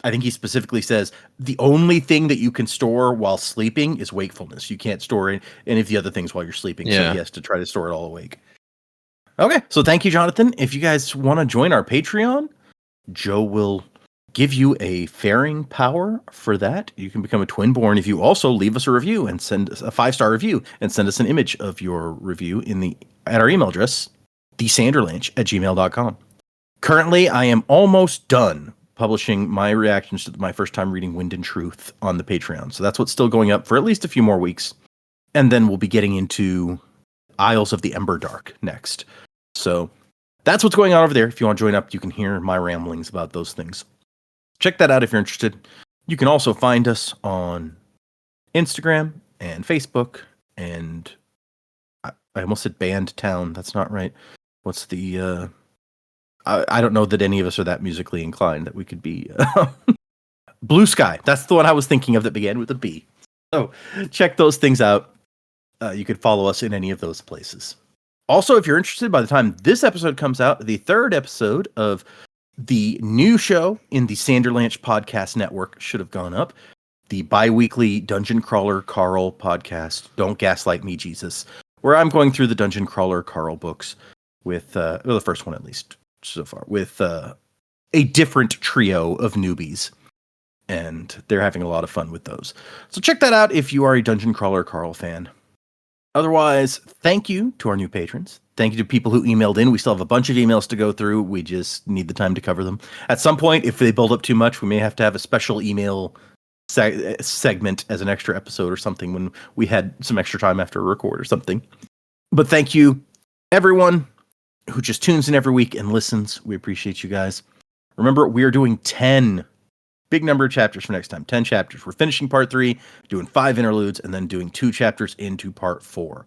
I think he specifically says, the only thing that you can store while sleeping is wakefulness. You can't store any of the other things while you're sleeping. So Yeah. he has to try to store it all awake. Okay. So thank you, Jonathan. If you guys want to join our Patreon, Joe will give you a faring power for that. You can become a Twinborn if you also leave us a review and send us a 5-star review and send us an image of your review at our email address, thesanderlanche@gmail.com. Currently, I am almost done publishing my reactions to my first time reading Wind and Truth on the Patreon. So that's what's still going up for at least a few more weeks. And then we'll be getting into Isles of the Emberdark next. So that's what's going on over there. If you want to join up, you can hear my ramblings about those things. Check that out if you're interested. You can also find us on Instagram and Facebook and I almost said Bandtown. That's not right. What's the I don't know that any of us are that musically inclined that we could be Blue Sky. That's the one I was thinking of that began with a B. So check those things out. You could follow us in any of those places. Also, if you're interested, by the time this episode comes out, the 3rd episode of the new show in the Sanderlanche podcast network should have gone up. The bi-weekly Dungeon Crawler Carl podcast, Don't Gaslight Me, Jesus, where I'm going through the Dungeon Crawler Carl books with, the first one at least so far, with a different trio of newbies. And they're having a lot of fun with those. So check that out if you are a Dungeon Crawler Carl fan. Otherwise, thank you to our new patrons. Thank you to people who emailed in. We still have a bunch of emails to go through. We just need the time to cover them. At some point, if they build up too much, we may have to have a special email segment as an extra episode or something when we had some extra time after a record or something. But thank you, everyone who just tunes in every week and listens. We appreciate you guys. Remember, we are doing 10 big number of chapters for next time. 10 chapters. We're finishing part 3, doing 5 interludes, and then doing 2 chapters into part 4.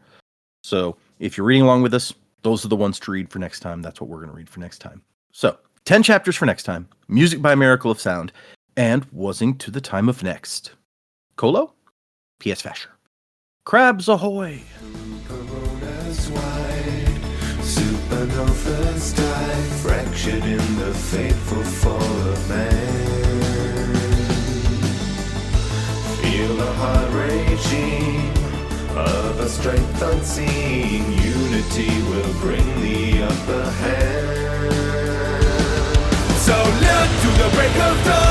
So if you're reading along with us, Those are the ones to read for next time. That's what we're going to read for next time. So, 10 chapters for next time. Music by Miracle of Sound. And Wasing to the Time of Next. Colo? P.S. Fasher. Crabs ahoy! Coronas wide, supernovas die, fractured in the fateful fall of man. Feel the heart raging of a strength unseen. Unity will bring the upper hand. So look to the break of dawn.